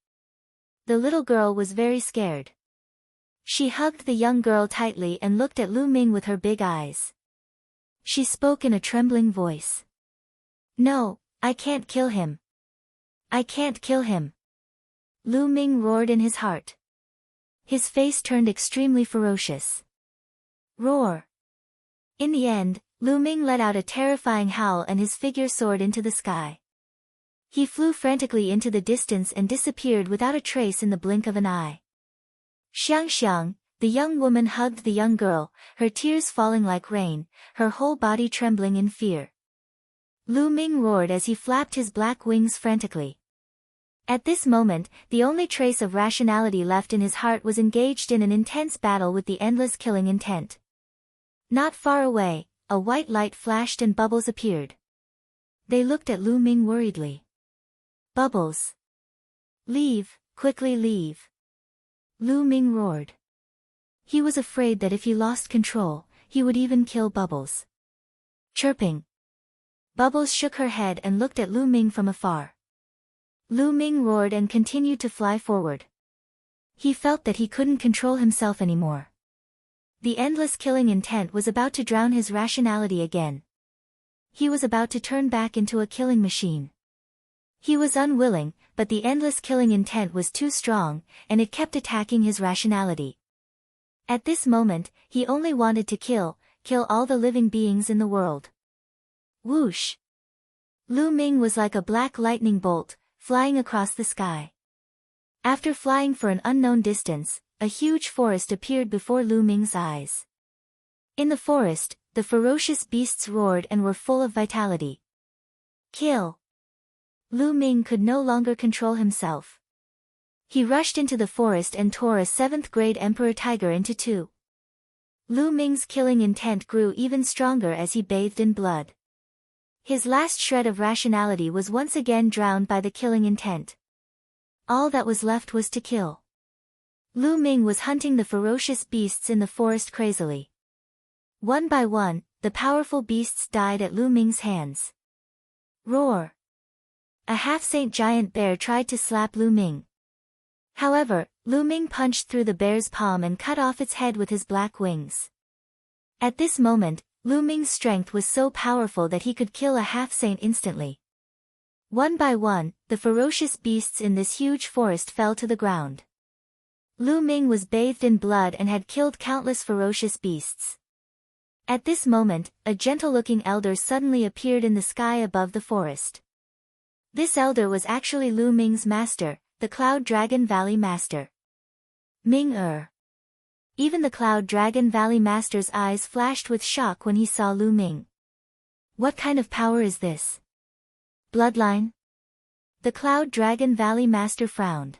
The little girl was very scared. She hugged the young girl tightly and looked at Lu Ming with her big eyes. She spoke in a trembling voice. No, I can't kill him. I can't kill him. Lu Ming roared in his heart. His face turned extremely ferocious. Roar! In the end, Lu Ming let out a terrifying howl and his figure soared into the sky. He flew frantically into the distance and disappeared without a trace in the blink of an eye. Xiang Xiang, the young woman hugged the young girl, her tears falling like rain, her whole body trembling in fear. Lu Ming roared as he flapped his black wings frantically. At this moment, the only trace of rationality left in his heart was engaged in an intense battle with the endless killing intent. Not far away, a white light flashed and bubbles appeared. They looked at Lu Ming worriedly. Bubbles. Leave, quickly leave. Lu Ming roared. He was afraid that if he lost control, he would even kill Bubbles. Chirping. Bubbles shook her head and looked at Lu Ming from afar. Lu Ming roared and continued to fly forward. He felt that he couldn't control himself anymore. The endless killing intent was about to drown his rationality again. He was about to turn back into a killing machine. He was unwilling, but the endless killing intent was too strong, and it kept attacking his rationality. At this moment, he only wanted to kill all the living beings in the world. Whoosh! Lu Ming was like a black lightning bolt, flying across the sky. After flying for an unknown distance, a huge forest appeared before Lu Ming's eyes. In the forest, the ferocious beasts roared and were full of vitality. Kill! Lu Ming could no longer control himself. He rushed into the forest and tore a 7th-grade emperor tiger into two. Lu Ming's killing intent grew even stronger as he bathed in blood. His last shred of rationality was once again drowned by the killing intent. All that was left was to kill. Lu Ming was hunting the ferocious beasts in the forest crazily. One by one, the powerful beasts died at Lu Ming's hands. Roar! A half-saint giant bear tried to slap Lu Ming. However, Lu Ming punched through the bear's palm and cut off its head with his black wings. At this moment, Lu Ming's strength was so powerful that he could kill a half-saint instantly. One by one, the ferocious beasts in this huge forest fell to the ground. Lu Ming was bathed in blood and had killed countless ferocious beasts. At this moment, a gentle-looking elder suddenly appeared in the sky above the forest. This elder was actually Lu Ming's master, the Cloud Dragon Valley Master. Ming-er. Even the Cloud Dragon Valley Master's eyes flashed with shock when he saw Lu Ming. What kind of power is this? Bloodline? The Cloud Dragon Valley Master frowned.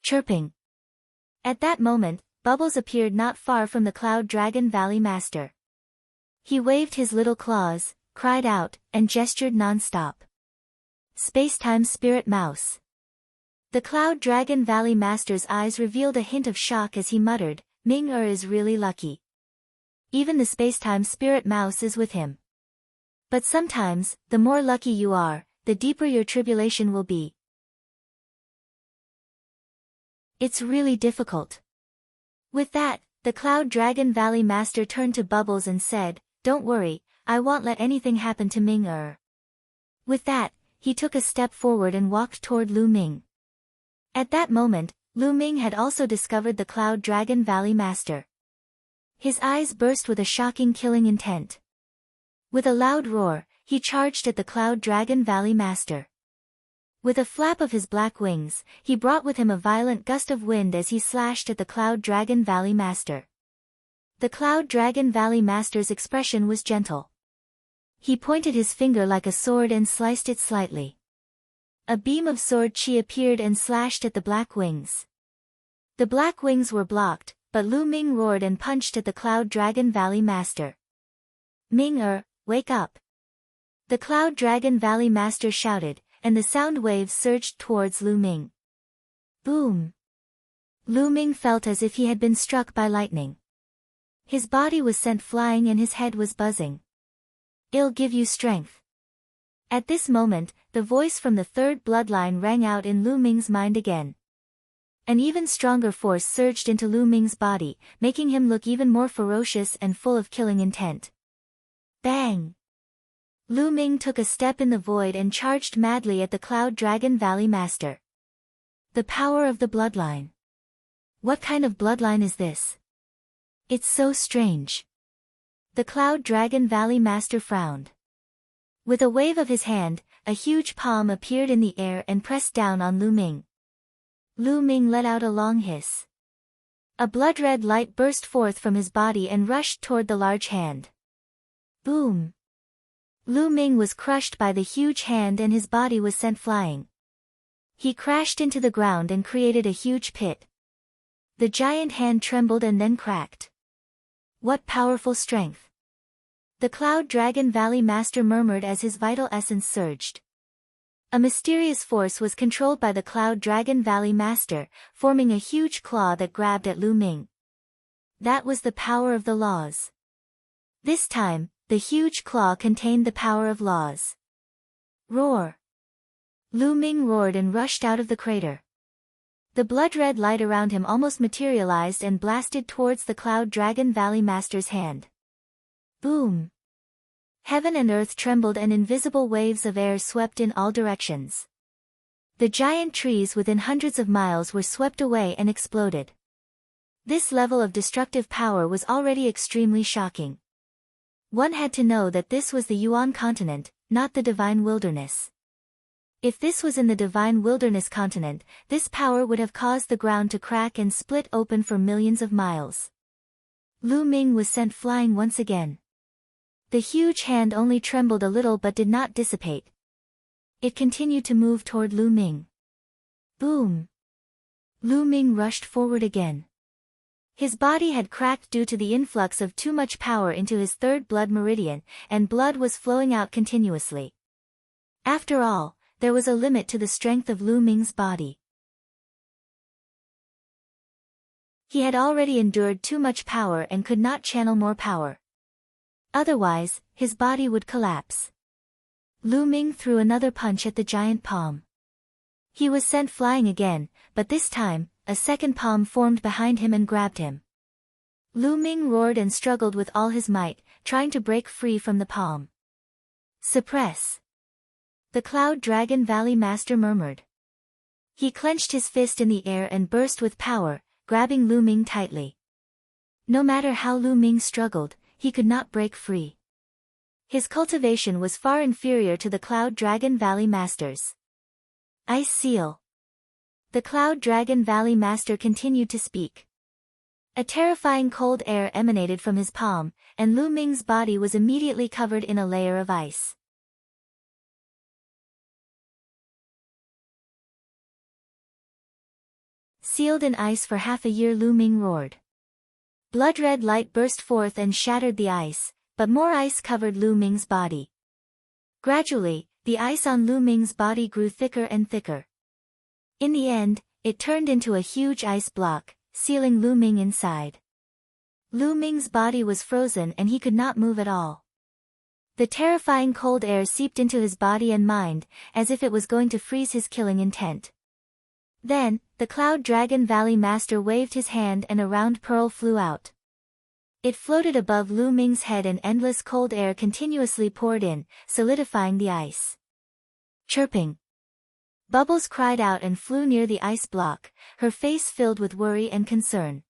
Chirping. At that moment, Bubbles appeared not far from the Cloud Dragon Valley Master. He waved his little claws, cried out, and gestured non-stop. Spacetime Spirit Mouse. The Cloud Dragon Valley Master's eyes revealed a hint of shock as he muttered, Ming-Er is really lucky. Even the Spacetime Spirit Mouse is with him. But sometimes, the more lucky you are, the deeper your tribulation will be. It's really difficult. With that, the Cloud Dragon Valley Master turned to Bubbles and said, Don't worry, I won't let anything happen to Ming-Er. With that, he took a step forward and walked toward Lu Ming. At that moment, Lu Ming had also discovered the Cloud Dragon Valley Master. His eyes burst with a shocking killing intent. With a loud roar, he charged at the Cloud Dragon Valley Master. With a flap of his black wings, he brought with him a violent gust of wind as he slashed at the Cloud Dragon Valley Master. The Cloud Dragon Valley Master's expression was gentle. He pointed his finger like a sword and sliced it slightly. A beam of sword chi appeared and slashed at the black wings. The black wings were blocked, but Lu Ming roared and punched at the Cloud Dragon Valley Master. Ming-Er, wake up! The Cloud Dragon Valley Master shouted, and the sound waves surged towards Lu Ming. Boom! Lu Ming felt as if he had been struck by lightning. His body was sent flying and his head was buzzing. I'll give you strength. At this moment, the voice from the third bloodline rang out in Lu Ming's mind again. An even stronger force surged into Lu Ming's body, making him look even more ferocious and full of killing intent. Bang! Lu Ming took a step in the void and charged madly at the Cloud Dragon Valley Master. The power of the bloodline. What kind of bloodline is this? It's so strange. The Cloud Dragon Valley Master frowned. With a wave of his hand, a huge palm appeared in the air and pressed down on Lu Ming. Lu Ming let out a long hiss. A blood-red light burst forth from his body and rushed toward the large hand. Boom! Lu Ming was crushed by the huge hand and his body was sent flying. He crashed into the ground and created a huge pit. The giant hand trembled and then cracked. What powerful strength! The Cloud Dragon Valley Master murmured as his vital essence surged. A mysterious force was controlled by the Cloud Dragon Valley Master, forming a huge claw that grabbed at Lu Ming. That was the power of the laws. This time, the huge claw contained the power of laws. Roar! Lu Ming roared and rushed out of the crater. The blood-red light around him almost materialized and blasted towards the Cloud Dragon Valley Master's hand. Boom! Heaven and earth trembled and invisible waves of air swept in all directions. The giant trees within hundreds of miles were swept away and exploded. This level of destructive power was already extremely shocking. One had to know that this was the Yuan continent, not the Divine Wilderness. If this was in the Divine Wilderness continent, this power would have caused the ground to crack and split open for millions of miles. Lu Ming was sent flying once again. The huge hand only trembled a little but did not dissipate. It continued to move toward Lu Ming. Boom! Lu Ming rushed forward again. His body had cracked due to the influx of too much power into his third blood meridian, and blood was flowing out continuously. After all, there was a limit to the strength of Lu Ming's body. He had already endured too much power and could not channel more power. Otherwise, his body would collapse. Lu Ming threw another punch at the giant palm. He was sent flying again, but this time, a second palm formed behind him and grabbed him. Lu Ming roared and struggled with all his might, trying to break free from the palm. Suppress! The Cloud Dragon Valley Master murmured. He clenched his fist in the air and burst with power, grabbing Lu Ming tightly. No matter how Lu Ming struggled, he could not break free. His cultivation was far inferior to the Cloud Dragon Valley Master's. Ice Seal. The Cloud Dragon Valley Master continued to speak. A terrifying cold air emanated from his palm, and Lu Ming's body was immediately covered in a layer of ice. Sealed in ice for half a year, Lu Ming roared. Blood-red light burst forth and shattered the ice, but more ice covered Lu Ming's body. Gradually, the ice on Lu Ming's body grew thicker and thicker. In the end, it turned into a huge ice block, sealing Lu Ming inside. Lu Ming's body was frozen and he could not move at all. The terrifying cold air seeped into his body and mind, as if it was going to freeze his killing intent. Then, the Cloud Dragon Valley Master waved his hand and a round pearl flew out. It floated above Lu Ming's head and endless cold air continuously poured in, solidifying the ice. Chirping. Bubbles cried out and flew near the ice block, her face filled with worry and concern.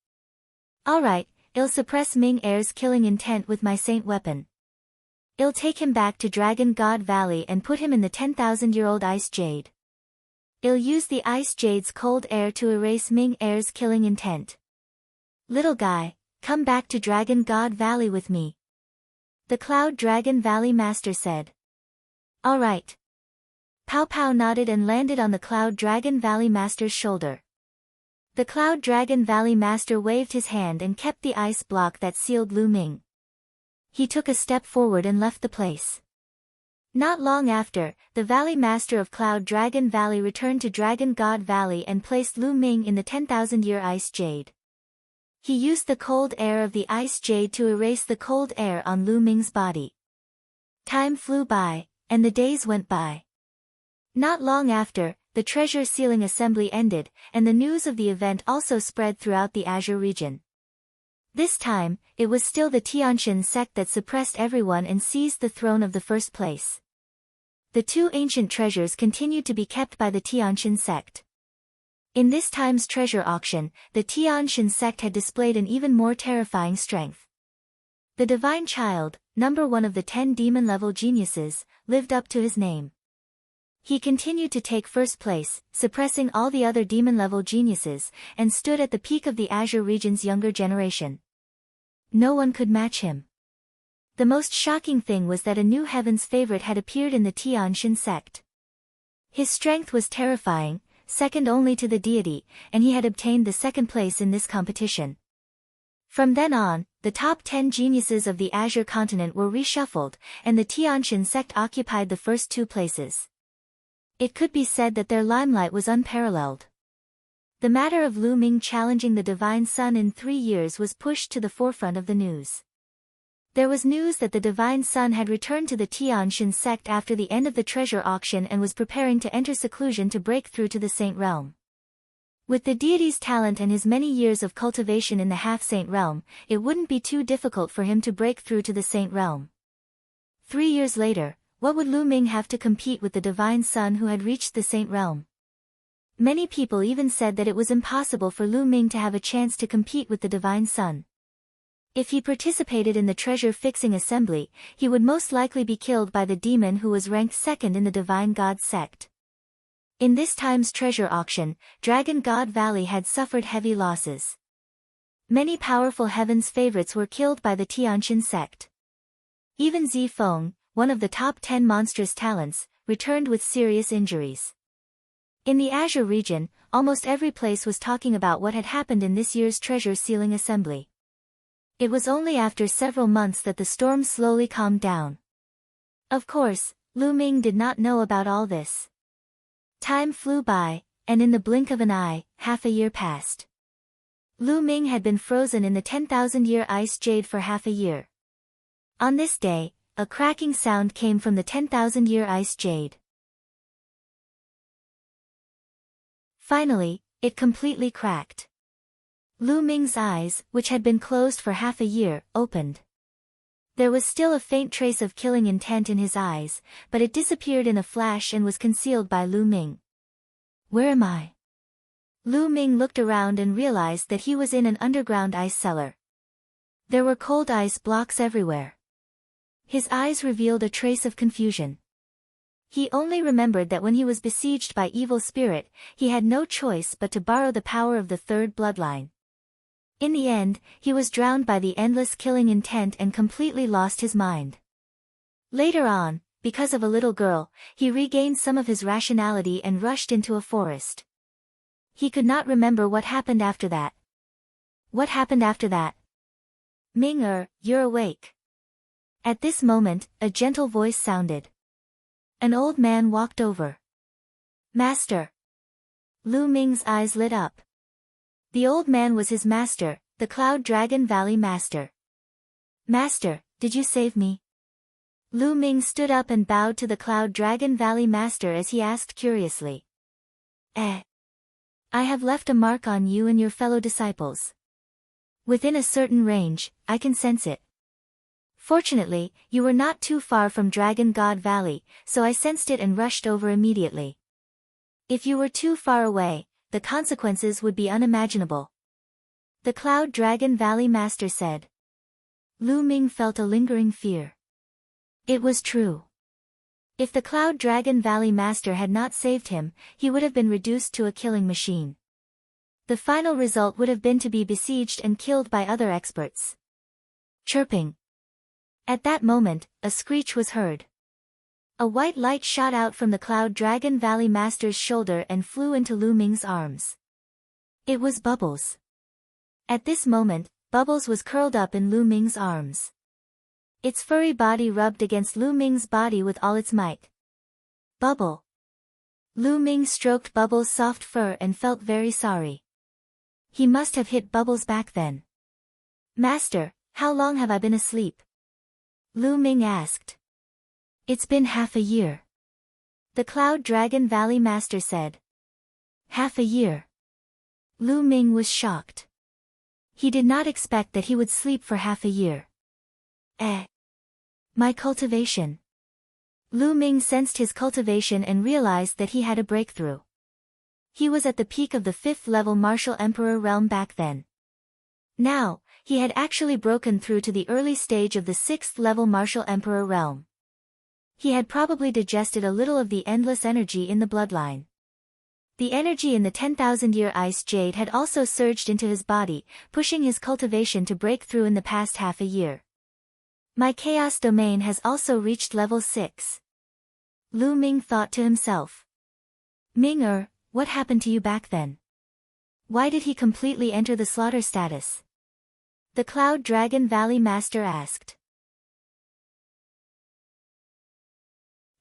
All right, I'll suppress Ming Heir's killing intent with my saint weapon. I'll take him back to Dragon God Valley and put him in the 10,000-year-old ice jade. I'll use the ice jade's cold air to erase Ming Heir's killing intent. Little guy, come back to Dragon God Valley with me. The Cloud Dragon Valley Master said. All right. Pow Pow nodded and landed on the Cloud Dragon Valley Master's shoulder. The Cloud Dragon Valley Master waved his hand and kept the ice block that sealed Lu Ming. He took a step forward and left the place. Not long after, the Valley Master of Cloud Dragon Valley returned to Dragon God Valley and placed Lu Ming in the 10,000-year ice jade. He used the cold air of the ice jade to erase the cold air on Lu Ming's body. Time flew by, and the days went by. Not long after, the treasure sealing assembly ended, and the news of the event also spread throughout the Azure region. This time, it was still the Tianshan sect that suppressed everyone and seized the throne of the first place. The two ancient treasures continued to be kept by the Tianshan sect. In this time's treasure auction, the Tianshan sect had displayed an even more terrifying strength. The Divine Child, number 1 of the 10 demon-level geniuses, lived up to his name. He continued to take first place, suppressing all the other demon-level geniuses, and stood at the peak of the Azure region's younger generation. No one could match him. The most shocking thing was that a new heaven's favorite had appeared in the Tianshan sect. His strength was terrifying, second only to the deity, and he had obtained the second place in this competition. From then on, the top 10 geniuses of the Azure continent were reshuffled, and the Tianshan sect occupied the first 2 places. It could be said that their limelight was unparalleled. The matter of Lu Ming challenging the Divine Sun in 3 years was pushed to the forefront of the news. There was news that the Divine Sun had returned to the Tianshan sect after the end of the treasure auction and was preparing to enter seclusion to break through to the Saint Realm. With the deity's talent and his many years of cultivation in the half-saint realm, it wouldn't be too difficult for him to break through to the Saint Realm. 3 years later, what would Lu Ming have to compete with the Divine Sun who had reached the Saint Realm? Many people even said that it was impossible for Lu Ming to have a chance to compete with the Divine Sun. If he participated in the treasure-fixing assembly, he would most likely be killed by the demon who was ranked second in the Divine God sect. In this time's treasure auction, Dragon God Valley had suffered heavy losses. Many powerful heaven's favorites were killed by the Tianshan sect. Even Zi Feng, one of the top 10 monstrous talents, returned with serious injuries. In the Azure region, almost every place was talking about what had happened in this year's treasure sealing assembly. It was only after several months that the storm slowly calmed down. Of course, Lu Ming did not know about all this. Time flew by, and in the blink of an eye, half a year passed. Lu Ming had been frozen in the 10,000-year ice jade for half a year. On this day, a cracking sound came from the 10,000-year ice jade. Finally, it completely cracked. Lu Ming's eyes, which had been closed for half a year, opened. There was still a faint trace of killing intent in his eyes, but it disappeared in a flash and was concealed by Lu Ming. Where am I? Lu Ming looked around and realized that he was in an underground ice cellar. There were cold ice blocks everywhere. His eyes revealed a trace of confusion. He only remembered that when he was besieged by evil spirit, he had no choice but to borrow the power of the third bloodline. In the end, he was drowned by the endless killing intent and completely lost his mind. Later on, because of a little girl, he regained some of his rationality and rushed into a forest. He could not remember what happened after that. What happened after that? Ming, you're awake. At this moment, a gentle voice sounded. An old man walked over. Master. Lu Ming's eyes lit up. The old man was his master, the Cloud Dragon Valley Master. Master, did you save me? Lu Ming stood up and bowed to the Cloud Dragon Valley Master as he asked curiously. I have left a mark on you and your fellow disciples. Within a certain range, I can sense it. Fortunately, you were not too far from Dragon God Valley, so I sensed it and rushed over immediately. If you were too far away, the consequences would be unimaginable. The Cloud Dragon Valley Master said. Lu Ming felt a lingering fear. It was true. If the Cloud Dragon Valley Master had not saved him, he would have been reduced to a killing machine. The final result would have been to be besieged and killed by other experts. Chirping. At that moment, a screech was heard. A white light shot out from the Cloud Dragon Valley Master's shoulder and flew into Lu Ming's arms. It was Bubbles. At this moment, Bubbles was curled up in Lu Ming's arms. Its furry body rubbed against Lu Ming's body with all its might. Bubble. Lu Ming stroked Bubbles' soft fur and felt very sorry. He must have hit Bubbles back then. Master, how long have I been asleep? Lu Ming asked. It's been half a year. The Cloud Dragon Valley Master said. Half a year. Lu Ming was shocked. He did not expect that he would sleep for half a year. My cultivation. Lu Ming sensed his cultivation and realized that he had a breakthrough. He was at the peak of the 5th level Martial Emperor realm back then. Now, he had actually broken through to the early stage of the 6th level Martial Emperor realm. He had probably digested a little of the endless energy in the bloodline. The energy in the 10,000-year ice jade had also surged into his body, pushing his cultivation to break through in the past half a year. My chaos domain has also reached level 6. Lu Ming thought to himself. Ming, what happened to you back then? Why did he completely enter the slaughter status? The Cloud Dragon Valley Master asked.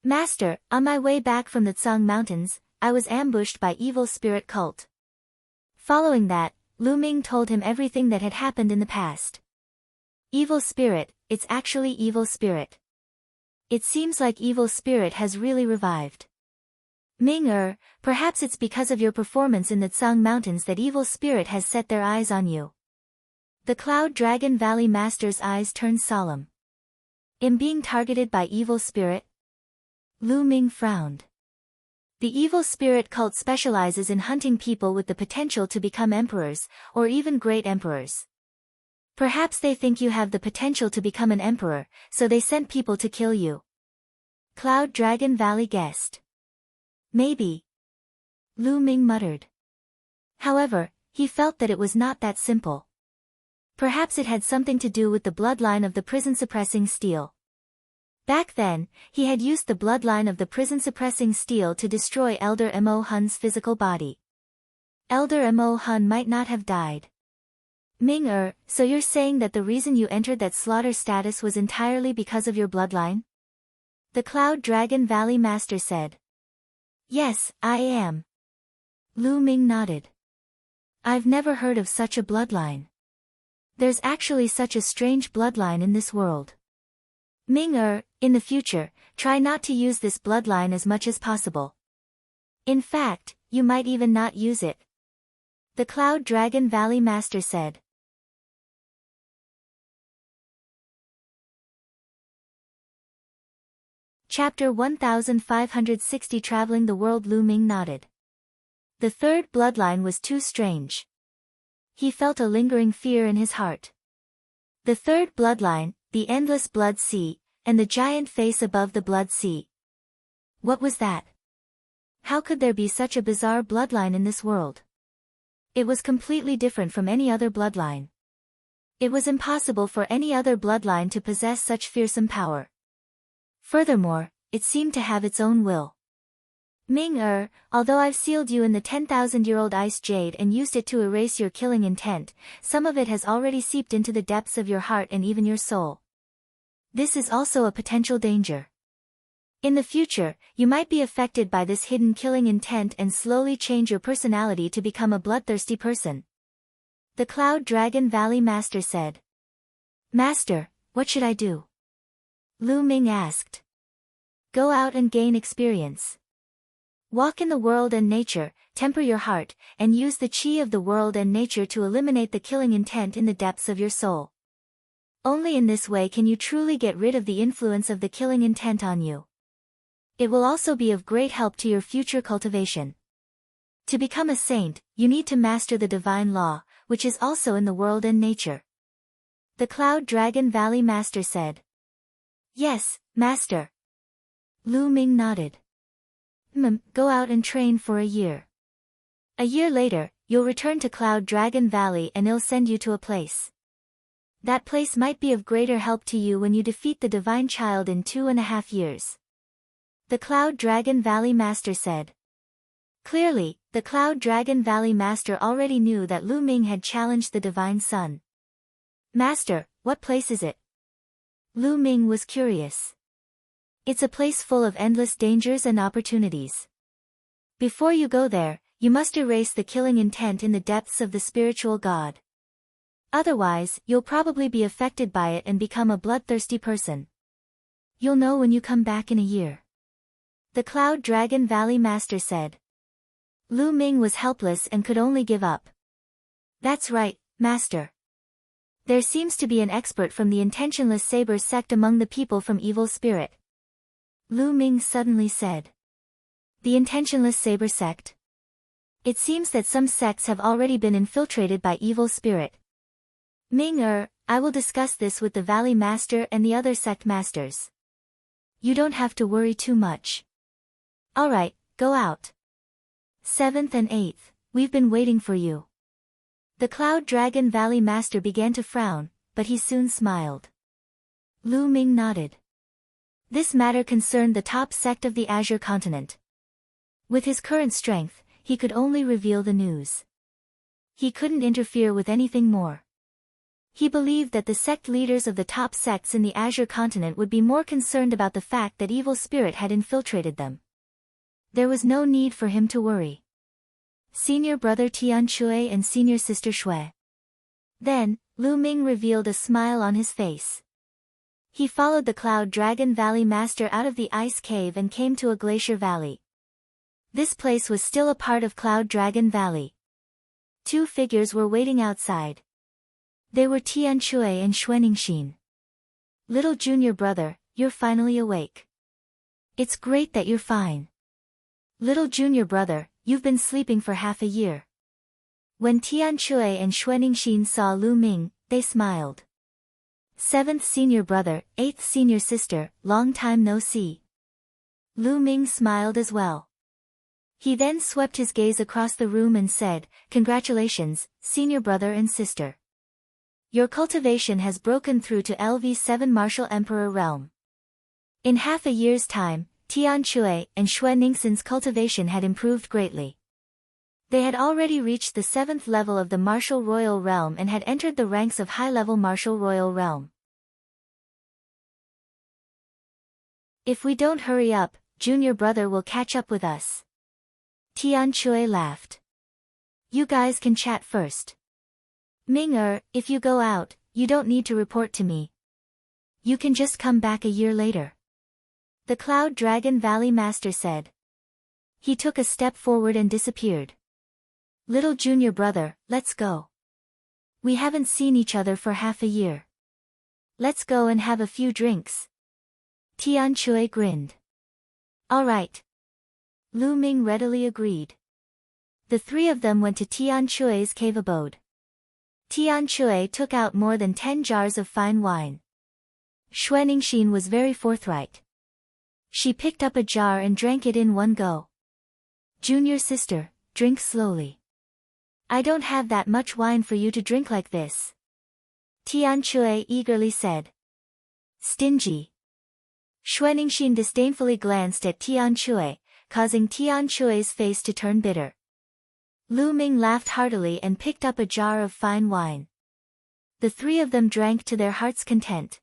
Master, on my way back from the Tsang Mountains, I was ambushed by evil spirit cult. Following that, Lu Ming told him everything that had happened in the past. Evil spirit, it's actually evil spirit. It seems like evil spirit has really revived. Ming, perhaps it's because of your performance in the Tsang Mountains that evil spirit has set their eyes on you. The Cloud Dragon Valley Master's eyes turned solemn. In being targeted by evil spirit? Lu Ming frowned. The evil spirit cult specializes in hunting people with the potential to become emperors, or even great emperors. Perhaps they think you have the potential to become an emperor, so they sent people to kill you. Cloud Dragon Valley guessed. Maybe. Lu Ming muttered. However, he felt that it was not that simple. Perhaps it had something to do with the bloodline of the prison-suppressing steel. Back then, he had used the bloodline of the prison-suppressing steel to destroy Elder Mo Hun's physical body. Elder Mo Hun might not have died. Ming, so you're saying that the reason you entered that slaughter status was entirely because of your bloodline? The Cloud Dragon Valley Master said. Yes, I am. Lu Ming nodded. I've never heard of such a bloodline. There's actually such a strange bloodline in this world. Ming, in the future, try not to use this bloodline as much as possible. In fact, you might even not use it. The Cloud Dragon Valley Master said. Chapter 1560 Traveling the World. Lu Ming nodded. The third bloodline was too strange. He felt a lingering fear in his heart. The third bloodline, the endless blood sea, and the giant face above the blood sea. What was that? How could there be such a bizarre bloodline in this world? It was completely different from any other bloodline. It was impossible for any other bloodline to possess such fearsome power. Furthermore, it seemed to have its own will. Ming although I've sealed you in the 10,000-year-old ice jade and used it to erase your killing intent, some of it has already seeped into the depths of your heart and even your soul. This is also a potential danger. In the future, you might be affected by this hidden killing intent and slowly change your personality to become a bloodthirsty person. The Cloud Dragon Valley Master said. Master, what should I do? Lu Ming asked. Go out and gain experience. Walk in the world and nature, temper your heart, and use the chi of the world and nature to eliminate the killing intent in the depths of your soul. Only in this way can you truly get rid of the influence of the killing intent on you. It will also be of great help to your future cultivation. To become a saint, you need to master the divine law, which is also in the world and nature. The Cloud Dragon Valley Master said. Yes, Master. Lu Ming nodded. Go out and train for a year. A year later, you'll return to Cloud Dragon Valley and it'll send you to a place. That place might be of greater help to you when you defeat the Divine Child in 2.5 years. The Cloud Dragon Valley Master said. Clearly, the Cloud Dragon Valley Master already knew that Lu Ming had challenged the Divine Sun. Master, what place is it? Lu Ming was curious. It's a place full of endless dangers and opportunities. Before you go there, you must erase the killing intent in the depths of the spiritual God. Otherwise, you'll probably be affected by it and become a bloodthirsty person. You'll know when you come back in a year. The Cloud Dragon Valley Master said. Lu Ming was helpless and could only give up. That's right, Master. There seems to be an expert from the intentionless saber sect among the people from Evil Spirit. Lu Ming suddenly said. The intentionless saber sect? It seems that some sects have already been infiltrated by Evil Spirit. Ming I will discuss this with the Valley Master and the other sect masters. You don't have to worry too much. Alright, go out. 7th and 8th, we've been waiting for you. The Cloud Dragon Valley Master began to frown, but he soon smiled. Lu Ming nodded. This matter concerned the top sect of the Azure Continent. With his current strength, he could only reveal the news. He couldn't interfere with anything more. He believed that the sect leaders of the top sects in the Azure Continent would be more concerned about the fact that Evil Spirit had infiltrated them. There was no need for him to worry. Senior Brother Tian Chui and Senior Sister Shui. Then, Lu Ming revealed a smile on his face. He followed the Cloud Dragon Valley Master out of the ice cave and came to a glacier valley. This place was still a part of Cloud Dragon Valley. Two figures were waiting outside. They were Tian Chui and Xuaningxin. Little junior brother, you're finally awake. It's great that you're fine. Little junior brother, you've been sleeping for half a year. When Tian Chui and Xuaningxin saw Lu Ming, they smiled. 7th senior brother, 8th senior sister, long time no see. Lu Ming smiled as well. He then swept his gaze across the room and said, Congratulations, senior brother and sister. Your cultivation has broken through to LV7 Martial Emperor realm. In half a year's time, Tian Chui and Xuaningxin's cultivation had improved greatly. They had already reached the 7th level of the Martial Royal Realm and had entered the ranks of high-level Martial Royal Realm. If we don't hurry up, junior brother will catch up with us. Tian Chui laughed. You guys can chat first. Ming if you go out, you don't need to report to me. You can just come back a year later. The Cloud Dragon Valley Master said. He took a step forward and disappeared. Little junior brother, let's go. We haven't seen each other for half a year. Let's go and have a few drinks. Tian Chui grinned. All right. Lu Ming readily agreed. The three of them went to Tian Chui's cave abode. Tian Chui took out more than 10 jars of fine wine. Xuaningxin was very forthright. She picked up a jar and drank it in one go. Junior sister, drink slowly. I don't have that much wine for you to drink like this. Tian Chui eagerly said. Stingy. Xuaningxin disdainfully glanced at Tian Chui, causing Tian Chui's face to turn bitter. Lu Ming laughed heartily and picked up a jar of fine wine. The three of them drank to their heart's content.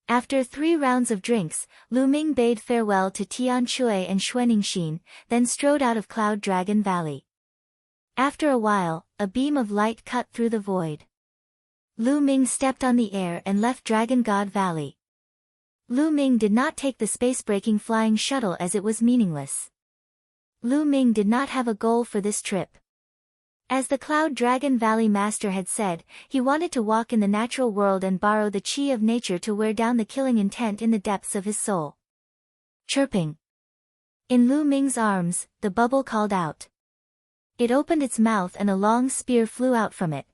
After 3 rounds of drinks, Lu Ming bade farewell to Tian Chui and Xuaningxin, then strode out of Cloud Dragon Valley. After a while, a beam of light cut through the void. Lu Ming stepped on the air and left Dragon God Valley. Lu Ming did not take the space-breaking flying shuttle as it was meaningless. Lu Ming did not have a goal for this trip. As the Cloud Dragon Valley Master had said, he wanted to walk in the natural world and borrow the chi of nature to wear down the killing intent in the depths of his soul. Chirping. In Lu Ming's arms, the bubble called out. It opened its mouth and a long spear flew out from it.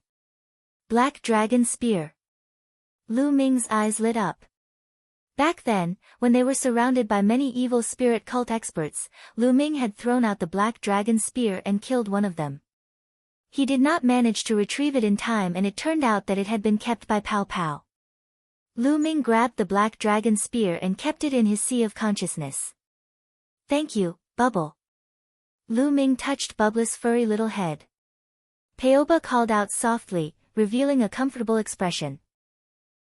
Black Dragon Spear. Lu Ming's eyes lit up. Back then, when they were surrounded by many evil spirit cult experts, Lu Ming had thrown out the Black Dragon Spear and killed one of them. He did not manage to retrieve it in time and it turned out that it had been kept by Pow Pow. Lu Ming grabbed the Black Dragon Spear and kept it in his sea of consciousness. Thank you, Bubble. Lu Ming touched Bubble's furry little head. Paoba called out softly, revealing a comfortable expression.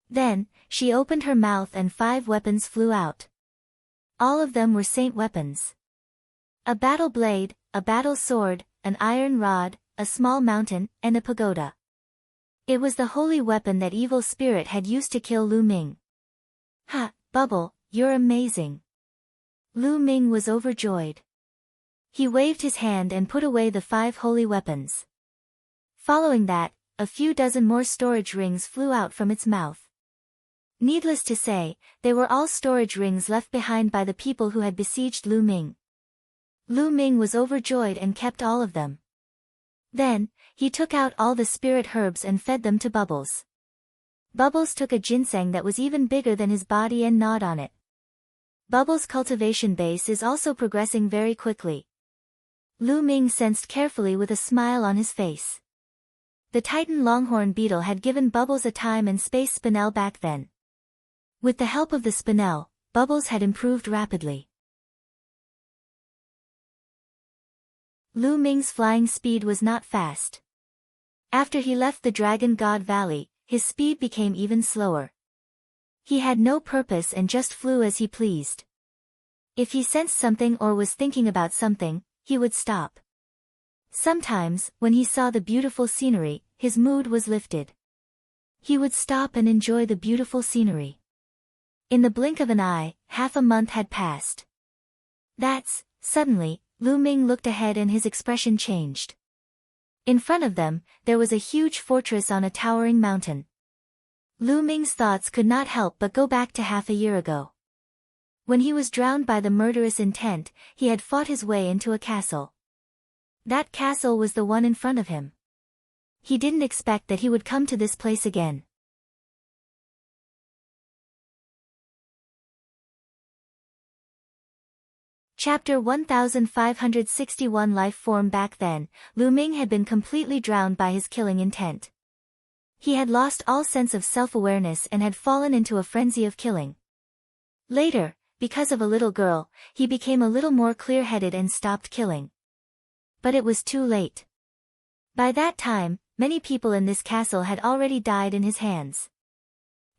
Then, she opened her mouth and 5 weapons flew out. All of them were saint weapons. A battle blade, a battle sword, an iron rod, a small mountain, and a pagoda. It was the holy weapon that evil spirit had used to kill Lu Ming. Ha, Bubble, you're amazing. Lu Ming was overjoyed. He waved his hand and put away the 5 holy weapons. Following that, a few dozen more storage rings flew out from its mouth. Needless to say, they were all storage rings left behind by the people who had besieged Lu Ming. Lu Ming was overjoyed and kept all of them. Then, he took out all the spirit herbs and fed them to Bubbles. Bubbles took a ginseng that was even bigger than his body and gnawed on it. Bubbles' cultivation base is also progressing very quickly. Lu Ming sensed carefully with a smile on his face. The Titan Longhorn Beetle had given Bubbles a time and space spinel back then. With the help of the spinel, Bubbles had improved rapidly. Lu Ming's flying speed was not fast. After he left the Dragon God Valley, his speed became even slower. He had no purpose and just flew as he pleased. If he sensed something or was thinking about something, he would stop. Sometimes, when he saw the beautiful scenery, his mood was lifted. He would stop and enjoy the beautiful scenery. In the blink of an eye, half a month had passed. Suddenly, Lu Ming looked ahead and his expression changed. In front of them, there was a huge fortress on a towering mountain. Lu Ming's thoughts could not help but go back to half a year ago. When he was drowned by the murderous intent, he had fought his way into a castle. That castle was the one in front of him. He didn't expect that he would come to this place again. Chapter 1561 Life Form. Back then, Lu Ming had been completely drowned by his killing intent. He had lost all sense of self-awareness and had fallen into a frenzy of killing. Later, because of a little girl, he became a little more clear-headed and stopped killing. But it was too late. By that time, many people in this castle had already died in his hands.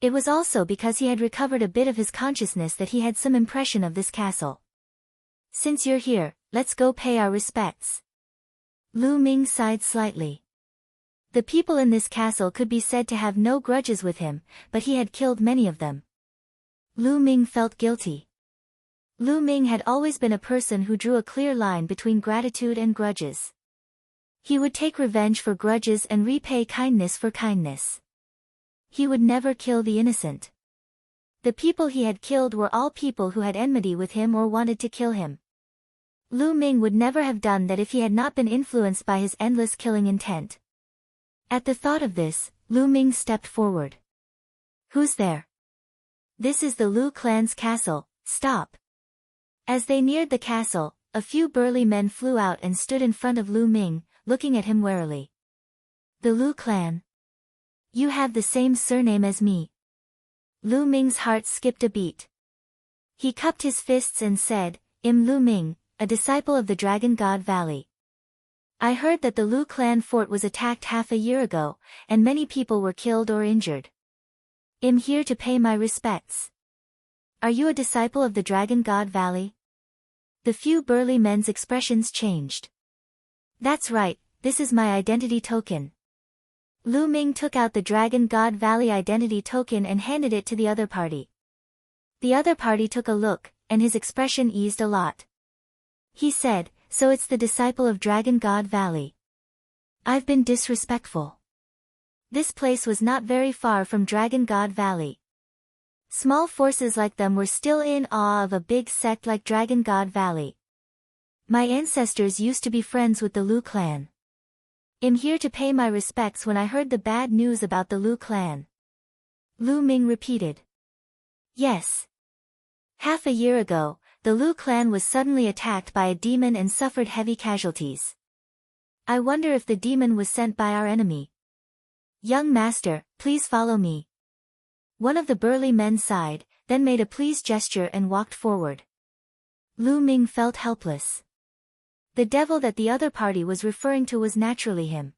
It was also because he had recovered a bit of his consciousness that he had some impression of this castle. Since you're here, let's go pay our respects. Lu Ming sighed slightly. The people in this castle could be said to have no grudges with him, but he had killed many of them. Lu Ming felt guilty. Lu Ming had always been a person who drew a clear line between gratitude and grudges. He would take revenge for grudges and repay kindness for kindness. He would never kill the innocent. The people he had killed were all people who had enmity with him or wanted to kill him. Lu Ming would never have done that if he had not been influenced by his endless killing intent. At the thought of this, Lu Ming stepped forward. Who's there? This is the Lu clan's castle, stop. As they neared the castle, a few burly men flew out and stood in front of Lu Ming, looking at him warily. The Lu clan. You have the same surname as me. Lu Ming's heart skipped a beat. He cupped his fists and said, Lu Ming, a disciple of the Dragon God Valley. I heard that the Lu clan fort was attacked half a year ago, and many people were killed or injured. I'm here to pay my respects. Are you a disciple of the Dragon God Valley? The few burly men's expressions changed. That's right, this is my identity token. Lu Ming took out the Dragon God Valley identity token and handed it to the other party. The other party took a look, and his expression eased a lot. He said, so it's the disciple of Dragon God Valley. I've been disrespectful. This place was not very far from Dragon God Valley. Small forces like them were still in awe of a big sect like Dragon God Valley. My ancestors used to be friends with the Lu clan. I'm here to pay my respects when I heard the bad news about the Lu clan. Lu Ming repeated. Yes. Half a year ago, the Lu clan was suddenly attacked by a demon and suffered heavy casualties. I wonder if the demon was sent by our enemy. Young master, please follow me. One of the burly men sighed, then made a please gesture and walked forward. Lu Ming felt helpless. The devil that the other party was referring to was naturally him.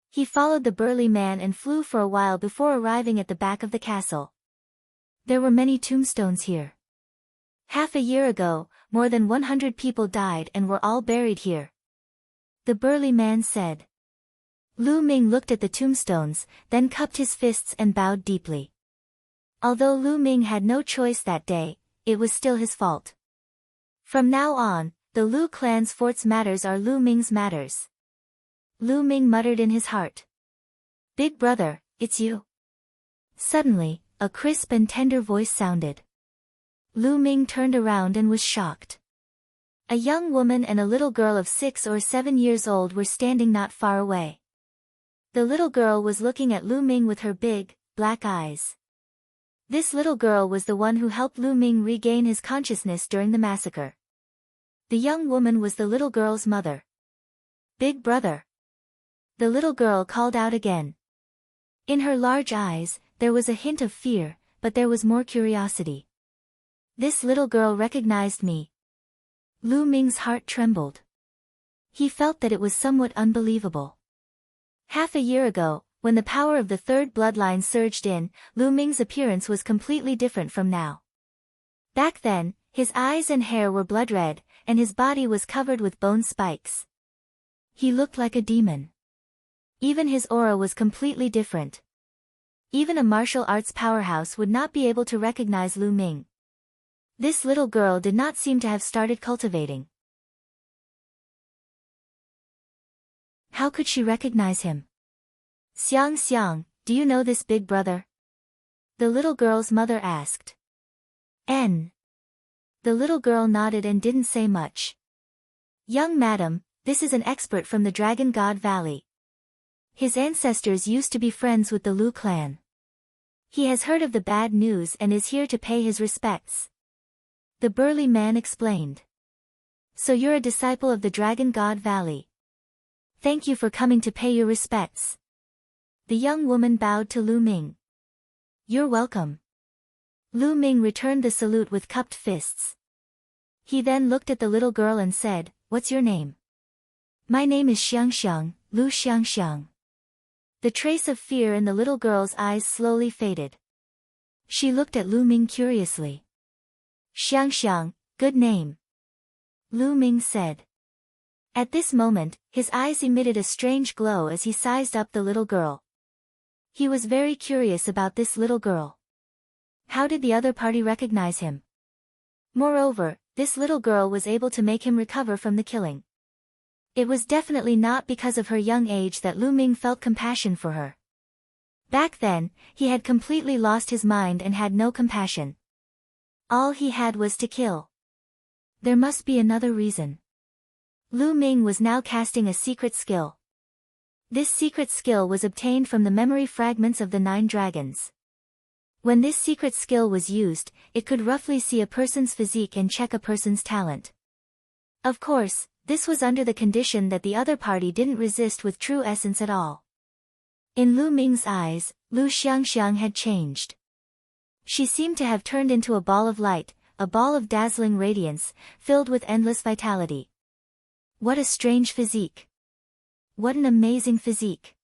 He followed the burly man and flew for a while before arriving at the back of the castle. There were many tombstones here. Half a year ago, more than 100 people died and were all buried here. The burly man said. Lu Ming looked at the tombstones, then cupped his fists and bowed deeply. Although Lu Ming had no choice that day, it was still his fault. From now on, the Lu clan's fort's matters are Lu Ming's matters. Lu Ming muttered in his heart. Big brother, it's you. Suddenly, a crisp and tender voice sounded. Lu Ming turned around and was shocked. A young woman and a little girl of 6 or 7 years old were standing not far away. The little girl was looking at Lu Ming with her big, black eyes. This little girl was the one who helped Lu Ming regain his consciousness during the massacre. The young woman was the little girl's mother. Big brother. The little girl called out again. In her large eyes, there was a hint of fear, but there was more curiosity. This little girl recognized me. Lu Ming's heart trembled. He felt that it was somewhat unbelievable. Half a year ago, when the power of the third bloodline surged in, Lu Ming's appearance was completely different from now. Back then, his eyes and hair were blood red, and his body was covered with bone spikes. He looked like a demon. Even his aura was completely different. Even a martial arts powerhouse would not be able to recognize Lu Ming. This little girl did not seem to have started cultivating. How could she recognize him? Xiang, do you know this big brother? The little girl's mother asked. N. The little girl nodded and didn't say much. Young madam, this is an expert from the Dragon God Valley. His ancestors used to be friends with the Lu clan. He has heard of the bad news and is here to pay his respects. The burly man explained. So you're a disciple of the Dragon God Valley. Thank you for coming to pay your respects. The young woman bowed to Lu Ming. You're welcome. Lu Ming returned the salute with cupped fists. He then looked at the little girl and said, What's your name? My name is Xiang, Lu Xiang. The trace of fear in the little girl's eyes slowly faded. She looked at Lu Ming curiously. Xiang, good name. Lu Ming said. At this moment, his eyes emitted a strange glow as he sized up the little girl. He was very curious about this little girl. How did the other party recognize him? Moreover, this little girl was able to make him recover from the killing. It was definitely not because of her young age that Lu Ming felt compassion for her. Back then, he had completely lost his mind and had no compassion. All he had was to kill. There must be another reason. Lu Ming was now casting a secret skill. This secret skill was obtained from the memory fragments of the 9 dragons. When this secret skill was used, it could roughly see a person's physique and check a person's talent. Of course, this was under the condition that the other party didn't resist with true essence at all. In Lu Ming's eyes, Lu Xiang had changed. She seemed to have turned into a ball of light, a ball of dazzling radiance, filled with endless vitality. What a strange physique! What an amazing physique!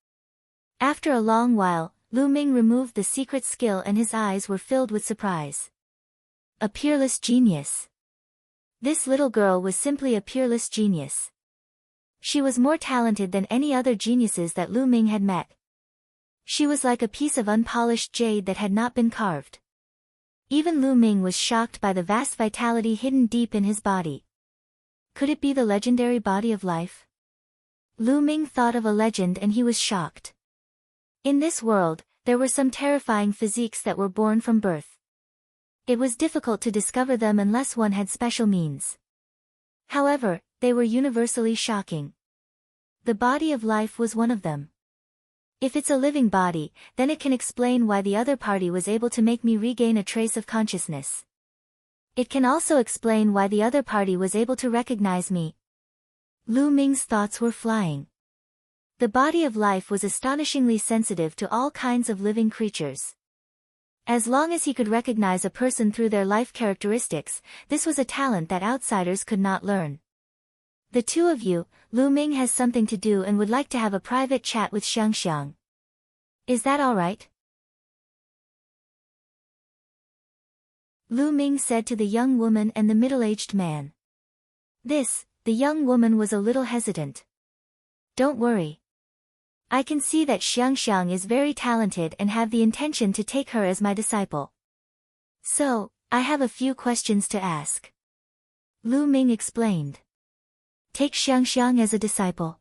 After a long while, Lu Ming removed the secret skill and his eyes were filled with surprise. A peerless genius. This little girl was simply a peerless genius. She was more talented than any other geniuses that Lu Ming had met. She was like a piece of unpolished jade that had not been carved. Even Lu Ming was shocked by the vast vitality hidden deep in his body. Could it be the legendary body of life? Lu Ming thought of a legend and he was shocked. In this world, there were some terrifying physiques that were born from birth. It was difficult to discover them unless one had special means. However, they were universally shocking. The body of life was one of them. If it's a living body, then it can explain why the other party was able to make me regain a trace of consciousness. It can also explain why the other party was able to recognize me. Lu Ming's thoughts were flying. The body of life was astonishingly sensitive to all kinds of living creatures. As long as he could recognize a person through their life characteristics, this was a talent that outsiders could not learn. The two of you, Lu Ming has something to do and would like to have a private chat with Xiangxiang. Is that all right? Lu Ming said to the young woman and the middle-aged man. The young woman was a little hesitant. Don't worry. I can see that Xiangxiang is very talented and have the intention to take her as my disciple. So, I have a few questions to ask. Lu Ming explained. Take Xiangxiang as a disciple.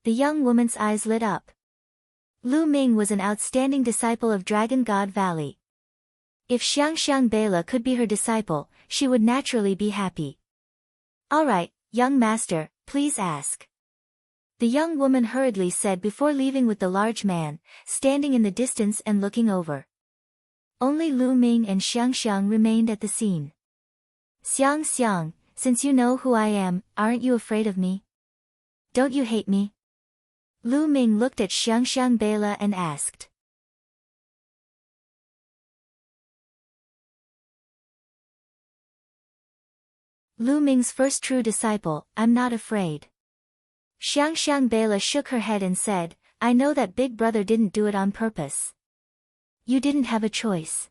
The young woman's eyes lit up. Lu Ming was an outstanding disciple of Dragon God Valley. If Xiangxiang Bela could be her disciple, she would naturally be happy. All right, young master, please ask. The young woman hurriedly said before leaving with the large man, standing in the distance and looking over. Only Lu Ming and Xiangxiang remained at the scene. Xiangxiang, since you know who I am, aren't you afraid of me? Don't you hate me? Lu Ming looked at Xiangxiang Bela and asked. Lu Ming's first true disciple, I'm not afraid. Xiangxiang Bela shook her head and said, I know that Big Brother didn't do it on purpose. You didn't have a choice.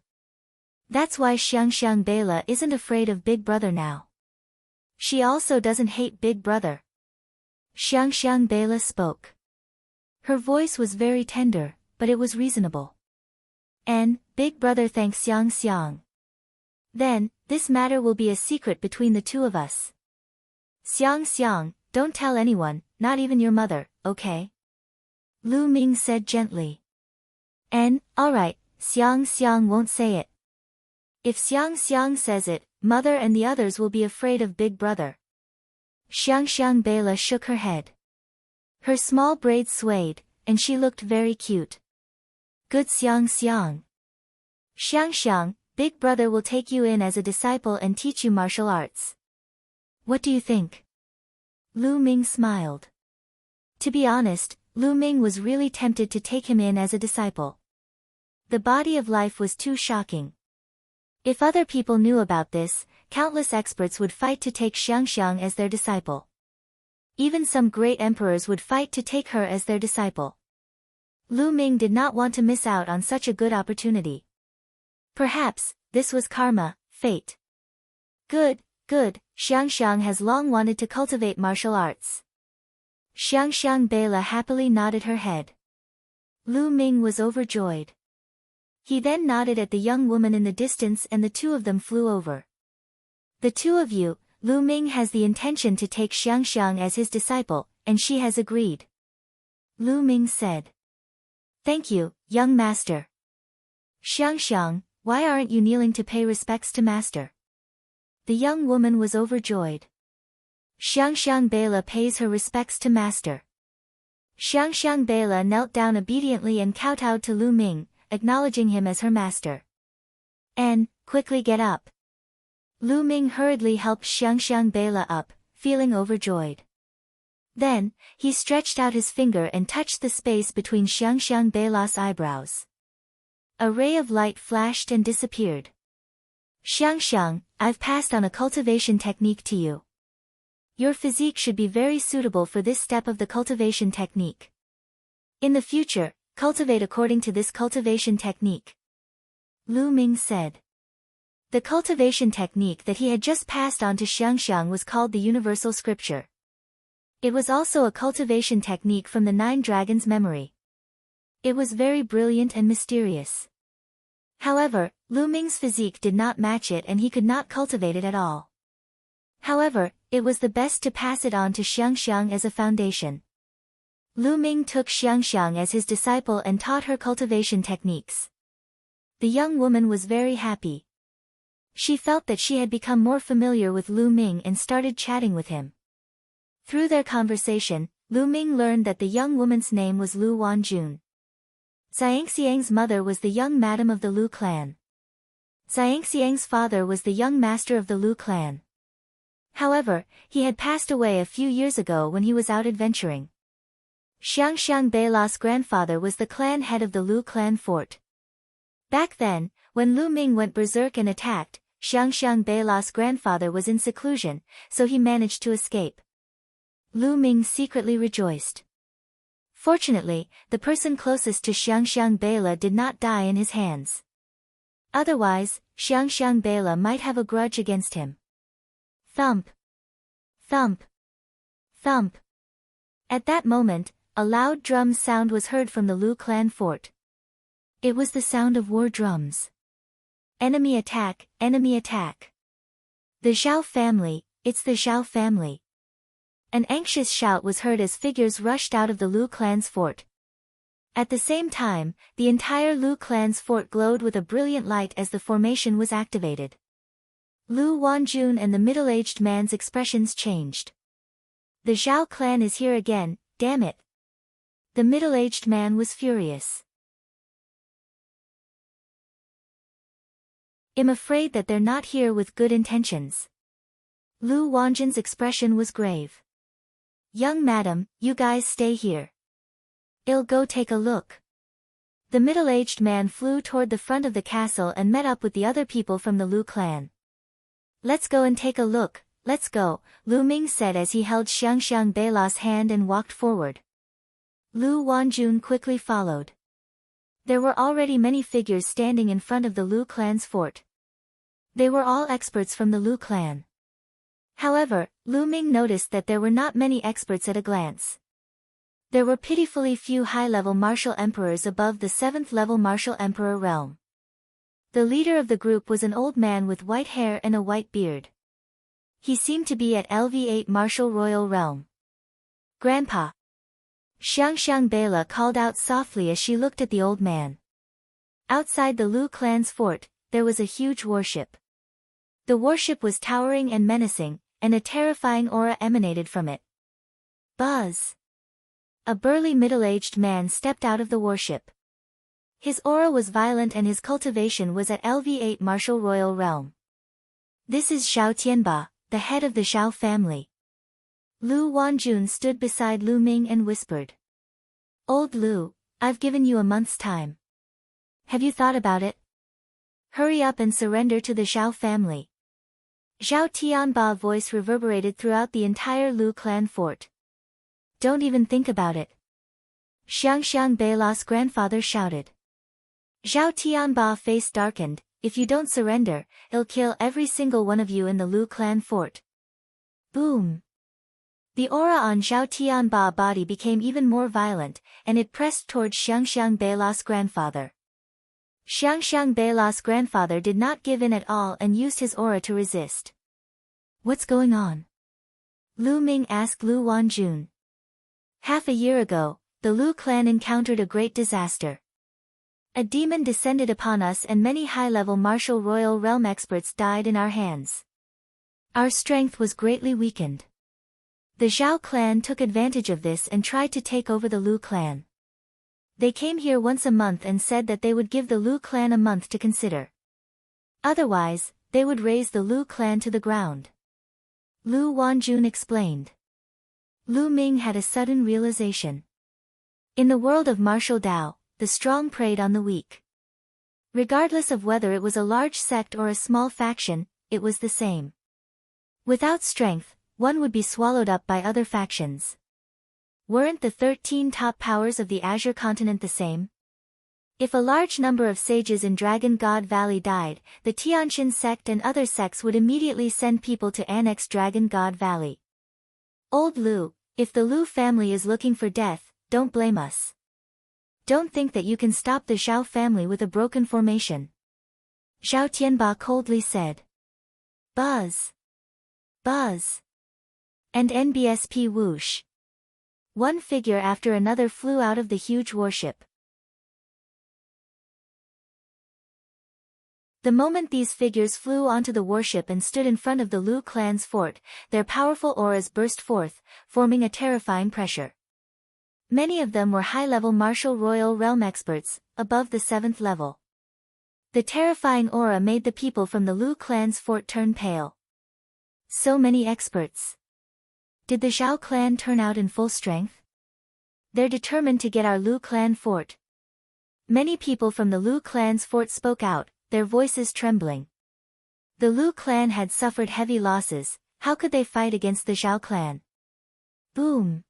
That's why Xiangxiang Bela isn't afraid of Big Brother now. She also doesn't hate Big Brother. Xiangxiang Bela spoke. Her voice was very tender, but it was reasonable. And, Big Brother thanks Xiangxiang. Then, this matter will be a secret between the two of us. Xiangxiang, don't tell anyone, not even your mother, okay? Lu Ming said gently. And, alright, Xiangxiang won't say it. If Xiangxiang says it, Mother and the others will be afraid of Big Brother. Xiangxiang Bela shook her head. Her small braids swayed, and she looked very cute. Good Xiangxiang. Xiangxiang, Big Brother will take you in as a disciple and teach you martial arts. What do you think? Lu Ming smiled. To be honest, Lu Ming was really tempted to take him in as a disciple. The body of life was too shocking. If other people knew about this, countless experts would fight to take Xiangxiang as their disciple. Even some great emperors would fight to take her as their disciple. Lu Ming did not want to miss out on such a good opportunity. Perhaps, this was karma, fate. Good, Xiangxiang has long wanted to cultivate martial arts. Xiangxiang Bela happily nodded her head. Lu Ming was overjoyed. He then nodded at the young woman in the distance and the two of them flew over. The two of you, Lu Ming has the intention to take Xiangxiang as his disciple, and she has agreed. Lu Ming said. Thank you, young master. Xiangxiang, why aren't you kneeling to pay respects to master? The young woman was overjoyed. Xiangxiang Bela pays her respects to master. Xiangxiang Bela knelt down obediently and kowtowed to Lu Ming, acknowledging him as her master. And, quickly get up. Lu Ming hurriedly helped Xiangxiang Bela up, feeling overjoyed. Then, he stretched out his finger and touched the space between Xiangxiang Bela's eyebrows. A ray of light flashed and disappeared. Xiang, I've passed on a cultivation technique to you. Your physique should be very suitable for this step of the cultivation technique. In the future, cultivate according to this cultivation technique. Lu Ming said. The cultivation technique that he had just passed on to Xiang was called the Universal Scripture. It was also a cultivation technique from the Nine Dragons' memory. It was very brilliant and mysterious. However, Lu Ming's physique did not match it and he could not cultivate it at all. However, it was the best to pass it on to Xiang as a foundation. Lu Ming took Xiang as his disciple and taught her cultivation techniques. The young woman was very happy. She felt that she had become more familiar with Lu Ming and started chatting with him. Through their conversation, Lu Ming learned that the young woman's name was Lu Wanjun. Xiangxiang's mother was the young madam of the Lu clan. Xiangxiang's father was the young master of the Lu clan. However, he had passed away a few years ago when he was out adventuring. Xiang Beila's grandfather was the clan head of the Lu clan fort. Back then, when Lu Ming went berserk and attacked, Xiang Beila's grandfather was in seclusion, so he managed to escape. Lu Ming secretly rejoiced. Fortunately, the person closest to Xiang Beila did not die in his hands. Otherwise, Xiang Beila might have a grudge against him. Thump! Thump! Thump! At that moment, a loud drum sound was heard from the Lu clan fort. It was the sound of war drums. Enemy attack, enemy attack. The Zhao family, it's the Zhao family. An anxious shout was heard as figures rushed out of the Lu clan's fort. At the same time, the entire Lu clan's fort glowed with a brilliant light as the formation was activated. Lu Wanjun and the middle-aged man's expressions changed. The Zhao clan is here again, damn it. The middle-aged man was furious. I'm afraid that they're not here with good intentions. Lu Wanjun's expression was grave. Young madam, you guys stay here. I'll go take a look. The middle-aged man flew toward the front of the castle and met up with the other people from the Lu clan. Let's go and take a look, let's go, Lu Ming said as he held Xiang Beila's hand and walked forward. Lu Wanjun quickly followed. There were already many figures standing in front of the Lu clan's fort. They were all experts from the Lu clan. However, Lu Ming noticed that there were not many experts at a glance. There were pitifully few high-level martial emperors above the 7th-level martial emperor realm. The leader of the group was an old man with white hair and a white beard. He seemed to be at LV8 martial royal realm. Grandpa! Xiang Beila called out softly as she looked at the old man. Outside the Lu clan's fort, there was a huge warship. The warship was towering and menacing, and a terrifying aura emanated from it. Buzz! A burly middle-aged man stepped out of the warship. His aura was violent and his cultivation was at LV8 martial royal realm. This is Xiao Tianba, the head of the Zhao family. Lu Wanjun stood beside Lu Ming and whispered. Old Lu, I've given you a month's time. Have you thought about it? Hurry up and surrender to the Zhao family. Zhao Tianba's voice reverberated throughout the entire Lu clan fort. Don't even think about it. Xiang Beila's grandfather shouted. Zhao Tianba's face darkened, if you don't surrender, I'll kill every single one of you in the Lu clan fort. Boom! The aura on Zhao Tianba's body became even more violent, and it pressed towards Xiang Beila's grandfather. Xiang Beila's grandfather did not give in at all and used his aura to resist. What's going on? Lu Ming asked Lu Wanjun. Half a year ago, the Lu clan encountered a great disaster. A demon descended upon us and many high-level martial royal realm experts died in our hands. Our strength was greatly weakened. The Zhao clan took advantage of this and tried to take over the Lu clan. They came here once a month and said that they would give the Lu clan a month to consider. Otherwise, they would raze the Lu clan to the ground. Lu Wanjun explained. Lu Ming had a sudden realization. In the world of martial Dao, the strong preyed on the weak. Regardless of whether it was a large sect or a small faction, it was the same. Without strength, one would be swallowed up by other factions. Weren't the 13 top powers of the Azure continent the same? If a large number of sages in Dragon God Valley died, the Tianxin sect and other sects would immediately send people to annex Dragon God Valley. Old Lu, if the Lu family is looking for death, don't blame us. Don't think that you can stop the Zhao family with a broken formation. Zhao Tianba coldly said. Buzz. Buzz. And NBSP whoosh. One figure after another flew out of the huge warship. The moment these figures flew onto the warship and stood in front of the Lu clan's fort, their powerful auras burst forth, forming a terrifying pressure. Many of them were high-level martial royal realm experts, above the 7th level. The terrifying aura made the people from the Lu clan's fort turn pale. So many experts. Did the Zhao clan turn out in full strength? They're determined to get our Lu clan fort. Many people from the Lu clan's fort spoke out, their voices trembling. The Lu clan had suffered heavy losses, how could they fight against the Zhao clan? Boom!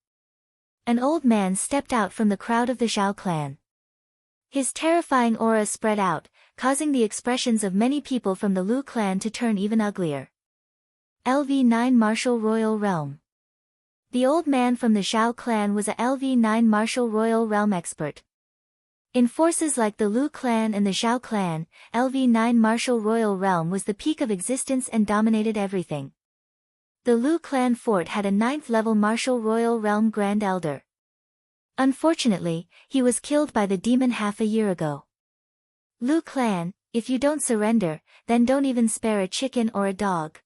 An old man stepped out from the crowd of the Zhao clan. His terrifying aura spread out, causing the expressions of many people from the Lu clan to turn even uglier. LV9 Martial Royal Realm. The old man from the Zhao clan was a LV9 Martial Royal Realm expert. In forces like the Lu clan and the Zhao clan, LV9 Martial Royal Realm was the peak of existence and dominated everything. The Lu clan fort had a 9th-level Martial Royal Realm Grand Elder. Unfortunately, he was killed by the demon half a year ago. Lu clan, if you don't surrender, then don't even spare a chicken or a dog.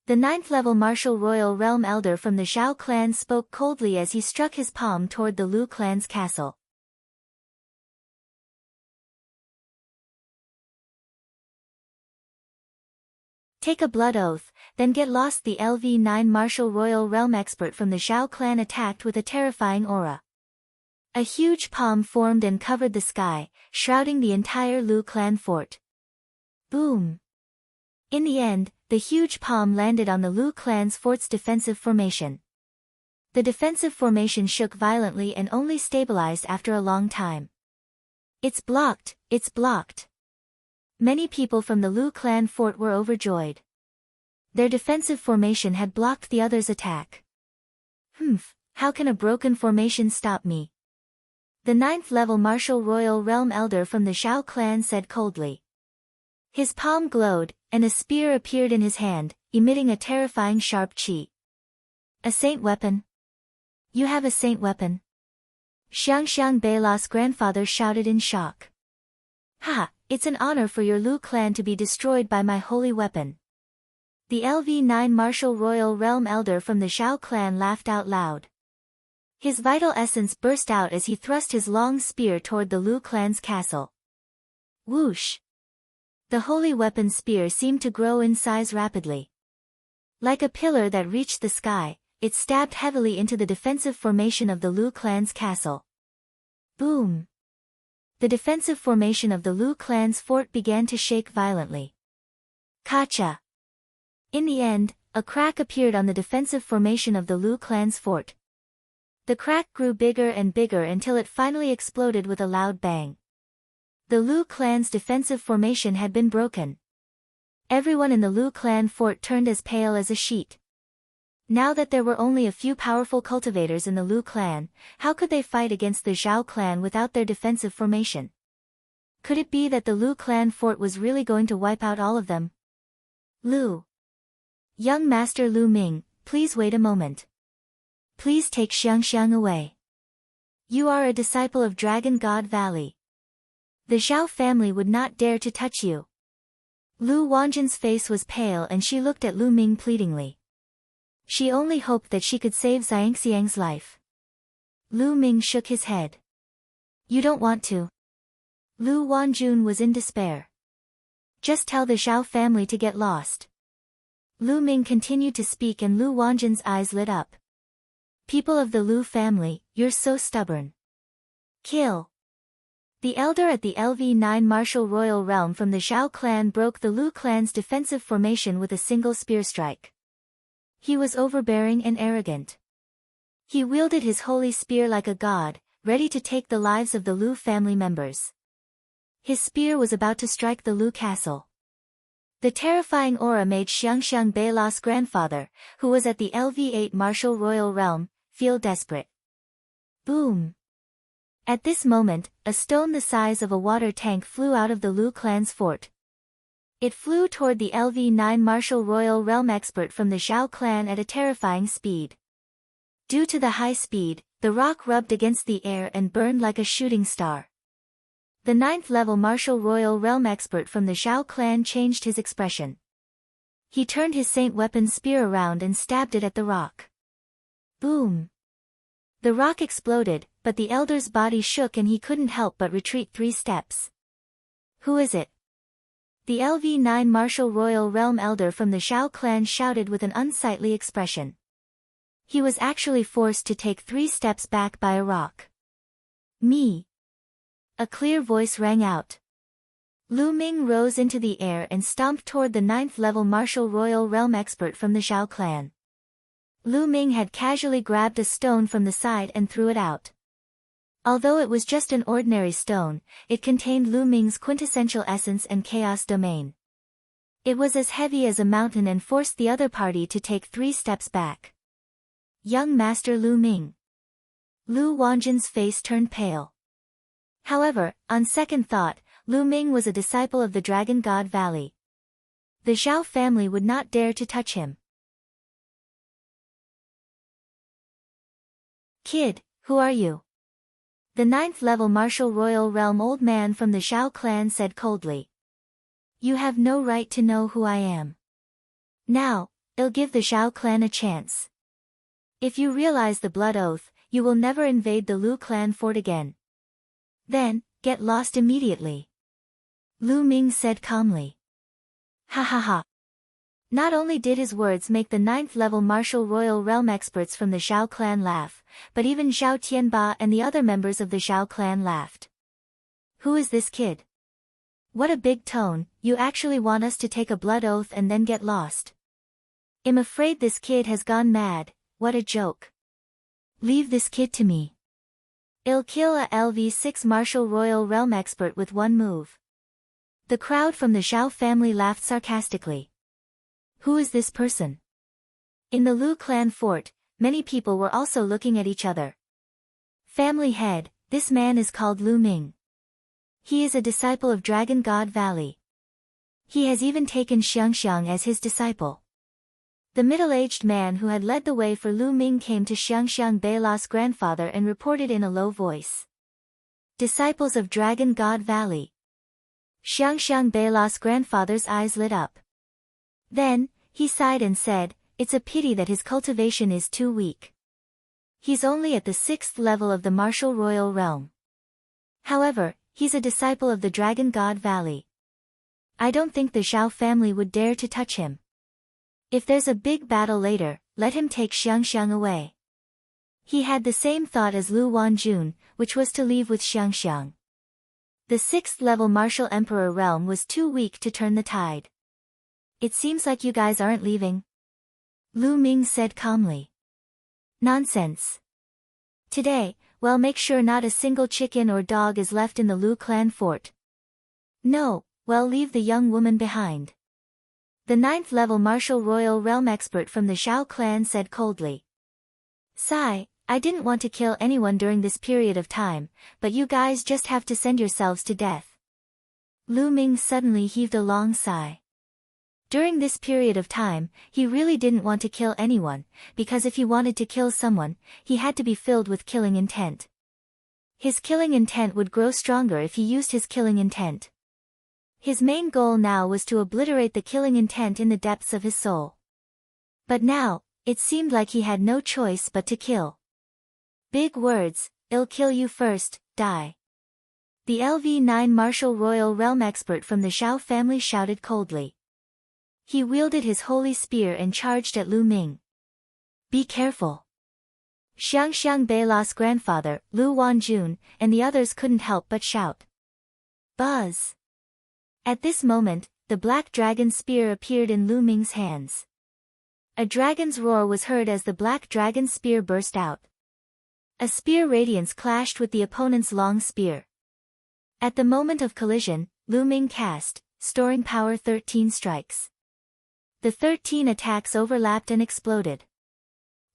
The 9th-level Martial Royal Realm Elder from the Zhao clan spoke coldly as he struck his palm toward the Lu clan's castle. Take a blood oath, then get lost. The LV9 Martial Royal Realm expert from the Zhao clan attacked with a terrifying aura. A huge palm formed and covered the sky, shrouding the entire Lu clan fort. Boom! In the end, the huge palm landed on the Lu clan's fort's defensive formation. The defensive formation shook violently and only stabilized after a long time. It's blocked, it's blocked. Many people from the Lu clan fort were overjoyed. Their defensive formation had blocked the others' attack. How can a broken formation stop me? The 9th-level Martial Royal Realm Elder from the Zhao clan said coldly. His palm glowed, and a spear appeared in his hand, emitting a terrifying sharp chi. A saint weapon? You have a saint weapon? Xiang Beila's grandfather shouted in shock. Ha! It's an honor for your Lu clan to be destroyed by my holy weapon. The LV9 Martial Royal Realm Elder from the Zhao clan laughed out loud. His vital essence burst out as he thrust his long spear toward the Lu clan's castle. Whoosh! The holy weapon spear seemed to grow in size rapidly. Like a pillar that reached the sky, it stabbed heavily into the defensive formation of the Lu clan's castle. Boom! The defensive formation of the Lu clan's fort began to shake violently. Kacha! In the end, a crack appeared on the defensive formation of the Lu clan's fort. The crack grew bigger and bigger until it finally exploded with a loud bang. The Lu clan's defensive formation had been broken. Everyone in the Lu clan fort turned as pale as a sheet. Now that there were only a few powerful cultivators in the Lu clan, how could they fight against the Zhao clan without their defensive formation? Could it be that the Lu clan fort was really going to wipe out all of them? Lu. Young Master Lu Ming, please wait a moment. Please take Xiang away. You are a disciple of Dragon God Valley. The Zhao family would not dare to touch you. Lu Wanjin's face was pale and she looked at Lu Ming pleadingly. She only hoped that she could save Xiangxiang's life. Lu Ming shook his head. You don't want to. Lu Wanjun was in despair. Just tell the Zhao family to get lost. Lu Ming continued to speak and Lu Wanjin's eyes lit up. People of the Lu family, you're so stubborn. Kill. The elder at the LV9 martial royal realm from the Zhao clan broke the Lu clan's defensive formation with a single spear strike. He was overbearing and arrogant. He wielded his holy spear like a god, ready to take the lives of the Lu family members. His spear was about to strike the Lu castle. The terrifying aura made Xiangxiang Beila's grandfather, who was at the LV8 martial royal realm, feel desperate. Boom! At this moment, a stone the size of a water tank flew out of the Lu clan's fort. It flew toward the LV9 martial royal realm expert from the Zhao clan at a terrifying speed. Due to the high speed, the rock rubbed against the air and burned like a shooting star. The 9th level martial royal realm expert from the Zhao clan changed his expression. He turned his saint weapon spear around and stabbed it at the rock. Boom! The rock exploded, but the elder's body shook and he couldn't help but retreat 3 steps. Who is it? The LV9 martial royal realm elder from the Zhao clan shouted with an unsightly expression. He was actually forced to take 3 steps back by a rock. Me! A clear voice rang out. Lu Ming rose into the air and stomped toward the 9th level martial royal realm expert from the Zhao clan. Lu Ming had casually grabbed a stone from the side and threw it out. Although it was just an ordinary stone, it contained Lu Ming's quintessential essence and chaos domain. It was as heavy as a mountain and forced the other party to take 3 steps back. Young Master Lu Ming. Lu Wanjin's face turned pale. However, on second thought, Lu Ming was a disciple of the Dragon God Valley. The Zhao family would not dare to touch him. Kid, who are you? The 9th level martial royal realm old man from the Zhao clan said coldly. You have no right to know who I am. Now, I'll give the Zhao clan a chance. If you realize the blood oath, you will never invade the Lu clan fort again. Then, get lost immediately. Lu Ming said calmly. Ha ha ha. Not only did his words make the 9th level martial royal realm experts from the Zhao clan laugh, but even Zhao Tianba and the other members of the Zhao clan laughed. Who is this kid? What a big tone, you actually want us to take a blood oath and then get lost. I'm afraid this kid has gone mad, what a joke. Leave this kid to me. I'll kill a LV6 martial royal realm expert with one move. The crowd from the Zhao family laughed sarcastically. Who is this person? In the Lu clan fort, many people were also looking at each other. Family head, this man is called Lu Ming. He is a disciple of Dragon God Valley. He has even taken Xiangxiang as his disciple. The middle-aged man who had led the way for Lu Ming came to Xiangxiang Beila's grandfather and reported in a low voice. Disciples of Dragon God Valley. Xiangxiang Beila's grandfather's eyes lit up. Then, he sighed and said, it's a pity that his cultivation is too weak. He's only at the 6th level of the martial royal realm. However, he's a disciple of the Dragon God Valley. I don't think the Zhao family would dare to touch him. If there's a big battle later, let him take Xiangxiang away. He had the same thought as Lu Wanjun, which was to leave with Xiangxiang. The 6th level martial emperor realm was too weak to turn the tide. It seems like you guys aren't leaving. Lu Ming said calmly. Nonsense. Today, well, make sure not a single chicken or dog is left in the Lu clan fort. No, well, leave the young woman behind. The 9th level martial royal realm expert from the Zhao clan said coldly. Sigh, I didn't want to kill anyone during this period of time, but you guys just have to send yourselves to death. Lu Ming suddenly heaved a long sigh. During this period of time, he really didn't want to kill anyone, because if he wanted to kill someone, he had to be filled with killing intent. His killing intent would grow stronger if he used his killing intent. His main goal now was to obliterate the killing intent in the depths of his soul. But now, it seemed like he had no choice but to kill. Big words, I'll kill you first, die. The LV9 martial royal realm expert from the Zhao family shouted coldly. He wielded his holy spear and charged at Lu Ming. Be careful. Xiangxiang Beila's grandfather, Lu Wanjun, and the others couldn't help but shout. Buzz! At this moment, the black dragon spear appeared in Lu Ming's hands. A dragon's roar was heard as the black dragon spear burst out. A spear radiance clashed with the opponent's long spear. At the moment of collision, Lu Ming cast, storing power 13 strikes. The 13 attacks overlapped and exploded.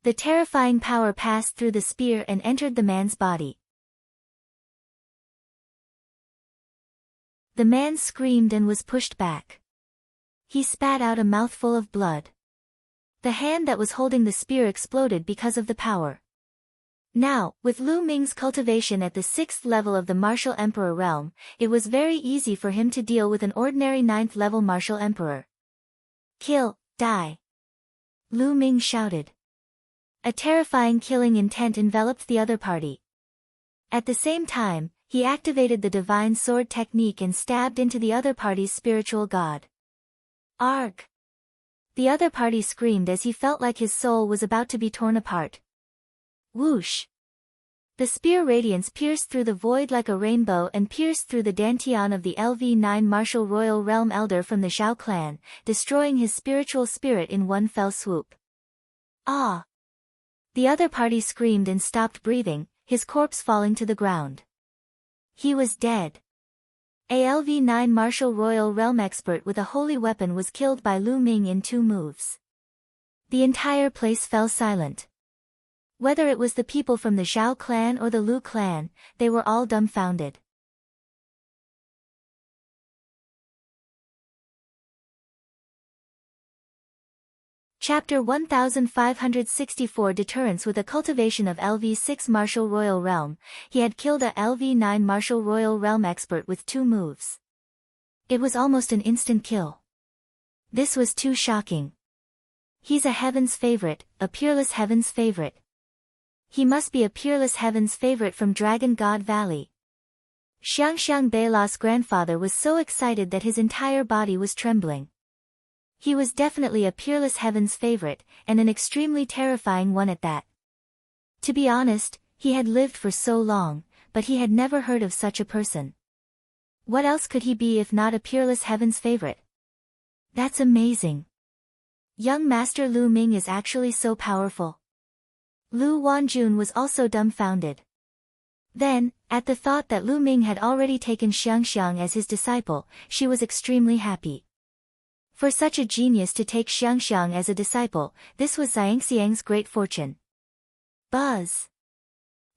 The terrifying power passed through the spear and entered the man's body. The man screamed and was pushed back. He spat out a mouthful of blood. The hand that was holding the spear exploded because of the power. Now, with Lu Ming's cultivation at the 6th level of the Martial Emperor realm, it was very easy for him to deal with an ordinary 9th level Martial Emperor. Kill, die! Lu Ming shouted. A terrifying killing intent enveloped the other party. At the same time, he activated the divine sword technique and stabbed into the other party's spiritual god. Arg! The other party screamed as he felt like his soul was about to be torn apart. Whoosh! The spear radiance pierced through the void like a rainbow and pierced through the dantian of the LV9 Martial Royal Realm Elder from the Zhao clan, destroying his spiritual spirit in one fell swoop. Ah! The other party screamed and stopped breathing, his corpse falling to the ground. He was dead. A LV9 Martial Royal Realm expert with a holy weapon was killed by Lu Ming in 2 moves. The entire place fell silent. Whether it was the people from the Zhao clan or the Lu clan, they were all dumbfounded. Chapter 1564 Deterrence. With a cultivation of LV6 Martial Royal Realm, he had killed a LV9 Martial Royal Realm expert with 2 moves. It was almost an instant kill. This was too shocking. He's a heaven's favorite, a peerless heaven's favorite. He must be a peerless heaven's favorite from Dragon God Valley. Xiangxiang Beila's grandfather was so excited that his entire body was trembling. He was definitely a peerless heaven's favorite, and an extremely terrifying one at that. To be honest, he had lived for so long, but he had never heard of such a person. What else could he be if not a peerless heaven's favorite? That's amazing. Young Master Lu Ming is actually so powerful. Lu Wanjun was also dumbfounded. Then, at the thought that Lu Ming had already taken Xiangxiang as his disciple, she was extremely happy. For such a genius to take Xiangxiang as a disciple, this was Xiangxiang's great fortune. Buzz!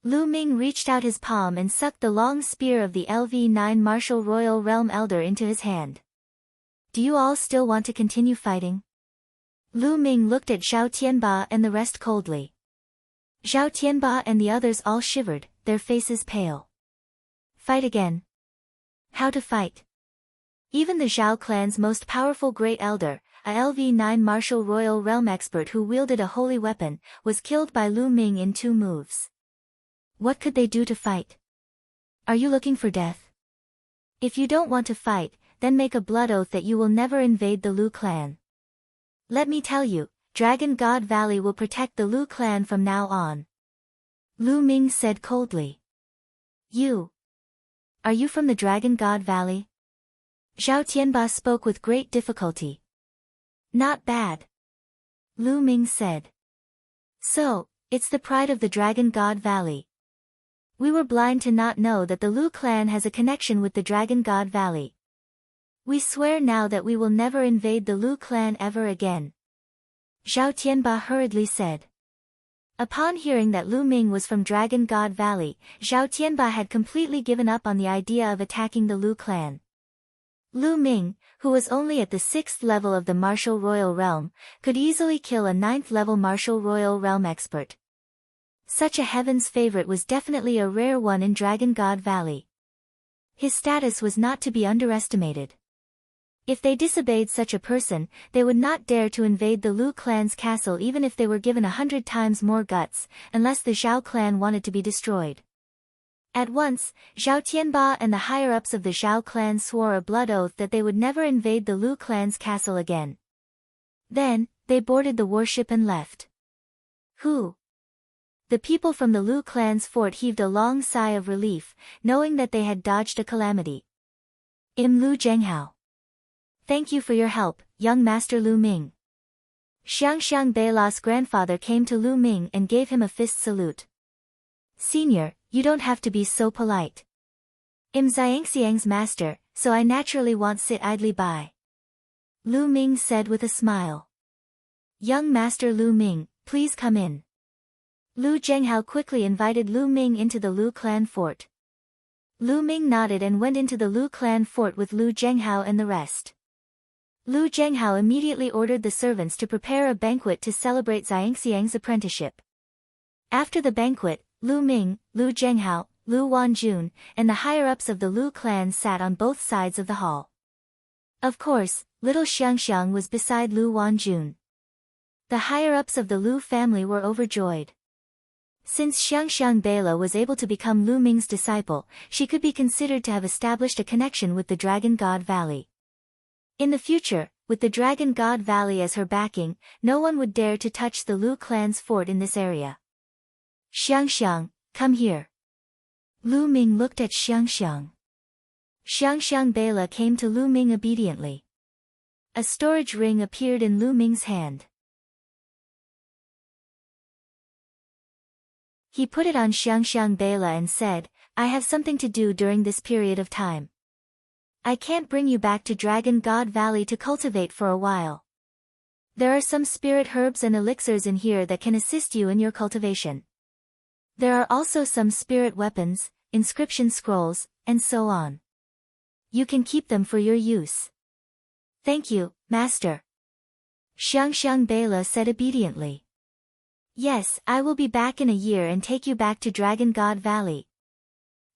Lu Ming reached out his palm and sucked the long spear of the LV9 Martial Royal Realm Elder into his hand. Do you all still want to continue fighting? Lu Ming looked at Zhao Tianba and the rest coldly. Zhao Tianba and the others all shivered, their faces pale. Fight again. How to fight? Even the Zhao clan's most powerful great elder, a LV9 Martial Royal Realm expert who wielded a holy weapon, was killed by Lu Ming in 2 moves. What could they do to fight? Are you looking for death? If you don't want to fight, then make a blood oath that you will never invade the Lu clan. Let me tell you, Dragon God Valley will protect the Lu clan from now on. Lu Ming said coldly. Are you from the Dragon God Valley? Zhao Tianba spoke with great difficulty. Not bad. Lu Ming said. So, it's the pride of the Dragon God Valley. We were blind to not know that the Lu clan has a connection with the Dragon God Valley. We swear now that we will never invade the Lu clan ever again. Zhao Tianba hurriedly said. Upon hearing that Lu Ming was from Dragon God Valley, Zhao Tianba had completely given up on the idea of attacking the Lu clan. Lu Ming, who was only at the 6th level of the Martial Royal Realm, could easily kill a 9th level Martial Royal Realm expert. Such a heaven's favorite was definitely a rare one in Dragon God Valley. His status was not to be underestimated. If they disobeyed such a person, they would not dare to invade the Lu clan's castle even if they were given 100 times more guts, unless the Zhao clan wanted to be destroyed. At once, Zhao Tianba and the higher-ups of the Zhao clan swore a blood oath that they would never invade the Lu clan's castle again. Then, they boarded the warship and left. Who? The people from the Lu clan's fort heaved a long sigh of relief, knowing that they had dodged a calamity. Lu Zhenghao. Thank you for your help, young Master Lu Ming. Xiangxiang Beila's grandfather came to Lu Ming and gave him a fist salute. Senior, you don't have to be so polite. I'm Xiangxiang's master, so I naturally won't sit idly by. Lu Ming said with a smile. Young Master Lu Ming, please come in. Lu Zhenghao quickly invited Lu Ming into the Lu clan fort. Lu Ming nodded and went into the Lu clan fort with Lu Zhenghao and the rest. Lu Zhenghao immediately ordered the servants to prepare a banquet to celebrate Xiangxiang's apprenticeship. After the banquet, Lu Ming, Lu Zhenghao, Lu Wanjun, and the higher-ups of the Lu clan sat on both sides of the hall. Of course, little Xiangxiang was beside Lu Wanjun. The higher-ups of the Lu family were overjoyed. Since Xiangxiang Beila was able to become Lu Ming's disciple, she could be considered to have established a connection with the Dragon God Valley. In the future, with the Dragon God Valley as her backing, no one would dare to touch the Lu clan's fort in this area. Xiangxiang, come here. Lu Ming looked at Xiangxiang. Xiangxiang Beila came to Lu Ming obediently. A storage ring appeared in Lu Ming's hand. He put it on Xiangxiang Beila and said, I have something to do during this period of time. I can't bring you back to Dragon God Valley to cultivate for a while. There are some spirit herbs and elixirs in here that can assist you in your cultivation. There are also some spirit weapons, inscription scrolls, and so on. You can keep them for your use. Thank you, Master. Xiangxiang Beila said obediently. Yes, I will be back in a year and take you back to Dragon God Valley.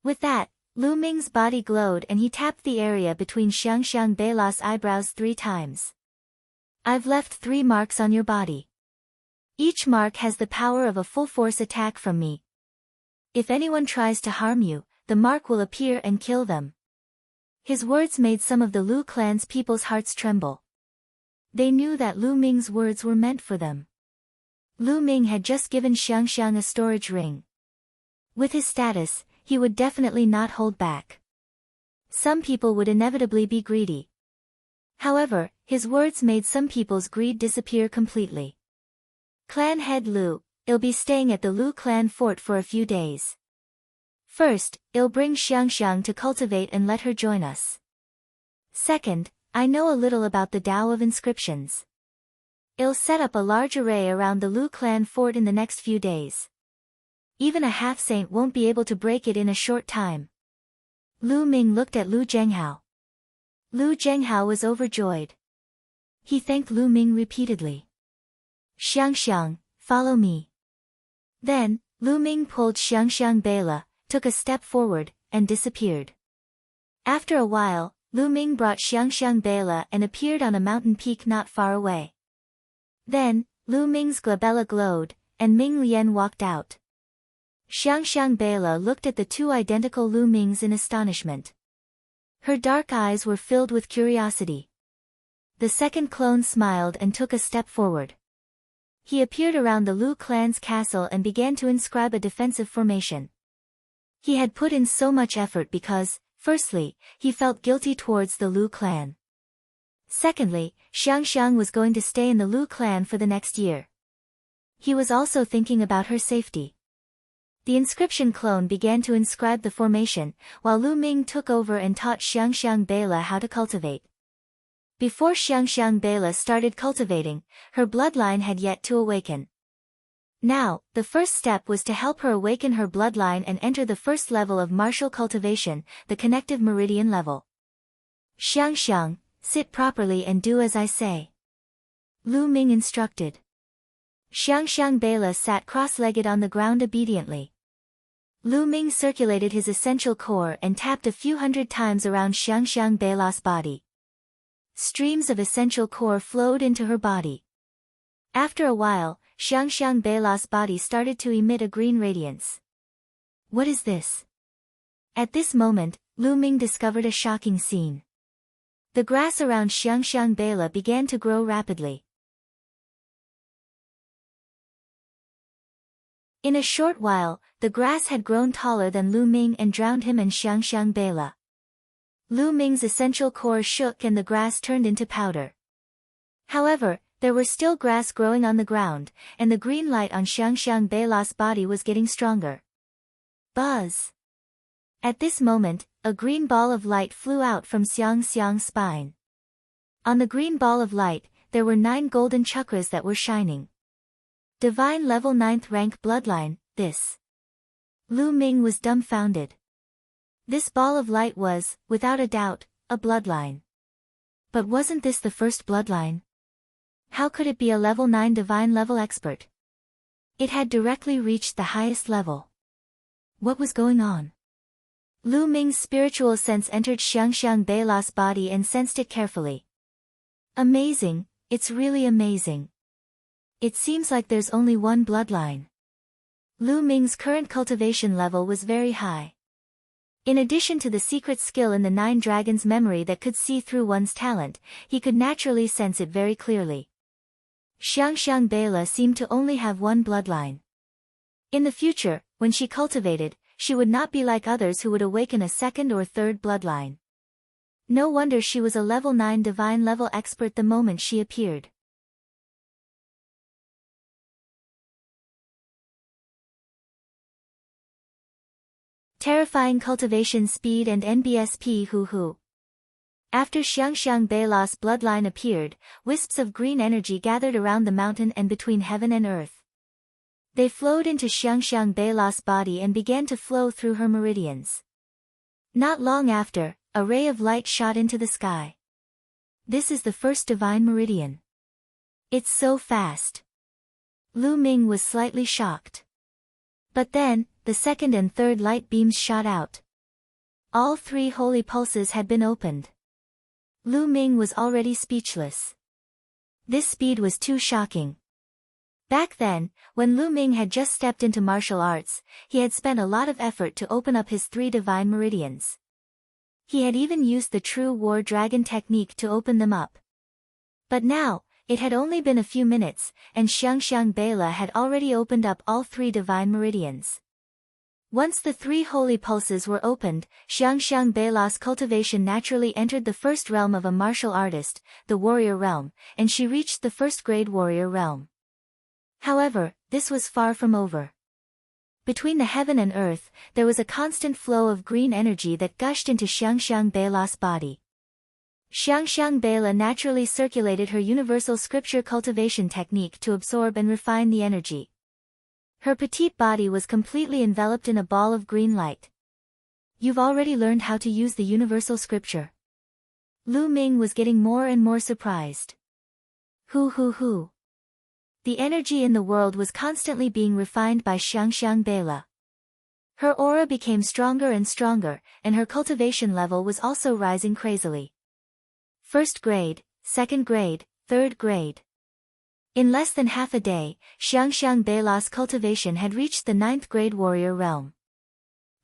With that, Lu Ming's body glowed and he tapped the area between Xiangxiang Beila's eyebrows 3 times. I've left 3 marks on your body. Each mark has the power of a full-force attack from me. If anyone tries to harm you, the mark will appear and kill them. His words made some of the Lu clan's people's hearts tremble. They knew that Lu Ming's words were meant for them. Lu Ming had just given Xiangxiang a storage ring. With his status, he would definitely not hold back. Some people would inevitably be greedy. However, his words made some people's greed disappear completely. Clan head Lu, I'll be staying at the Lu clan fort for a few days. First, I'll bring Xiangxiang to cultivate and let her join us. Second, I know a little about the Tao of inscriptions. I'll set up a large array around the Lu clan fort in the next few days. Even a half-saint won't be able to break it in a short time. Lu Ming looked at Lu Zhenghao. Lu Zhenghao was overjoyed. He thanked Lu Ming repeatedly. Xiangxiang, follow me. Then, Lu Ming pulled Xiangxiang Beila, took a step forward, and disappeared. After a while, Lu Ming brought Xiangxiang Beila and appeared on a mountain peak not far away. Then, Lu Ming's glabella glowed, and Ming Lian walked out. Xiangxiang Beila looked at the 2 identical Lu Mings in astonishment. Her dark eyes were filled with curiosity. The second clone smiled and took a step forward. He appeared around the Lu clan's castle and began to inscribe a defensive formation. He had put in so much effort because, firstly, he felt guilty towards the Lu clan. Secondly, Xiangxiang was going to stay in the Lu clan for the next year. He was also thinking about her safety. The inscription clone began to inscribe the formation, while Lu Ming took over and taught Xiangxiang Beila how to cultivate. Before Xiangxiang Beila started cultivating, her bloodline had yet to awaken. Now, the first step was to help her awaken her bloodline and enter the first level of martial cultivation, the connective meridian level. Xiangxiang, sit properly and do as I say. Lu Ming instructed. Xiangxiang Beila sat cross-legged on the ground obediently. Lu Ming circulated his essential core and tapped a few hundred times around Xiangxiang Beila's body. Streams of essential core flowed into her body. After a while, Xiangxiang Beila's body started to emit a green radiance. What is this? At this moment, Lu Ming discovered a shocking scene. The grass around Xiangxiang Beila began to grow rapidly. In a short while, the grass had grown taller than Lu Ming and drowned him and Xiangxiang Beila. Lu Ming's essential core shook and the grass turned into powder. However, there were still grass growing on the ground, and the green light on Xiangxiang Beila's body was getting stronger. Buzz! At this moment, a green ball of light flew out from Xiangxiang's spine. On the green ball of light, there were 9 golden chakras that were shining. Divine level 9th rank bloodline, this. Lu Ming was dumbfounded. This ball of light was, without a doubt, a bloodline. But wasn't this the first bloodline? How could it be a level 9 divine level expert? It had directly reached the highest level. What was going on? Lu Ming's spiritual sense entered Xiangxiang Beila's body and sensed it carefully. Amazing, it's really amazing. It seems like there's only one bloodline. Lu Ming's current cultivation level was very high. In addition to the secret skill in the 9 dragons' memory that could see through one's talent, he could naturally sense it very clearly. Xiangxiang Beila seemed to only have one bloodline. In the future, when she cultivated, she would not be like others who would awaken a second or third bloodline. No wonder she was a level 9 divine level expert the moment she appeared. Terrifying cultivation speed and NBSP hoo-hoo. After Xiangxiang Beila's bloodline appeared, wisps of green energy gathered around the mountain and between heaven and earth. They flowed into Xiangxiang Beila's body and began to flow through her meridians. Not long after, a ray of light shot into the sky. This is the first divine meridian. It's so fast. Lu Ming was slightly shocked. But then, the second and third light beams shot out. All 3 holy pulses had been opened. Lu Ming was already speechless. This speed was too shocking. Back then, when Lu Ming had just stepped into martial arts, he had spent a lot of effort to open up his 3 divine meridians. He had even used the true war dragon technique to open them up. But now, it had only been a few minutes, and Xiangxiang Beila had already opened up all 3 divine meridians. Once the 3 holy pulses were opened, Xiangxiang Beila's cultivation naturally entered the first realm of a martial artist, the warrior realm, and she reached the first grade warrior realm. However, this was far from over. Between the heaven and earth, there was a constant flow of green energy that gushed into Xiangxiang Beila's body. Xiangxiang Beila naturally circulated her universal scripture cultivation technique to absorb and refine the energy. Her petite body was completely enveloped in a ball of green light. You've already learned how to use the universal scripture. Lu Ming was getting more and more surprised. Hoo. The energy in the world was constantly being refined by Xiangxiang Beila. Her aura became stronger and stronger, and her cultivation level was also rising crazily. First grade, second grade, third grade. In less than half a day, Xiangxiang Beila's cultivation had reached the 9th grade warrior realm.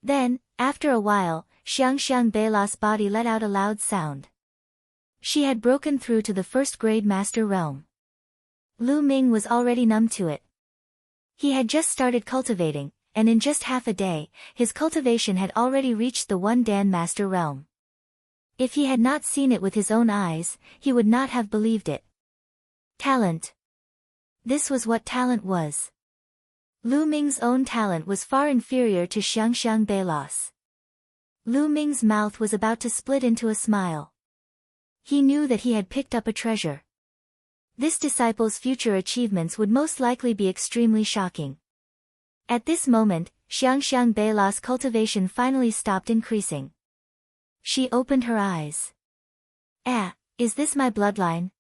Then, after a while, Xiangxiang Beila's body let out a loud sound. She had broken through to the first grade master realm. Lu Ming was already numb to it. He had just started cultivating, and in just half a day, his cultivation had already reached the 1 Dan master realm. If he had not seen it with his own eyes, he would not have believed it. Talent. This was what talent was. Lu Ming's own talent was far inferior to Xiangxiang Beila's. Lu Ming's mouth was about to split into a smile. He knew that he had picked up a treasure. This disciple's future achievements would most likely be extremely shocking. At this moment, Xiangxiang Beila's cultivation finally stopped increasing. She opened her eyes. Is this my bloodline?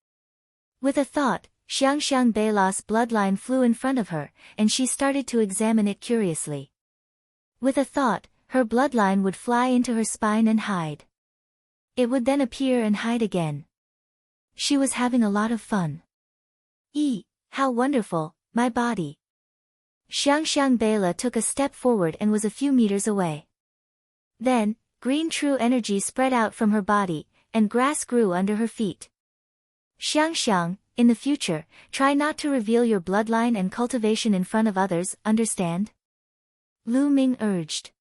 With a thought, Xiangxiang Beila's bloodline flew in front of her, and she started to examine it curiously. With a thought, her bloodline would fly into her spine and hide. It would then appear and hide again. She was having a lot of fun. How wonderful, my body. Xiangxiang Beila took a step forward and was a few meters away. Then, green true energy spread out from her body, and grass grew under her feet. Xiangxiang, in the future, try not to reveal your bloodline and cultivation in front of others, understand? Lu Ming urged.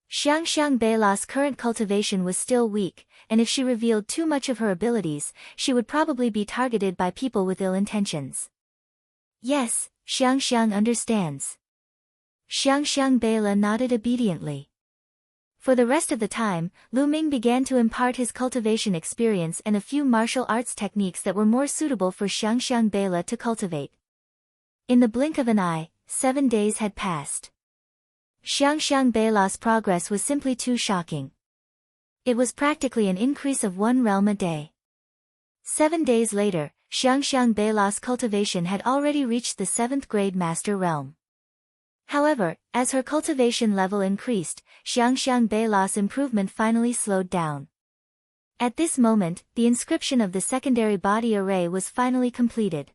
Xiangxiang Beila's current cultivation was still weak, and if she revealed too much of her abilities, she would probably be targeted by people with ill intentions. Yes, Xiangxiang understands. Xiangxiang Beila nodded obediently. For the rest of the time, Lu Ming began to impart his cultivation experience and a few martial arts techniques that were more suitable for Xiangxiang Beila to cultivate. In the blink of an eye, 7 days had passed. Xiangxiang Beila's progress was simply too shocking. It was practically an increase of 1 realm a day. 7 days later, Xiangxiang Beila's cultivation had already reached the 7th grade master realm. However, as her cultivation level increased, Xiangxiang Beila's improvement finally slowed down. At this moment, the inscription of the secondary body array was finally completed.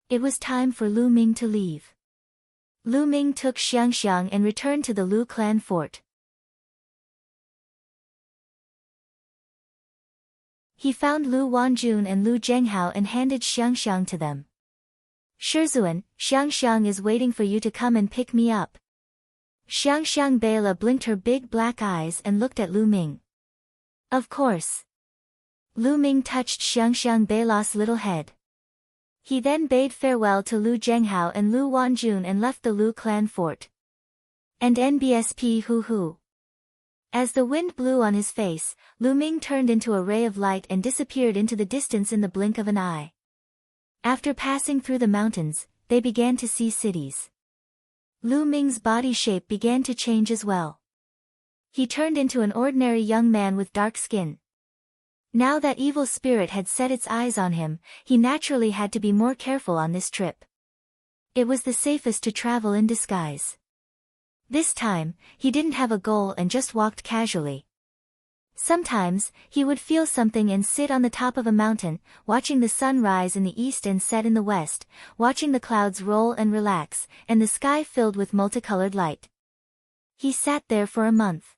It was time for Lu Ming to leave. Lu Ming took Xiangxiang and returned to the Lu clan fort. He found Lu Wanjun and Lu Zhenghao and handed Xiangxiang to them. Shizuan, Xiangxiang is waiting for you to come and pick me up. Xiangxiang Beila blinked her big black eyes and looked at Lu Ming. Of course. Lu Ming touched Xiangxiang Beila's little head. He then bade farewell to Lu Zhenghao and Lu Wanjun and left the Lu clan fort. And NBSP hoo-hoo. As the wind blew on his face, Lu Ming turned into a ray of light and disappeared into the distance in the blink of an eye. After passing through the mountains, they began to see cities. Lu Ming's body shape began to change as well. He turned into an ordinary young man with dark skin. Now that evil spirit had set its eyes on him, he naturally had to be more careful on this trip. It was the safest to travel in disguise. This time, he didn't have a goal and just walked casually. Sometimes, he would feel something and sit on the top of a mountain, watching the sun rise in the east and set in the west, watching the clouds roll and relax, and the sky filled with multicolored light. He sat there for a month.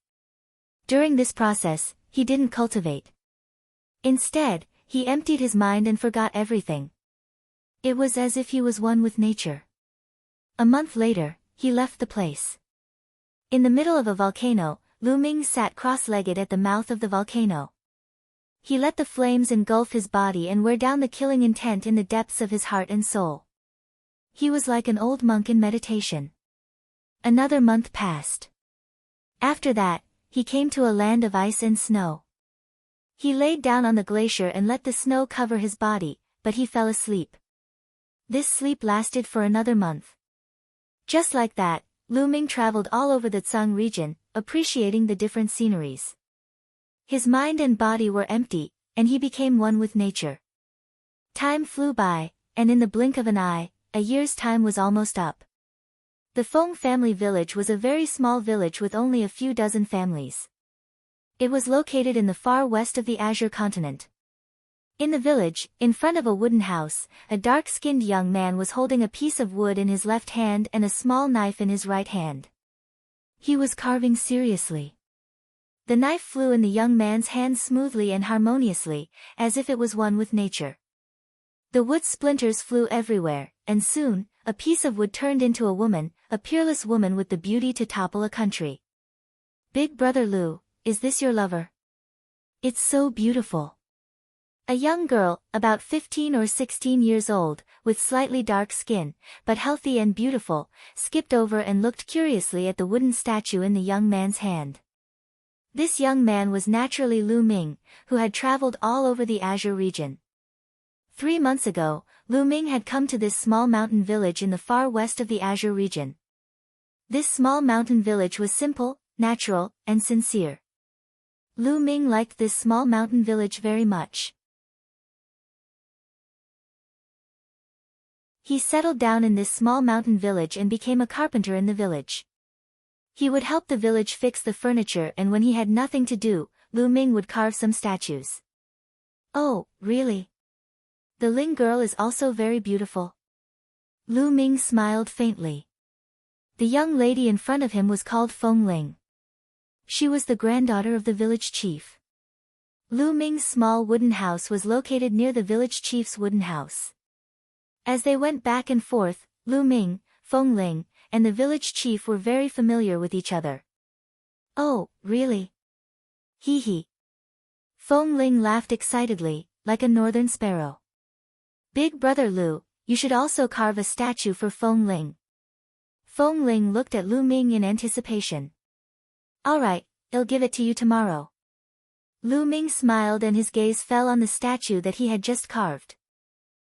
During this process, he didn't cultivate. Instead, he emptied his mind and forgot everything. It was as if he was one with nature. A month later, he left the place. In the middle of a volcano, Lu Ming sat cross-legged at the mouth of the volcano. He let the flames engulf his body and wear down the killing intent in the depths of his heart and soul. He was like an old monk in meditation. Another month passed. After that, he came to a land of ice and snow. He laid down on the glacier and let the snow cover his body, but he fell asleep. This sleep lasted for another month. Just like that, Lu Ming traveled all over the Tsang region, appreciating the different sceneries. His mind and body were empty, and he became one with nature. Time flew by, and in the blink of an eye, a year's time was almost up. The Feng family village was a very small village with only a few dozen families. It was located in the far west of the Azure continent. In the village, in front of a wooden house, a dark-skinned young man was holding a piece of wood in his left hand and a small knife in his right hand. He was carving seriously. The knife flew in the young man's hand smoothly and harmoniously, as if it was one with nature. The wood splinters flew everywhere, and soon, a piece of wood turned into a woman, a peerless woman with the beauty to topple a country. Big Brother Lu, is this your lover? It's so beautiful. A young girl, about 15 or 16 years old, with slightly dark skin, but healthy and beautiful, skipped over and looked curiously at the wooden statue in the young man's hand. This young man was naturally Lu Ming, who had traveled all over the Azure region. 3 months ago, Lu Ming had come to this small mountain village in the far west of the Azure region. This small mountain village was simple, natural, and sincere. Lu Ming liked this small mountain village very much. He settled down in this small mountain village and became a carpenter in the village. He would help the village fix the furniture, and when he had nothing to do, Lu Ming would carve some statues. Oh, really? The Ling girl is also very beautiful. Lu Ming smiled faintly. The young lady in front of him was called Feng Ling. She was the granddaughter of the village chief. Lu Ming's small wooden house was located near the village chief's wooden house. As they went back and forth, Lu Ming, Feng Ling, and the village chief were very familiar with each other. Oh, really? Hee hee. Feng Ling laughed excitedly, like a northern sparrow. Big brother Lu, you should also carve a statue for Feng Ling. Feng Ling looked at Lu Ming in anticipation. Alright, I'll give it to you tomorrow. Lu Ming smiled and his gaze fell on the statue that he had just carved.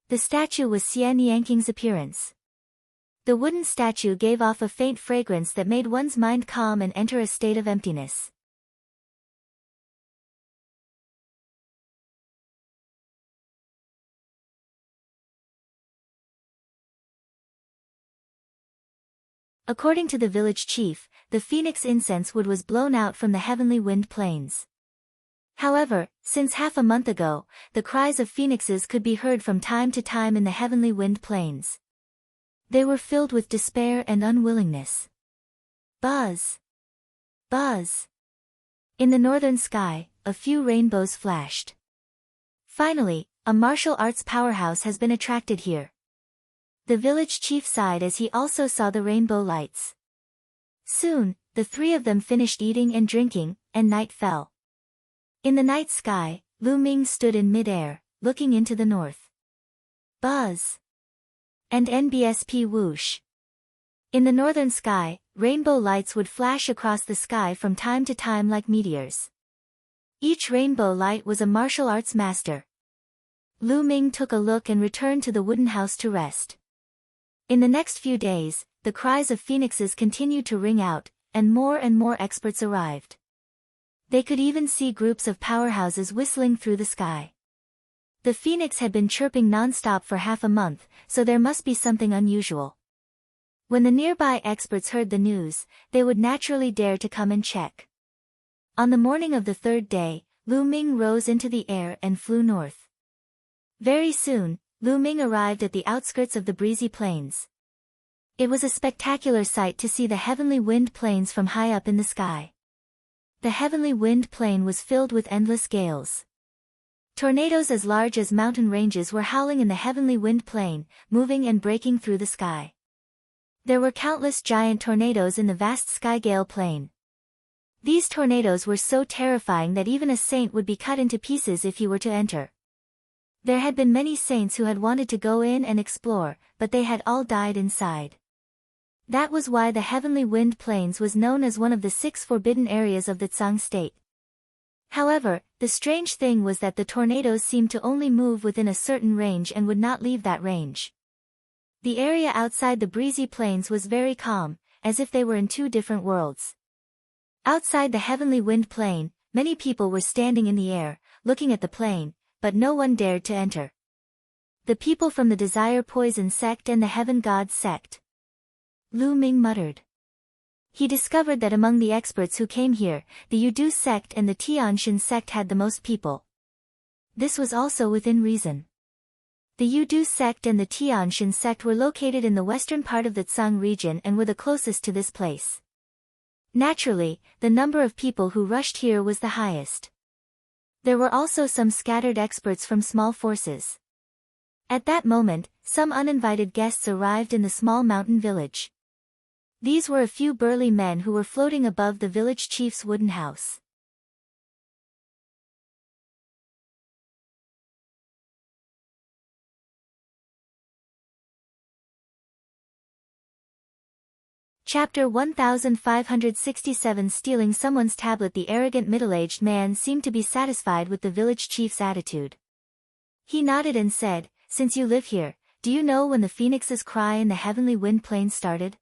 The statue was Xian Yangqing's appearance. The wooden statue gave off a faint fragrance that made one's mind calm and enter a state of emptiness. According to the village chief, the phoenix incense wood was blown out from the heavenly wind plains. However, since half a month ago, the cries of phoenixes could be heard from time to time in the heavenly wind plains. They were filled with despair and unwillingness. Buzz! Buzz! In the northern sky, a few rainbows flashed. Finally, a martial arts powerhouse has been attracted here. The village chief sighed as he also saw the rainbow lights. Soon, the three of them finished eating and drinking, and night fell. In the night sky, Lu Ming stood in mid-air, looking into the north. Buzz! And NBSP whoosh. In the northern sky, rainbow lights would flash across the sky from time to time like meteors. Each rainbow light was a martial arts master. Lu Ming took a look and returned to the wooden house to rest. In the next few days, the cries of phoenixes continued to ring out, and more experts arrived. They could even see groups of powerhouses whistling through the sky. The phoenix had been chirping non-stop for half a month, so there must be something unusual. When the nearby experts heard the news, they would naturally dare to come and check. On the morning of the third day, Lu Ming rose into the air and flew north. Very soon, Lu Ming arrived at the outskirts of the breezy plains. It was a spectacular sight to see the heavenly wind plains from high up in the sky. The heavenly wind plain was filled with endless gales. Tornadoes as large as mountain ranges were howling in the heavenly wind plain, moving and breaking through the sky. There were countless giant tornadoes in the vast skygale plain. These tornadoes were so terrifying that even a saint would be cut into pieces if he were to enter. There had been many saints who had wanted to go in and explore, but they had all died inside. That was why the heavenly wind plains was known as one of the 6 forbidden areas of the Tsang state. However, the strange thing was that the tornadoes seemed to only move within a certain range and would not leave that range. The area outside the breezy plains was very calm, as if they were in 2 different worlds. Outside the heavenly wind plain, many people were standing in the air, looking at the plain, but no one dared to enter. The people from the Desire Poison sect and the Heaven God sect. Lu Ming muttered. He discovered that among the experts who came here, the Yudu sect and the Tianshan sect had the most people. This was also within reason. The Yudu sect and the Tianshan sect were located in the western part of the Tsang region and were the closest to this place. Naturally, the number of people who rushed here was the highest. There were also some scattered experts from small forces. At that moment, some uninvited guests arrived in the small mountain village. These were a few burly men who were floating above the village chief's wooden house. Chapter 1567. Stealing someone's tablet. The arrogant middle-aged man seemed to be satisfied with the village chief's attitude. He nodded and said, "Since you live here, do you know when the phoenix's cry in the heavenly wind plain started?"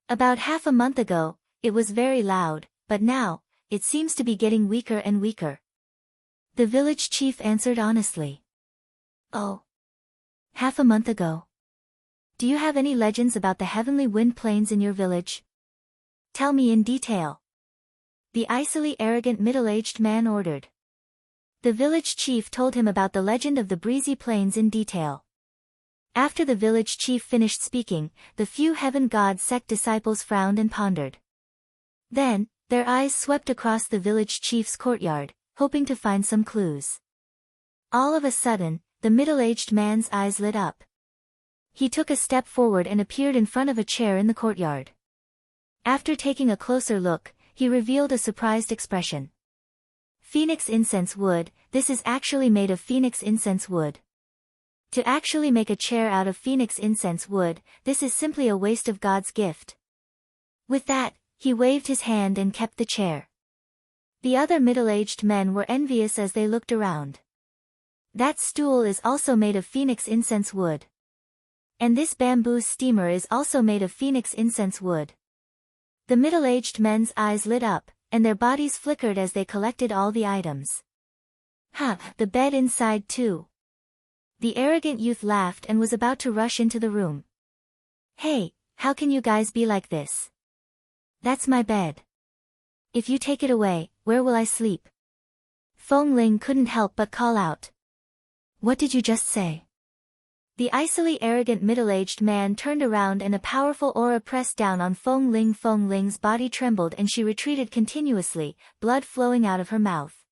"About half a month ago, it was very loud, but now, it seems to be getting weaker and weaker." The village chief answered honestly. "Oh. Half a month ago. Do you have any legends about the heavenly wind plains in your village? Tell me in detail." The icily arrogant middle-aged man ordered. The village chief told him about the legend of the breezy plains in detail. After the village chief finished speaking, the few Heaven God sect disciples frowned and pondered. Then, their eyes swept across the village chief's courtyard, hoping to find some clues. All of a sudden, the middle-aged man's eyes lit up. He took a step forward and appeared in front of a chair in the courtyard. After taking a closer look, he revealed a surprised expression. Phoenix incense wood, this is actually made of phoenix incense wood. To actually make a chair out of phoenix incense wood, this is simply a waste of God's gift. With that, he waved his hand and kept the chair. The other middle-aged men were envious as they looked around. That stool is also made of phoenix incense wood. And this bamboo steamer is also made of phoenix incense wood. The middle-aged men's eyes lit up, and their bodies flickered as they collected all the items. Ha, the bed inside too. The arrogant youth laughed and was about to rush into the room. Hey, how can you guys be like this? That's my bed. If you take it away, where will I sleep? Feng Ling couldn't help but call out. What did you just say? The icily arrogant middle-aged man turned around and a powerful aura pressed down on Feng Ling. Feng Ling's body trembled and she retreated continuously, blood flowing out of her mouth.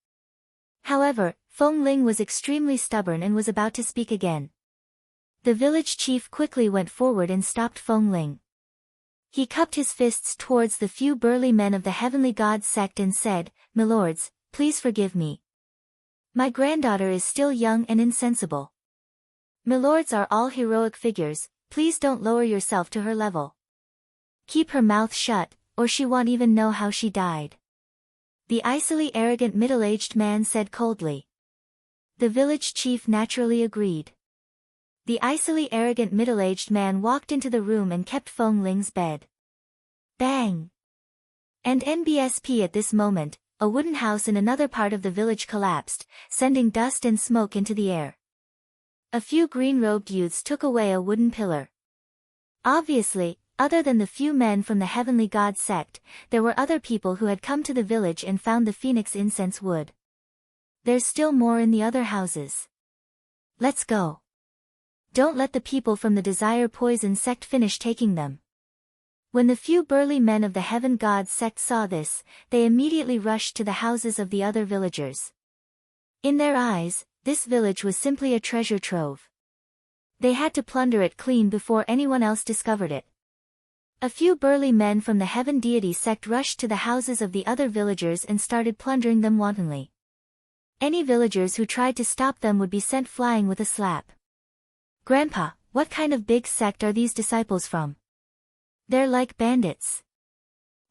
However, Feng Ling was extremely stubborn and was about to speak again. The village chief quickly went forward and stopped Feng Ling. He cupped his fists towards the few burly men of the heavenly god sect and said, "Milords, please forgive me. My granddaughter is still young and insensible. Milords are all heroic figures, please don't lower yourself to her level. Keep her mouth shut, or she won't even know how she died." The icily arrogant middle-aged man said coldly. The village chief naturally agreed. The icily arrogant middle-aged man walked into the room and kept Feng Ling's bed. Bang! And NBSP at this moment, a wooden house in another part of the village collapsed, sending dust and smoke into the air. A few green-robed youths took away a wooden pillar. Obviously, other than the few men from the heavenly god sect, there were other people who had come to the village and found the phoenix incense wood. There's still more in the other houses. Let's go. Don't let the people from the Desire Poison sect finish taking them. When the few burly men of the Heaven God sect saw this, they immediately rushed to the houses of the other villagers. In their eyes, this village was simply a treasure trove. They had to plunder it clean before anyone else discovered it. A few burly men from the Heaven Deity sect rushed to the houses of the other villagers and started plundering them wantonly. Any villagers who tried to stop them would be sent flying with a slap. Grandpa, what kind of big sect are these disciples from? They're like bandits.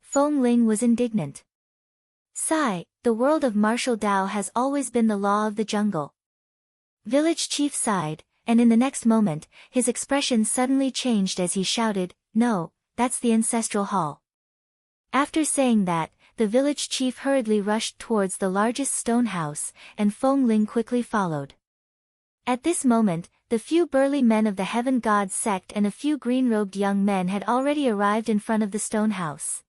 Feng Ling was indignant. Sigh, the world of martial Dao has always been the law of the jungle. Village chief sighed, and in the next moment, his expression suddenly changed as he shouted, "No, that's the ancestral hall." After saying that, the village chief hurriedly rushed towards the largest stone house, and Feng Ling quickly followed. At this moment, the few burly men of the Heaven God sect and a few green-robed young men had already arrived in front of the stone house.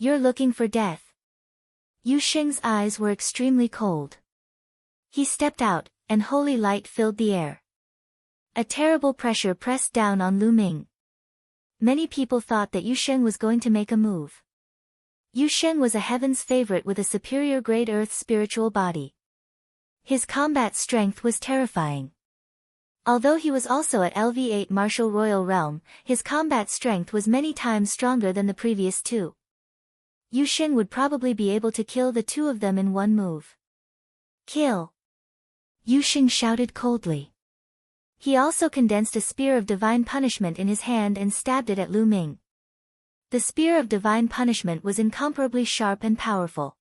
You're looking for death. Yu Sheng's eyes were extremely cold. He stepped out, and holy light filled the air. A terrible pressure pressed down on Lu Ming. Many people thought that Yu Sheng was going to make a move. Yu Sheng was a heaven's favorite with a superior grade earth spiritual body. His combat strength was terrifying. Although he was also at LV8 Martial Royal Realm, his combat strength was many times stronger than the previous two. Yu Sheng would probably be able to kill the two of them in one move. Kill! Yu Sheng shouted coldly. He also condensed a spear of divine punishment in his hand and stabbed it at Lu Ming. The spear of divine punishment was incomparably sharp and powerful.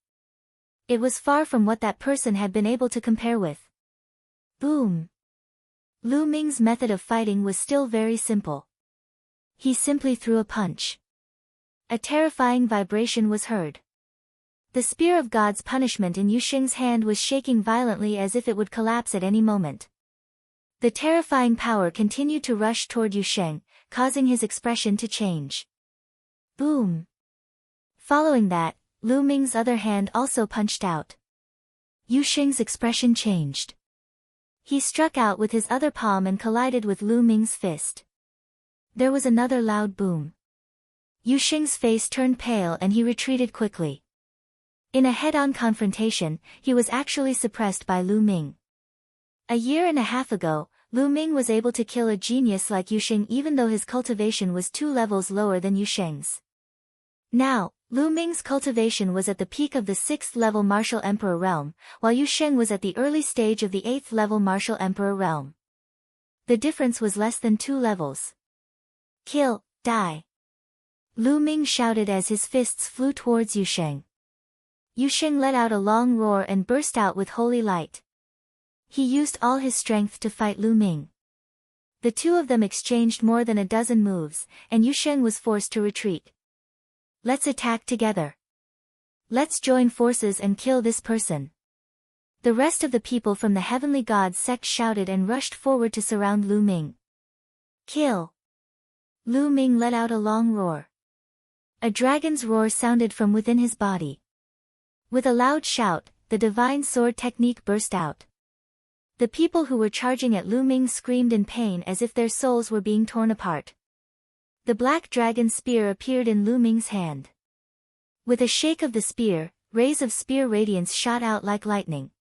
It was far from what that person had been able to compare with. Boom! Lu Ming's method of fighting was still very simple. He simply threw a punch. A terrifying vibration was heard. The spear of God's punishment in Yusheng's hand was shaking violently as if it would collapse at any moment. The terrifying power continued to rush toward Yusheng, causing his expression to change. Boom! Following that, Lu Ming's other hand also punched out. Yusheng's expression changed. He struck out with his other palm and collided with Lu Ming's fist. There was another loud boom. Yusheng's face turned pale and he retreated quickly. In a head-on confrontation, he was actually suppressed by Lu Ming. A year and a half ago, Lu Ming was able to kill a genius like Yusheng even though his cultivation was 2 levels lower than Yusheng's. Now, Lu Ming's cultivation was at the peak of the 6th level Martial Emperor realm, while Yusheng was at the early stage of the 8th level Martial Emperor realm. The difference was less than 2 levels. Kill, die! Lu Ming shouted as his fists flew towards Yusheng. Yusheng let out a long roar and burst out with holy light. He used all his strength to fight Lu Ming. The two of them exchanged more than a dozen moves, and Yusheng was forced to retreat. Let's attack together. Let's join forces and kill this person. The rest of the people from the Heavenly Gods sect shouted and rushed forward to surround Lu Ming. Kill! Lu Ming let out a long roar. A dragon's roar sounded from within his body. With a loud shout, the divine sword technique burst out. The people who were charging at Lu Ming screamed in pain as if their souls were being torn apart. The black dragon spear appeared in Lu Ming's hand. With a shake of the spear, rays of spear radiance shot out like lightning.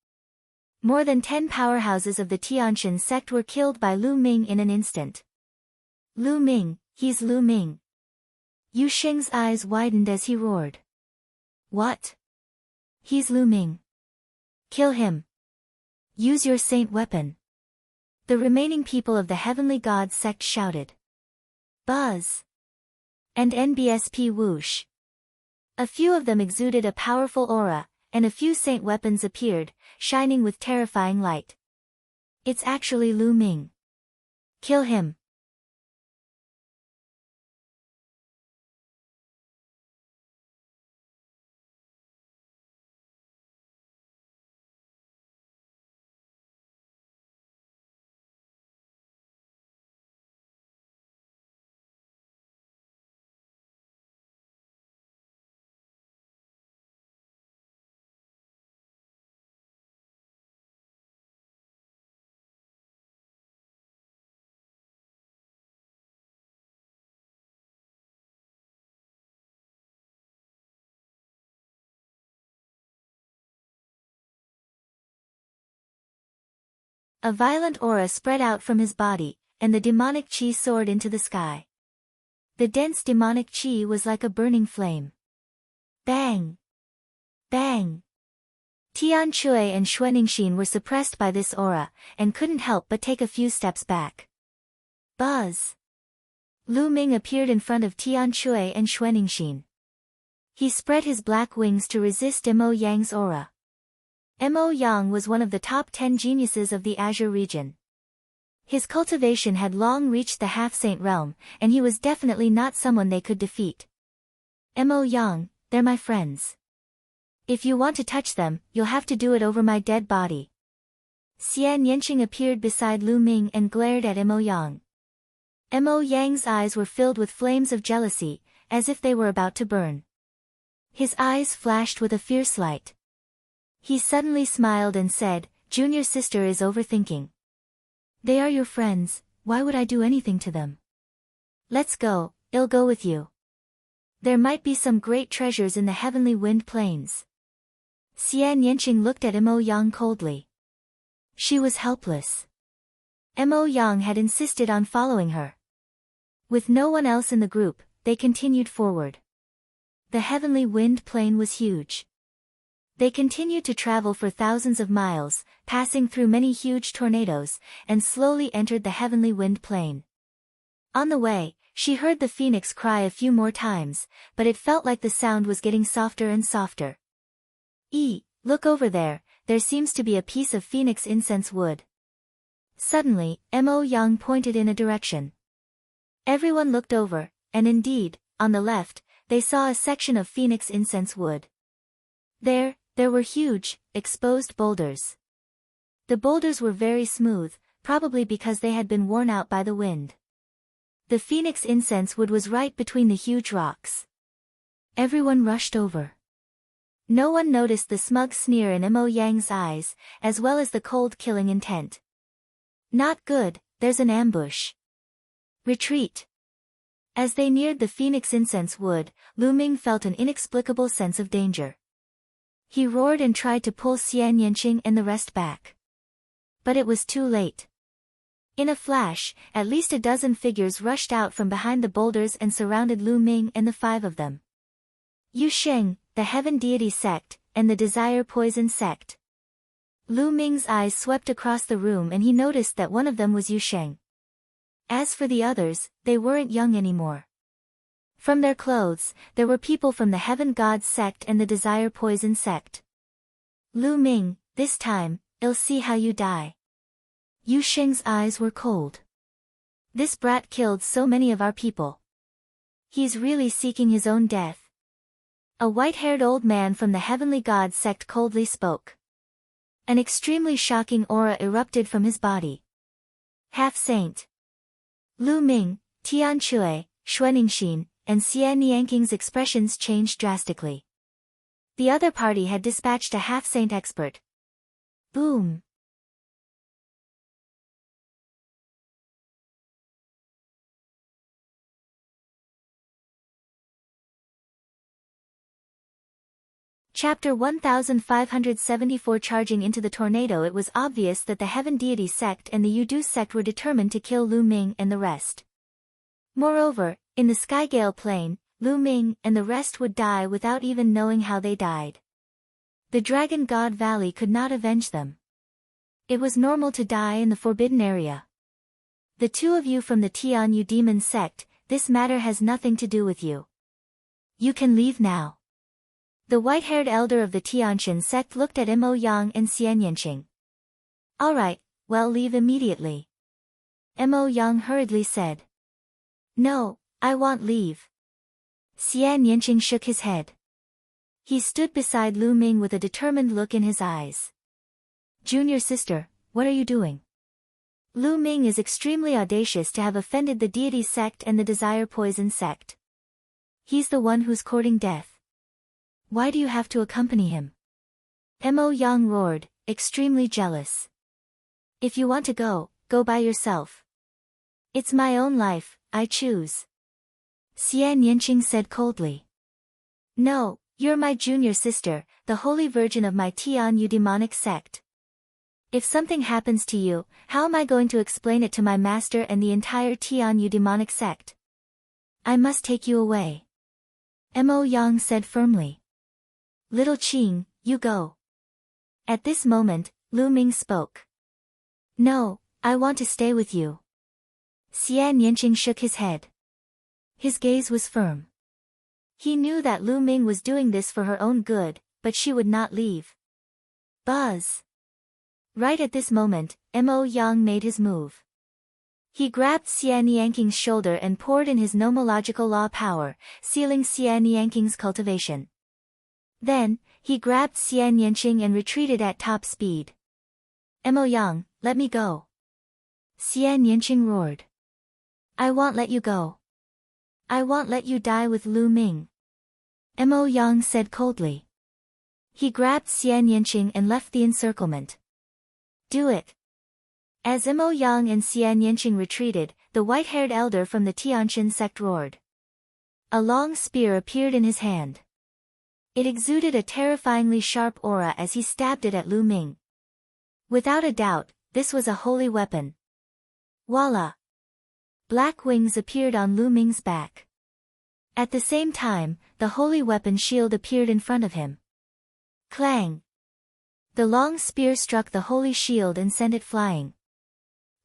More than 10 powerhouses of the Tianshan sect were killed by Lu Ming in an instant. Lu Ming, he's Lu Ming. Yusheng's eyes widened as he roared. What? He's Lu Ming. Kill him. Use your saint weapon. The remaining people of the Heavenly Gods sect shouted. Buzz! And NBSP whoosh. A few of them exuded a powerful aura, and a few saint weapons appeared, shining with terrifying light. It's actually Lu Ming. Kill him. A violent aura spread out from his body, and the demonic chi soared into the sky. The dense demonic chi was like a burning flame. Bang! Bang! Tian Shui and Xuanixin were suppressed by this aura, and couldn't help but take a few steps back. Buzz! Lu Ming appeared in front of Tian Shui and Xuanixin. He spread his black wings to resist Mo Yang's aura. Mo Yang was one of the top 10 geniuses of the Azure region. His cultivation had long reached the half-saint realm, and he was definitely not someone they could defeat. Mo Yang, they're my friends. If you want to touch them, you'll have to do it over my dead body. Xian Yanqing appeared beside Lu Ming and glared at Mo Yang. Mo Yang's eyes were filled with flames of jealousy, as if they were about to burn. His eyes flashed with a fierce light. He suddenly smiled and said, "Junior sister is overthinking. They are your friends, why would I do anything to them? Let's go, I'll go with you. There might be some great treasures in the heavenly wind plains." Xian Yanqing looked at Mo Yang coldly. She was helpless. Mo Yang had insisted on following her. With no one else in the group, they continued forward. The heavenly wind plain was huge. They continued to travel for thousands of miles, passing through many huge tornadoes, and slowly entered the heavenly wind plain. On the way, she heard the phoenix cry a few more times, but it felt like the sound was getting softer and softer. Look over there, there seems to be a piece of phoenix incense wood. Suddenly, Mo Yang pointed in a direction. Everyone looked over, and indeed, on the left, they saw a section of phoenix incense wood. There were huge, exposed boulders. The boulders were very smooth, probably because they had been worn out by the wind. The phoenix incense wood was right between the huge rocks. Everyone rushed over. No one noticed the smug sneer in Mo Yang's eyes, as well as the cold killing intent. Not good, there's an ambush. Retreat. As they neared the phoenix incense wood, Lu Ming felt an inexplicable sense of danger. He roared and tried to pull Xian Yanqing and the rest back. But it was too late. In a flash, at least a dozen figures rushed out from behind the boulders and surrounded Lu Ming and the five of them. Yu Sheng, the Heaven Deity Sect, and the Desire Poison Sect. Lu Ming's eyes swept across the room and he noticed that one of them was Yu Sheng. As for the others, they weren't young anymore. From their clothes, there were people from the Heaven Gods Sect and the Desire Poison Sect. Lu Ming, this time, I'll see how you die. Yu Sheng's eyes were cold. This brat killed so many of our people. He's really seeking his own death. A white-haired old man from the Heavenly Gods Sect coldly spoke. An extremely shocking aura erupted from his body. Half-saint. Lu Ming, Tian Chui, Xuaningxin, and Xian Yanqing's expressions changed drastically. The other party had dispatched a half-saint expert. Boom. Chapter 1574. Charging into the tornado. It was obvious that the Heaven Deity Sect and the Yudu Sect were determined to kill Lu Ming and the rest. Moreover, in the Skygale Plain, Lu Ming and the rest would die without even knowing how they died. The Dragon God Valley could not avenge them. It was normal to die in the Forbidden Area. The two of you from the Tian Yu Demon Sect, this matter has nothing to do with you. You can leave now. The white-haired elder of the Tianqian sect looked at Mo Yang and Xian Yanqing. All right, well, leave immediately. Mo Yang hurriedly said. No, I want leave. Xian Yanqing shook his head. He stood beside Lu Ming with a determined look in his eyes. Junior sister, what are you doing? Lu Ming is extremely audacious to have offended the Deity Sect and the Desire Poison Sect. He's the one who's courting death. Why do you have to accompany him? Mo Yang roared, extremely jealous. If you want to go, go by yourself. It's my own life, I choose. Xian Yanqing said coldly. No, you're my junior sister, the Holy Virgin of my Tian Yu demonic sect. If something happens to you, how am I going to explain it to my master and the entire Tian Yu demonic sect? I must take you away. Mo Yang said firmly. Little Qing, you go. At this moment, Lu Ming spoke. No, I want to stay with you. Xian Yanqing shook his head. His gaze was firm. He knew that Lu Ming was doing this for her own good, but she would not leave. Buzz. Right at this moment, Mo Yang made his move. He grabbed Xian Yanqing's shoulder and poured in his nomological law power, sealing Xian Yanqing's cultivation. Then, he grabbed Xian Yanqing and retreated at top speed. Mo Yang, let me go. Xian Yanqing roared. I won't let you go. I won't let you die with Lu Ming. Mo Yang said coldly. He grabbed Xian Yanqing and left the encirclement. Do it. As Mo Yang and Xian Yanqing retreated, the white-haired elder from the Tianqian sect roared. A long spear appeared in his hand. It exuded a terrifyingly sharp aura as he stabbed it at Lu Ming. Without a doubt, this was a holy weapon. Voila! Black wings appeared on Lu Ming's back. At the same time, the holy weapon shield appeared in front of him. Clang! The long spear struck the holy shield and sent it flying.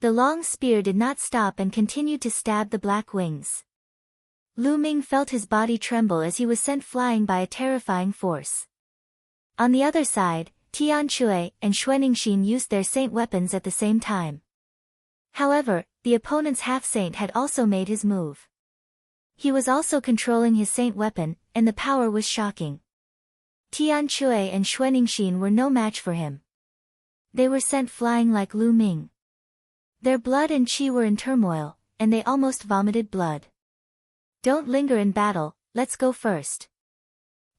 The long spear did not stop and continued to stab the black wings. Lu Ming felt his body tremble as he was sent flying by a terrifying force. On the other side, Tian Chui and Xuaningxin used their saint weapons at the same time. However, the opponent's half-saint had also made his move. He was also controlling his saint weapon, and the power was shocking. Tian Shui and Xuaningxin were no match for him. They were sent flying like Lu Ming. Their blood and qi were in turmoil, and they almost vomited blood. Don't linger in battle, let's go first.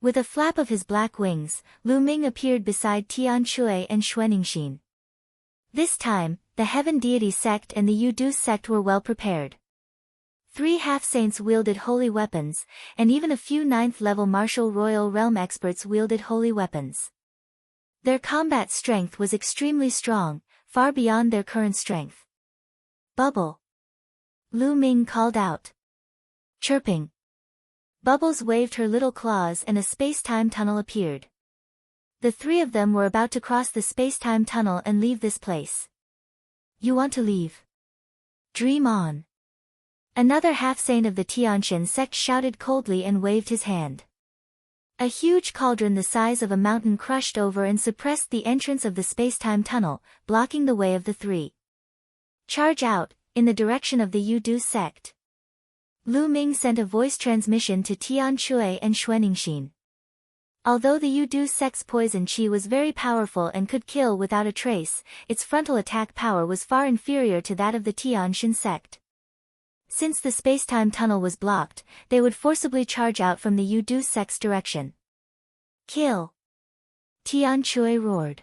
With a flap of his black wings, Lu Ming appeared beside Tian Shui and Xuaningxin. This time, the Heaven Deity sect and the Yu-Du sect were well prepared. 3 half-saints wielded holy weapons, and even a few 9th-level martial royal realm experts wielded holy weapons. Their combat strength was extremely strong, far beyond their current strength. Bubble! Lu Ming called out. Chirping. Bubbles waved her little claws and a space-time tunnel appeared. The 3 of them were about to cross the space-time tunnel and leave this place. You want to leave? Dream on. Another half-saint of the Tianxin sect shouted coldly and waved his hand. A huge cauldron the size of a mountain crushed over and suppressed the entrance of the space-time tunnel, blocking the way of the 3. Charge out, in the direction of the Yu-Du sect. Lu Ming sent a voice transmission to Tian Shui and Xuaningxin. Although the Yu-Du sect's poison qi was very powerful and could kill without a trace, its frontal attack power was far inferior to that of the Tianxin sect. Since the space-time tunnel was blocked, they would forcibly charge out from the Yu-Du sect's direction. Kill! Tian Shui roared.